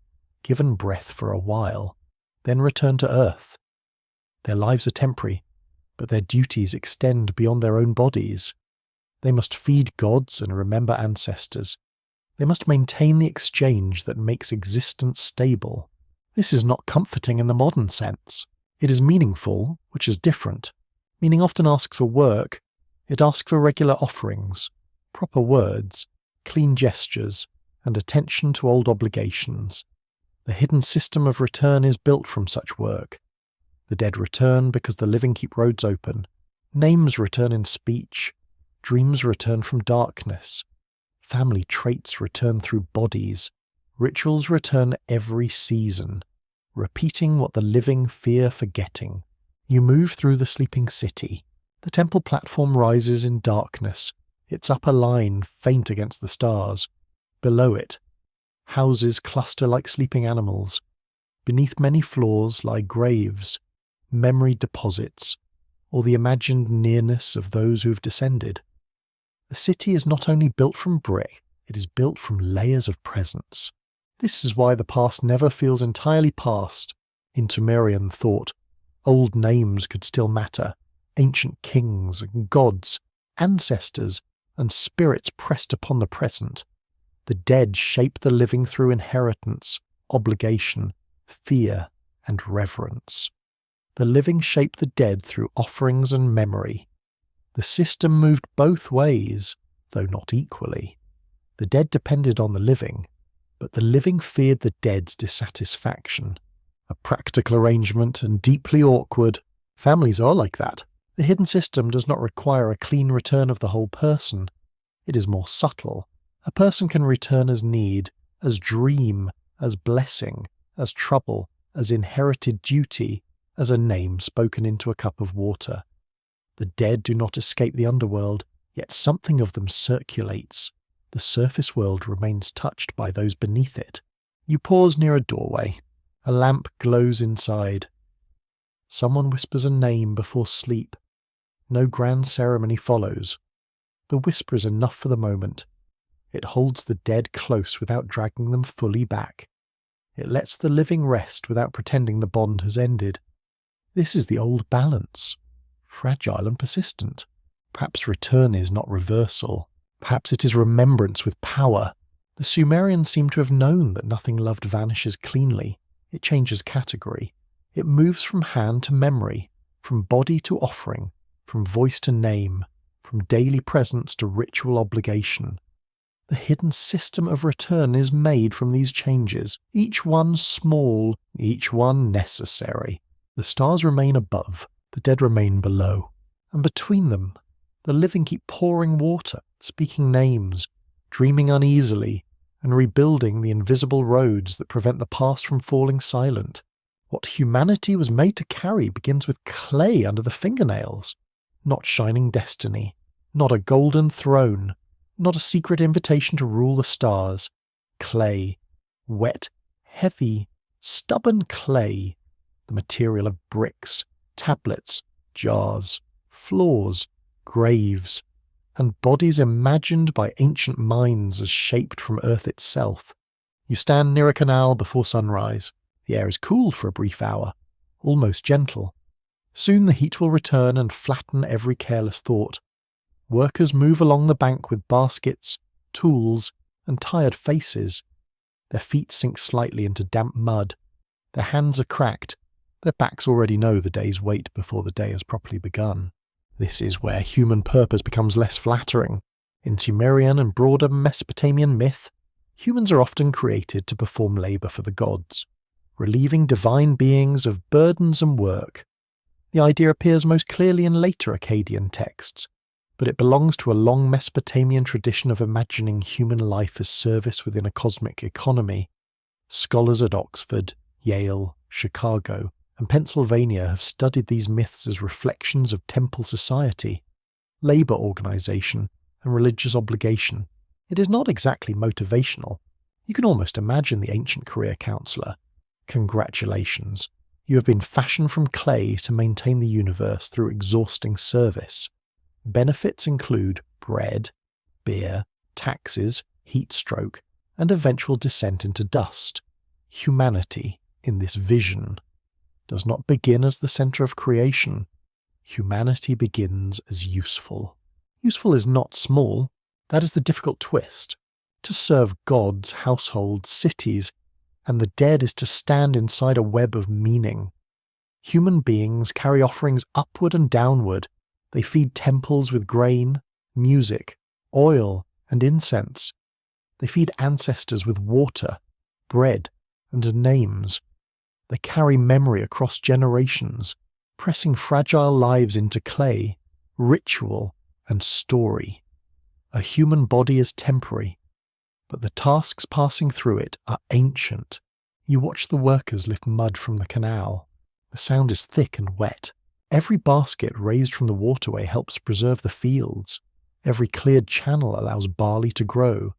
given breath for a while, then return to earth. Their lives are temporary, but their duties extend beyond their own bodies. They must feed gods and remember ancestors. They must maintain the exchange that makes existence stable. This is not comforting in the modern sense. It is meaningful, which is different. Meaning often asks for work. It asks for regular offerings, proper words, clean gestures, and attention to old obligations. The hidden system of return is built from such work. The dead return because the living keep roads open. Names return in speech. Dreams return from darkness. Family traits return through bodies. Rituals return every season, repeating what the living fear forgetting. You move through the sleeping city. The temple platform rises in darkness, its upper line faint against the stars. Below it, houses cluster like sleeping animals. Beneath many floors lie graves, memory deposits, or the imagined nearness of those who have descended. The city is not only built from brick, it is built from layers of presence. This is why the past never feels entirely past. In Sumerian thought, old names could still matter. Ancient kings, gods, ancestors, and spirits pressed upon the present. The dead shape the living through inheritance, obligation, fear, and reverence. The living shape the dead through offerings and memory. The system moved both ways, though not equally. The dead depended on the living, but the living feared the dead's dissatisfaction. A practical arrangement and deeply awkward. Families are like that. The hidden system does not require a clean return of the whole person. It is more subtle. A person can return as need, as dream, as blessing, as trouble, as inherited duty, as a name spoken into a cup of water. The dead do not escape the underworld, yet something of them circulates. The surface world remains touched by those beneath it. You pause near a doorway. A lamp glows inside. Someone whispers a name before sleep. No grand ceremony follows. The whisper is enough for the moment. It holds the dead close without dragging them fully back. It lets the living rest without pretending the bond has ended. This is the old balance. Fragile and persistent. Perhaps return is not reversal. Perhaps it is remembrance with power. The Sumerians seem to have known that nothing loved vanishes cleanly. It changes category. It moves from hand to memory, from body to offering, from voice to name, from daily presence to ritual obligation. The hidden system of return is made from these changes, each one small, each one necessary. The stars remain above, the dead remain below, and between them, the living keep pouring water, speaking names, dreaming uneasily, and rebuilding the invisible roads that prevent the past from falling silent. What humanity was made to carry begins with clay under the fingernails. Not shining destiny, not a golden throne, not a secret invitation to rule the stars. Clay, wet, heavy, stubborn clay, the material of bricks, tablets, jars, floors, graves, and bodies imagined by ancient minds as shaped from earth itself. You stand near a canal before sunrise. The air is cool for a brief hour, almost gentle. Soon the heat will return and flatten every careless thought. Workers move along the bank with baskets, tools, and tired faces. Their feet sink slightly into damp mud. Their hands are cracked. Their backs already know the day's wait before the day has properly begun. This is where human purpose becomes less flattering. In Sumerian and broader Mesopotamian myth, humans are often created to perform labour for the gods, relieving divine beings of burdens and work. The idea appears most clearly in later Akkadian texts, but it belongs to a long Mesopotamian tradition of imagining human life as service within a cosmic economy. Scholars at Oxford, Yale, Chicago, and Pennsylvania have studied these myths as reflections of temple society, labour organisation, and religious obligation. It is not exactly motivational. You can almost imagine the ancient career counsellor. Congratulations. You have been fashioned from clay to maintain the universe through exhausting service. Benefits include bread, beer, taxes, heat stroke, and eventual descent into dust. Humanity, in this vision, does not begin as the centre of creation. Humanity begins as useful. Useful is not small. That is the difficult twist. To serve gods, households, cities, and the dead is to stand inside a web of meaning. Human beings carry offerings upward and downward. They feed temples with grain, music, oil, and incense. They feed ancestors with water, bread, and names. They carry memory across generations, pressing fragile lives into clay, ritual, and story. A human body is temporary, but the tasks passing through it are ancient. You watch the workers lift mud from the canal. The sound is thick and wet. Every basket raised from the waterway helps preserve the fields. Every cleared channel allows barley to grow.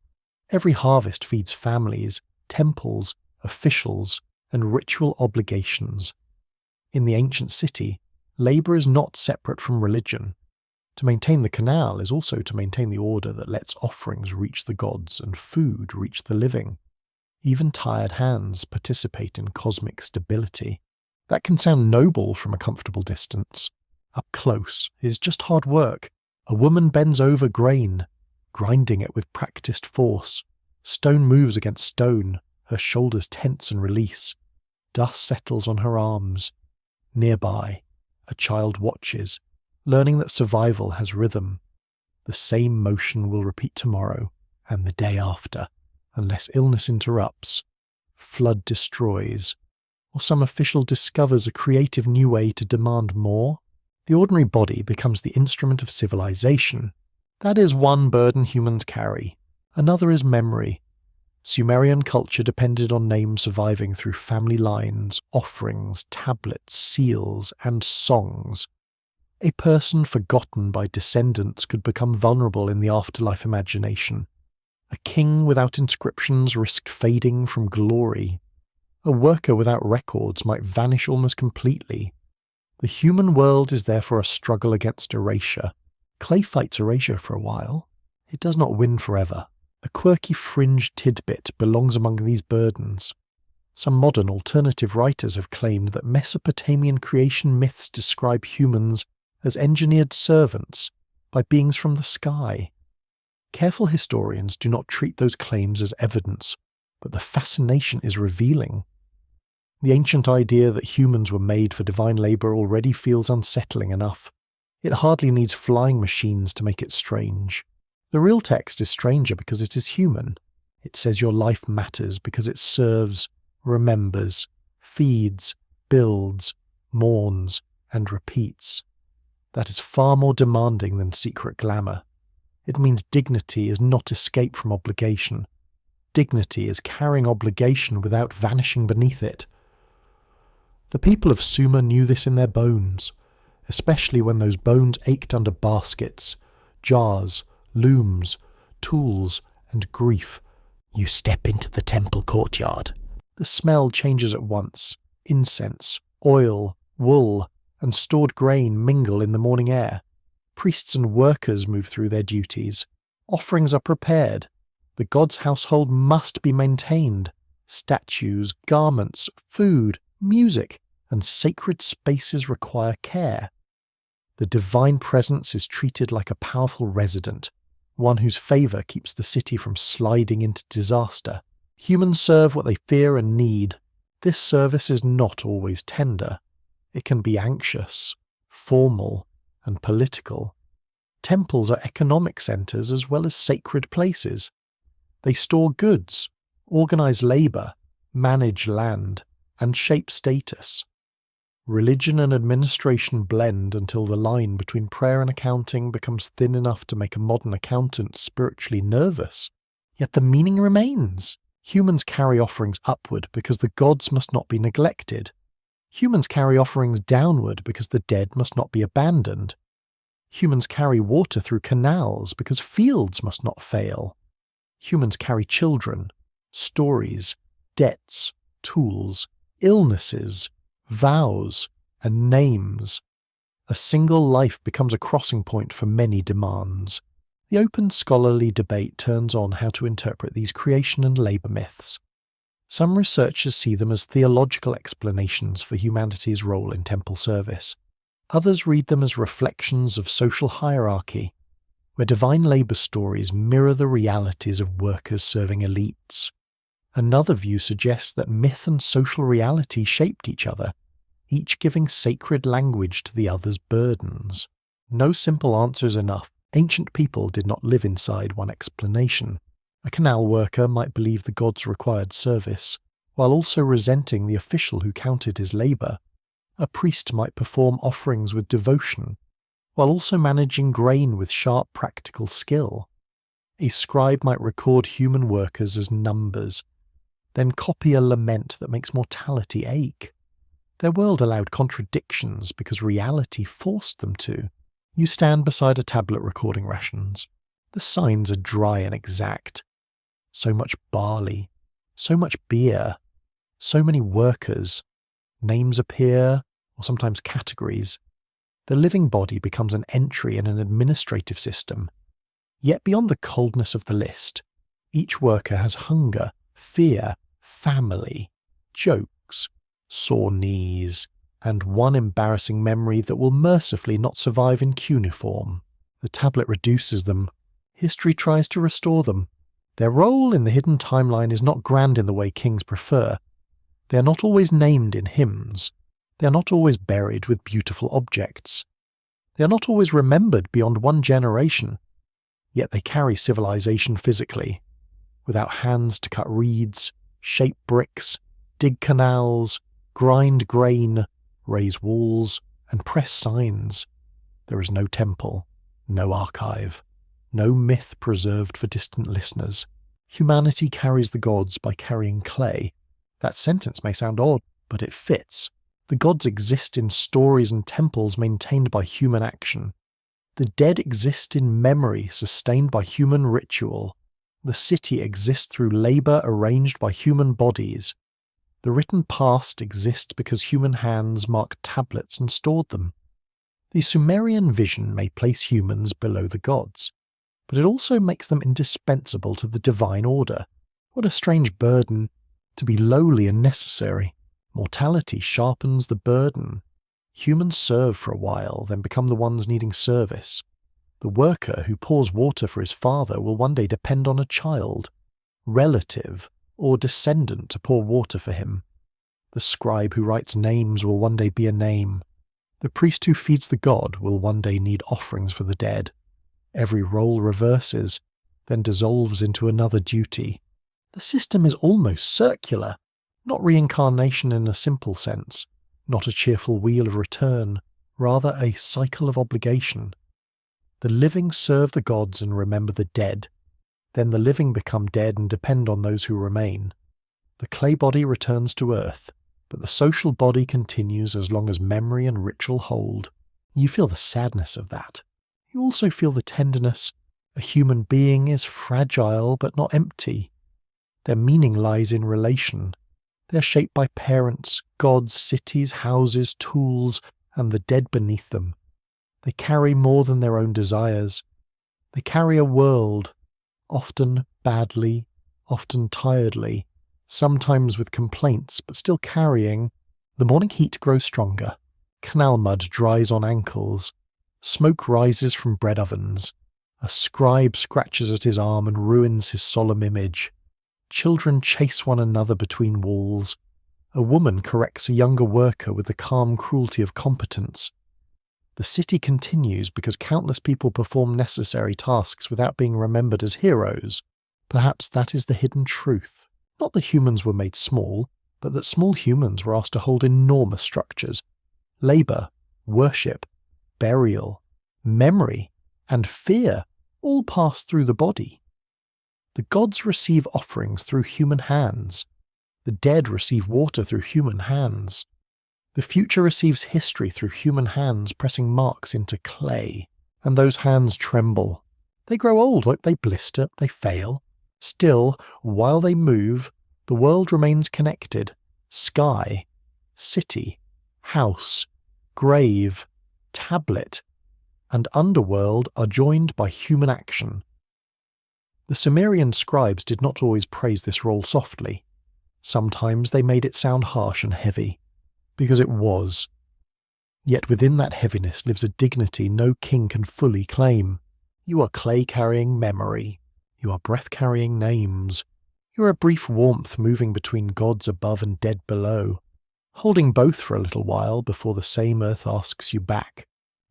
Every harvest feeds families, temples, officials, and ritual obligations. In the ancient city, labour is not separate from religion. To maintain the canal is also to maintain the order that lets offerings reach the gods and food reach the living. Even tired hands participate in cosmic stability. That can sound noble from a comfortable distance. Up close is just hard work. A woman bends over grain, grinding it with practiced force. Stone moves against stone, her shoulders tense and release. Dust settles on her arms. Nearby, a child watches, learning that survival has rhythm. The same motion will repeat tomorrow and the day after, unless illness interrupts, flood destroys, or some official discovers a creative new way to demand more. The ordinary body becomes the instrument of civilization. That is one burden humans carry. Another is memory. Sumerian culture depended on names surviving through family lines, offerings, tablets, seals, and songs. A person forgotten by descendants could become vulnerable in the afterlife imagination. A king without inscriptions risked fading from glory. A worker without records might vanish almost completely. The human world is therefore a struggle against erasure. Clay fights erasure for a while. It does not win forever. A quirky fringe tidbit belongs among these burdens. Some modern alternative writers have claimed that Mesopotamian creation myths describe humans as engineered servants by beings from the sky. Careful historians do not treat those claims as evidence, but the fascination is revealing. The ancient idea that humans were made for divine labour already feels unsettling enough. It hardly needs flying machines to make it strange. The real text is stranger because it is human. It says your life matters because it serves, remembers, feeds, builds, mourns, and repeats. That is far more demanding than secret glamour. It means dignity is not escape from obligation. Dignity is carrying obligation without vanishing beneath it. The people of Sumer knew this in their bones, especially when those bones ached under baskets, jars, looms, tools, and grief. You step into the temple courtyard. The smell changes at once. Incense, oil, wool, and stored grain mingle in the morning air. Priests and workers move through their duties. Offerings are prepared. The god's household must be maintained. Statues, garments, food, music, and sacred spaces require care. The divine presence is treated like a powerful resident, one whose favour keeps the city from sliding into disaster. Humans serve what they fear and need. This service is not always tender. It can be anxious, formal, and political. Temples are economic centres as well as sacred places. They store goods, organise labour, manage land, and shape status. Religion and administration blend until the line between prayer and accounting becomes thin enough to make a modern accountant spiritually nervous. Yet the meaning remains. Humans carry offerings upward because the gods must not be neglected. Humans carry offerings downward because the dead must not be abandoned. Humans carry water through canals because fields must not fail. Humans carry children, stories, debts, tools, illnesses, vows, and names. A single life becomes a crossing point for many demands. The open scholarly debate turns on how to interpret these creation and labour myths. Some researchers see them as theological explanations for humanity's role in temple service. Others read them as reflections of social hierarchy, where divine labour stories mirror the realities of workers serving elites. Another view suggests that myth and social reality shaped each other, each giving sacred language to the other's burdens. No simple answer is enough. Ancient people did not live inside one explanation. A canal worker might believe the gods required service, while also resenting the official who counted his labour. A priest might perform offerings with devotion, while also managing grain with sharp practical skill. A scribe might record human workers as numbers, then copy a lament that makes mortality ache. Their world allowed contradictions because reality forced them to. You stand beside a tablet recording rations. The signs are dry and exact. So much barley, so much beer, so many workers. Names appear, or sometimes categories. The living body becomes an entry in an administrative system. Yet beyond the coldness of the list, each worker has hunger, fear, family, jokes, sore knees, and one embarrassing memory that will mercifully not survive in cuneiform. The tablet reduces them. History tries to restore them. Their role in the hidden timeline is not grand in the way kings prefer. They are not always named in hymns. They are not always buried with beautiful objects. They are not always remembered beyond one generation. Yet they carry civilization physically. Without hands to cut reeds, shape bricks, dig canals, grind grain, raise walls, and press signs, there is no temple, no archive, no myth preserved for distant listeners. Humanity carries the gods by carrying clay. That sentence may sound odd, but it fits. The gods exist in stories and temples maintained by human action. The dead exist in memory sustained by human ritual. The city exists through labour arranged by human bodies. The written past exists because human hands marked tablets and stored them. The Sumerian vision may place humans below the gods, but it also makes them indispensable to the divine order. What a strange burden, to be lowly and necessary. Mortality sharpens the burden. Humans serve for a while, then become the ones needing service. The worker who pours water for his father will one day depend on a child, relative, or descendant to pour water for him. The scribe who writes names will one day be a name. The priest who feeds the god will one day need offerings for the dead. Every role reverses, then dissolves into another duty. The system is almost circular, not reincarnation in a simple sense, not a cheerful wheel of return, rather a cycle of obligation. The living serve the gods and remember the dead. Then the living become dead and depend on those who remain. The clay body returns to earth, but the social body continues as long as memory and ritual hold. You feel the sadness of that. You also feel the tenderness. A human being is fragile but not empty. Their meaning lies in relation. They are shaped by parents, gods, cities, houses, tools, and the dead beneath them. They carry more than their own desires. They carry a world, often badly, often tiredly, sometimes with complaints, but still carrying. The morning heat grows stronger. Canal mud dries on ankles. Smoke rises from bread ovens. A scribe scratches at his arm and ruins his solemn image. Children chase one another between walls. A woman corrects a younger worker with the calm cruelty of competence. The city continues because countless people perform necessary tasks without being remembered as heroes. Perhaps that is the hidden truth. Not that humans were made small, but that small humans were asked to hold enormous structures. Labour, worship, burial, memory, and fear all pass through the body. The gods receive offerings through human hands. The dead receive water through human hands. The future receives history through human hands pressing marks into clay. And those hands tremble. They grow old, like they blister, they fail. Still, while they move, the world remains connected. Sky, city, house, grave, tablet, and underworld are joined by human action. The Sumerian scribes did not always praise this role softly. Sometimes they made it sound harsh and heavy, because it was. Yet within that heaviness lives a dignity no king can fully claim. You are clay-carrying memory. You are breath-carrying names. You are a brief warmth moving between gods above and dead below, holding both for a little while before the same earth asks you back.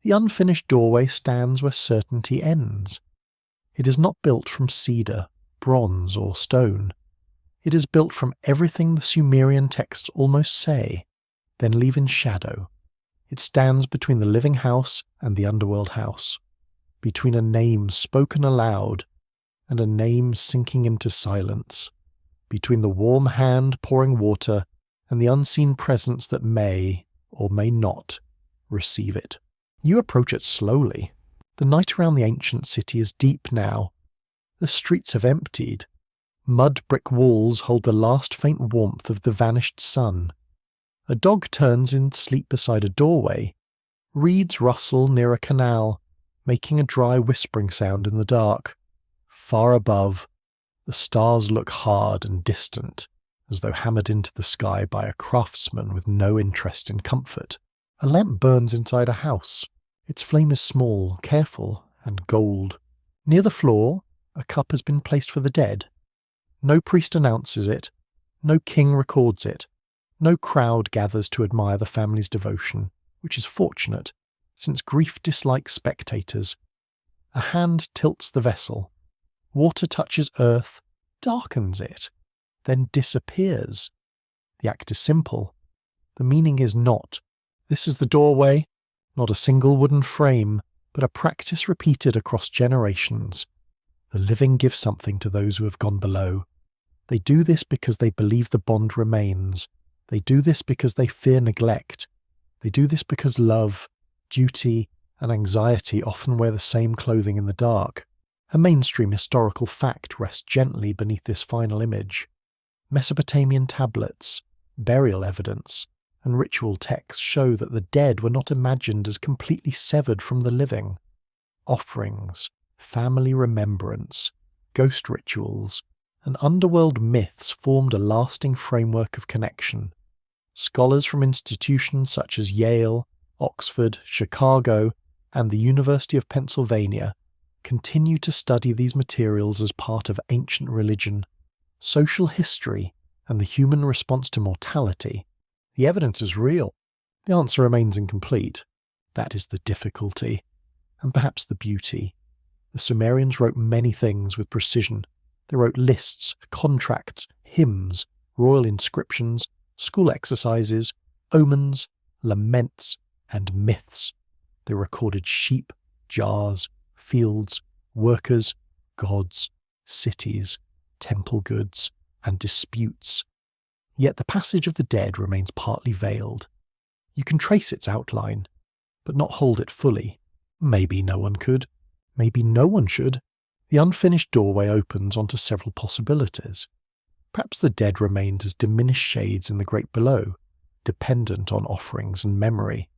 The unfinished doorway stands where certainty ends. It is not built from cedar, bronze, or stone. It is built from everything the Sumerian texts almost say, then leave in shadow. It stands between the living house and the underworld house, between a name spoken aloud and a name sinking into silence, between the warm hand pouring water and the unseen presence that may, or may not, receive it. You approach it slowly. The night around the ancient city is deep now. The streets have emptied. Mud brick walls hold the last faint warmth of the vanished sun. A dog turns in sleep beside a doorway. Reeds rustle near a canal, making a dry whispering sound in the dark. Far above, the stars look hard and distant, as though hammered into the sky by a craftsman with no interest in comfort. A lamp burns inside a house. Its flame is small, careful, and gold. Near the floor, a cup has been placed for the dead. No priest announces it. No king records it. No crowd gathers to admire the family's devotion, which is fortunate, since grief dislikes spectators. A hand tilts the vessel. Water touches earth, darkens it, then disappears. The act is simple. The meaning is not, this is the doorway, not a single wooden frame, but a practice repeated across generations. The living give something to those who have gone below. They do this because they believe the bond remains. They do this because they fear neglect. They do this because love, duty, and anxiety often wear the same clothing in the dark. A mainstream historical fact rests gently beneath this final image. Mesopotamian tablets, burial evidence, and ritual texts show that the dead were not imagined as completely severed from the living. Offerings, family remembrance, ghost rituals, and underworld myths formed a lasting framework of connection. Scholars from institutions such as Yale, Oxford, Chicago, and the University of Pennsylvania continue to study these materials as part of ancient religion, social history, and the human response to mortality. The evidence is real. The answer remains incomplete. That is the difficulty, and perhaps the beauty. The Sumerians wrote many things with precision. They wrote lists, contracts, hymns, royal inscriptions, school exercises, omens, laments, and myths. They recorded sheep, jars, fields, workers, gods, cities, temple goods, and disputes. Yet the passage of the dead remains partly veiled. You can trace its outline, but not hold it fully. Maybe no one could. Maybe no one should. The unfinished doorway opens onto several possibilities. Perhaps the dead remained as diminished shades in the great below, dependent on offerings and memory.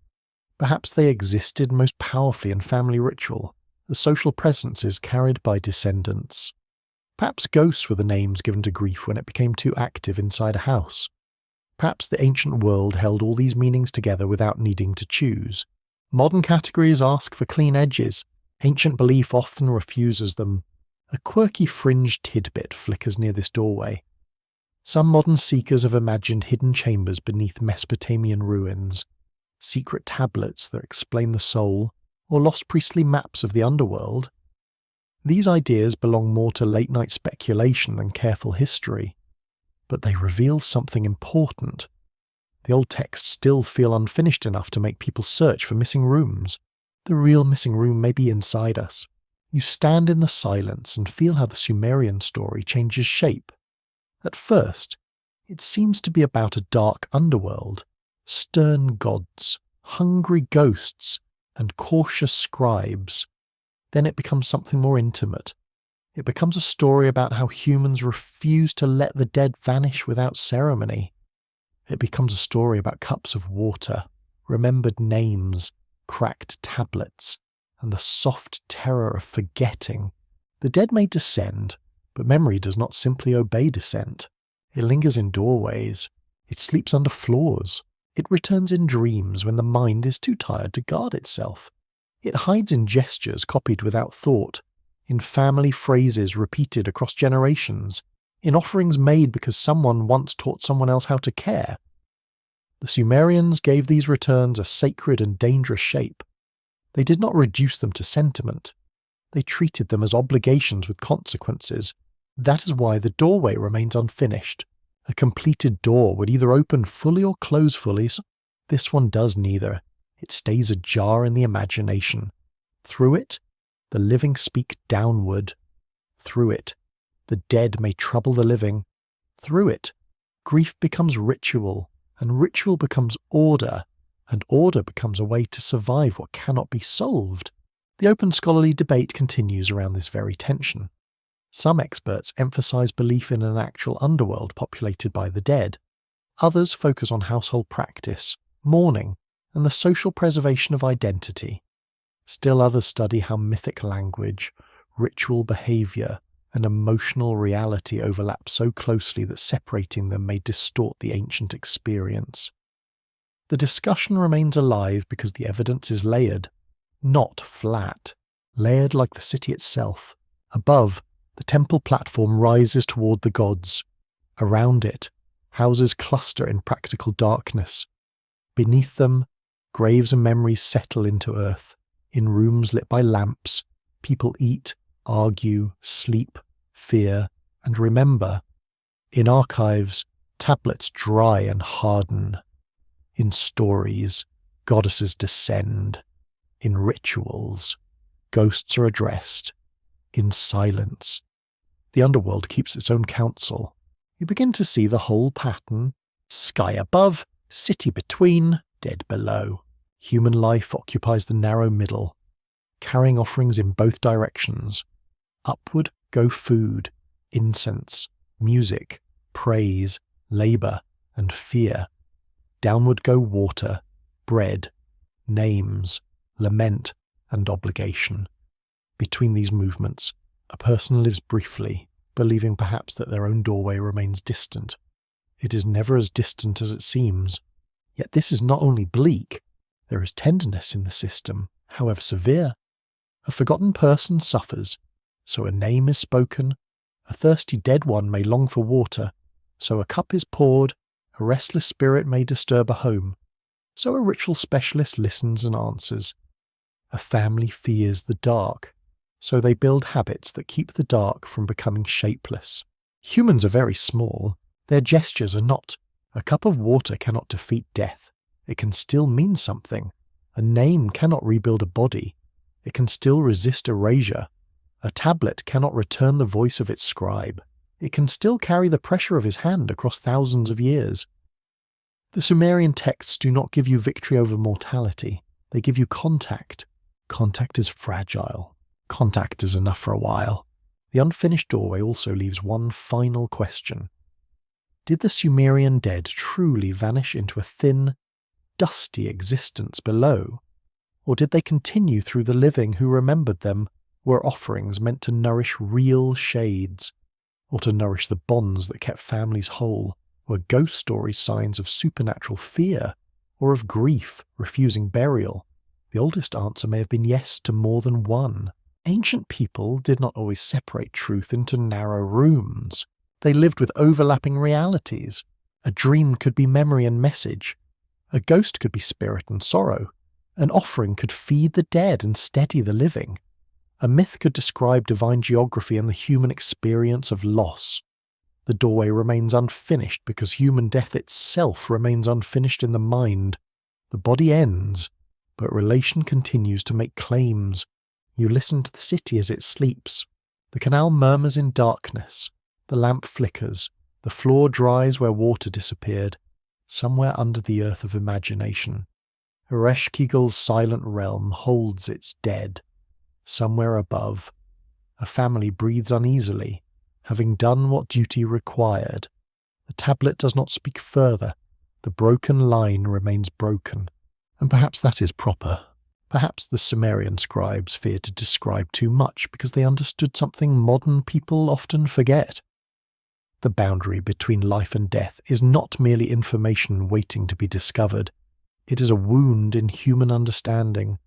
Perhaps they existed most powerfully in family ritual, as social presences carried by descendants. Perhaps ghosts were the names given to grief when it became too active inside a house. Perhaps the ancient world held all these meanings together without needing to choose. Modern categories ask for clean edges. Ancient belief often refuses them. A quirky fringe tidbit flickers near this doorway. Some modern seekers have imagined hidden chambers beneath Mesopotamian ruins, secret tablets that explain the soul, or lost priestly maps of the underworld. These ideas belong more to late-night speculation than careful history, but they reveal something important. The old texts still feel unfinished enough to make people search for missing rooms. The real missing room may be inside us. You stand in the silence and feel how the Sumerian story changes shape. At first, it seems to be about a dark underworld, stern gods, hungry ghosts, and cautious scribes. Then it becomes something more intimate. It becomes a story about how humans refuse to let the dead vanish without ceremony. It becomes a story about cups of water, remembered names, cracked tablets, and the soft terror of forgetting. The dead may descend, but memory does not simply obey descent. It lingers in doorways. It sleeps under floors. It returns in dreams when the mind is too tired to guard itself. It hides in gestures copied without thought, in family phrases repeated across generations, in offerings made because someone once taught someone else how to care. The Sumerians gave these returns a sacred and dangerous shape. They did not reduce them to sentiment. They treated them as obligations with consequences. That is why the doorway remains unfinished. A completed door would either open fully or close fully. This one does neither. It stays ajar in the imagination. Through it, the living speak downward. Through it, the dead may trouble the living. Through it, grief becomes ritual, and ritual becomes order, and order becomes a way to survive what cannot be solved. The open scholarly debate continues around this very tension. Some experts emphasize belief in an actual underworld populated by the dead. Others focus on household practice, mourning, and the social preservation of identity. Still others study how mythic language, ritual behavior, and emotional reality overlap so closely that separating them may distort the ancient experience. The discussion remains alive because the evidence is layered, not flat, layered like the city itself. Above, the temple platform rises toward the gods. Around it, houses cluster in practical darkness. Beneath them, graves and memories settle into earth. In rooms lit by lamps, people eat, argue, sleep, fear, and remember. In archives, tablets dry and harden. In stories, goddesses descend. In rituals, ghosts are addressed. In silence, the underworld keeps its own counsel. You begin to see the whole pattern. Sky above, city between, dead below. Human life occupies the narrow middle, carrying offerings in both directions. Upward go food, incense, music, praise, labour, and fear. Downward go water, bread, names, lament, and obligation. Between these movements, a person lives briefly, believing perhaps that their own doorway remains distant. It is never as distant as it seems. Yet this is not only bleak, there is tenderness in the system, however severe. A forgotten person suffers, so a name is spoken. A thirsty dead one may long for water, so a cup is poured. A restless spirit may disturb a home, so a ritual specialist listens and answers. A family fears the dark, so they build habits that keep the dark from becoming shapeless. Humans are very small. Their gestures are not. A cup of water cannot defeat death. It can still mean something. A name cannot rebuild a body. It can still resist erasure. A tablet cannot return the voice of its scribe. It can still carry the pressure of his hand across thousands of years. The Sumerian texts do not give you victory over mortality. They give you contact. Contact is fragile. Contact is enough for a while. The unfinished doorway also leaves one final question. Did the Sumerian dead truly vanish into a thin, dusty existence below? Or did they continue through the living who remembered them were offerings meant to nourish real shades, or to nourish the bonds that kept families whole? Were ghost stories signs of supernatural fear, or of grief refusing burial? The oldest answer may have been yes to more than one. Ancient people did not always separate truth into narrow rooms. They lived with overlapping realities. A dream could be memory and message. A ghost could be spirit and sorrow. An offering could feed the dead and steady the living. A myth could describe divine geography and the human experience of loss. The doorway remains unfinished because human death itself remains unfinished in the mind. The body ends, but relation continues to make claims. You listen to the city as it sleeps. The canal murmurs in darkness. The lamp flickers. The floor dries where water disappeared, somewhere under the earth of imagination. Ereshkigal's silent realm holds its dead. Somewhere above, a family breathes uneasily, having done what duty required. The tablet does not speak further. The broken line remains broken. And perhaps that is proper. Perhaps the Sumerian scribes feared to describe too much because they understood something modern people often forget. The boundary between life and death is not merely information waiting to be discovered. It is a wound in human understanding.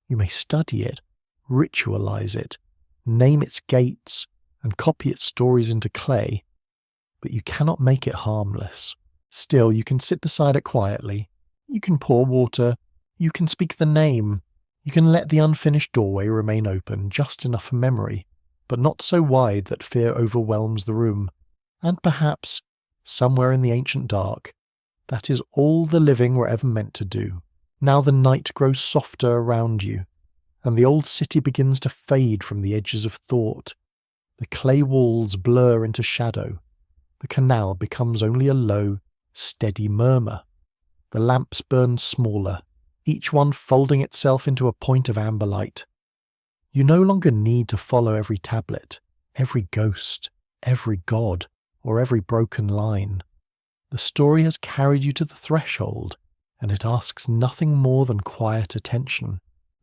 You may study it, ritualize it, name its gates, and copy its stories into clay, but you cannot make it harmless. Still, you can sit beside it quietly. You can pour water. You can speak the name. You can let the unfinished doorway remain open just enough for memory, but not so wide that fear overwhelms the room. And perhaps, somewhere in the ancient dark, that is all the living were ever meant to do. Now the night grows softer around you, and the old city begins to fade from the edges of thought. The clay walls blur into shadow. The canal becomes only a low, steady murmur. The lamps burn smaller, each one folding itself into a point of amber light. You no longer need to follow every tablet, every ghost, every god, or every broken line. The story has carried you to the threshold, and it asks nothing more than quiet attention.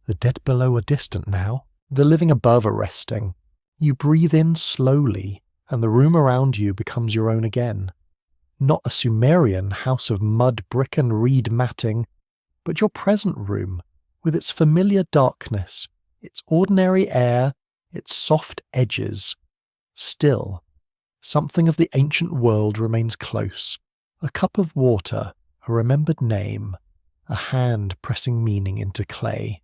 The dead below are distant now, the living above are resting. You breathe in slowly, and the room around you becomes your own again. Not a Sumerian house of mud, brick and reed matting, but your present room, with its familiar darkness, its ordinary air, its soft edges. Still, something of the ancient world remains close. A cup of water, a remembered name, a hand pressing meaning into clay.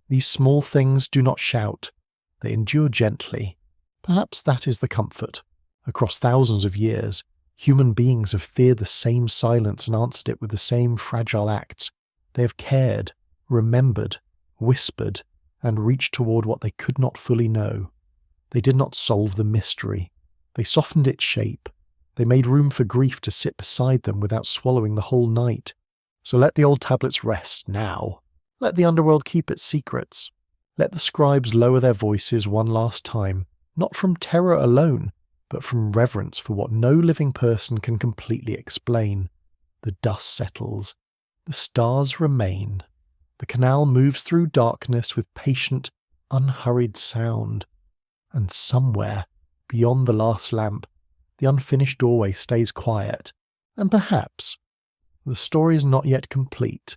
These small things do not shout, they endure gently. Perhaps that is the comfort. Across thousands of years, human beings have feared the same silence and answered it with the same fragile acts. They have cared, remembered, whispered, and reached toward what they could not fully know. They did not solve the mystery. They softened its shape. They made room for grief to sit beside them without swallowing the whole night. So let the old tablets rest now. Let the underworld keep its secrets. Let the scribes lower their voices one last time, not from terror alone, but from reverence for what no living person can completely explain. The dust settles. The stars remain. The canal moves through darkness with patient, unhurried sound. And somewhere, beyond the last lamp, the unfinished doorway stays quiet. And perhaps the story is not yet complete.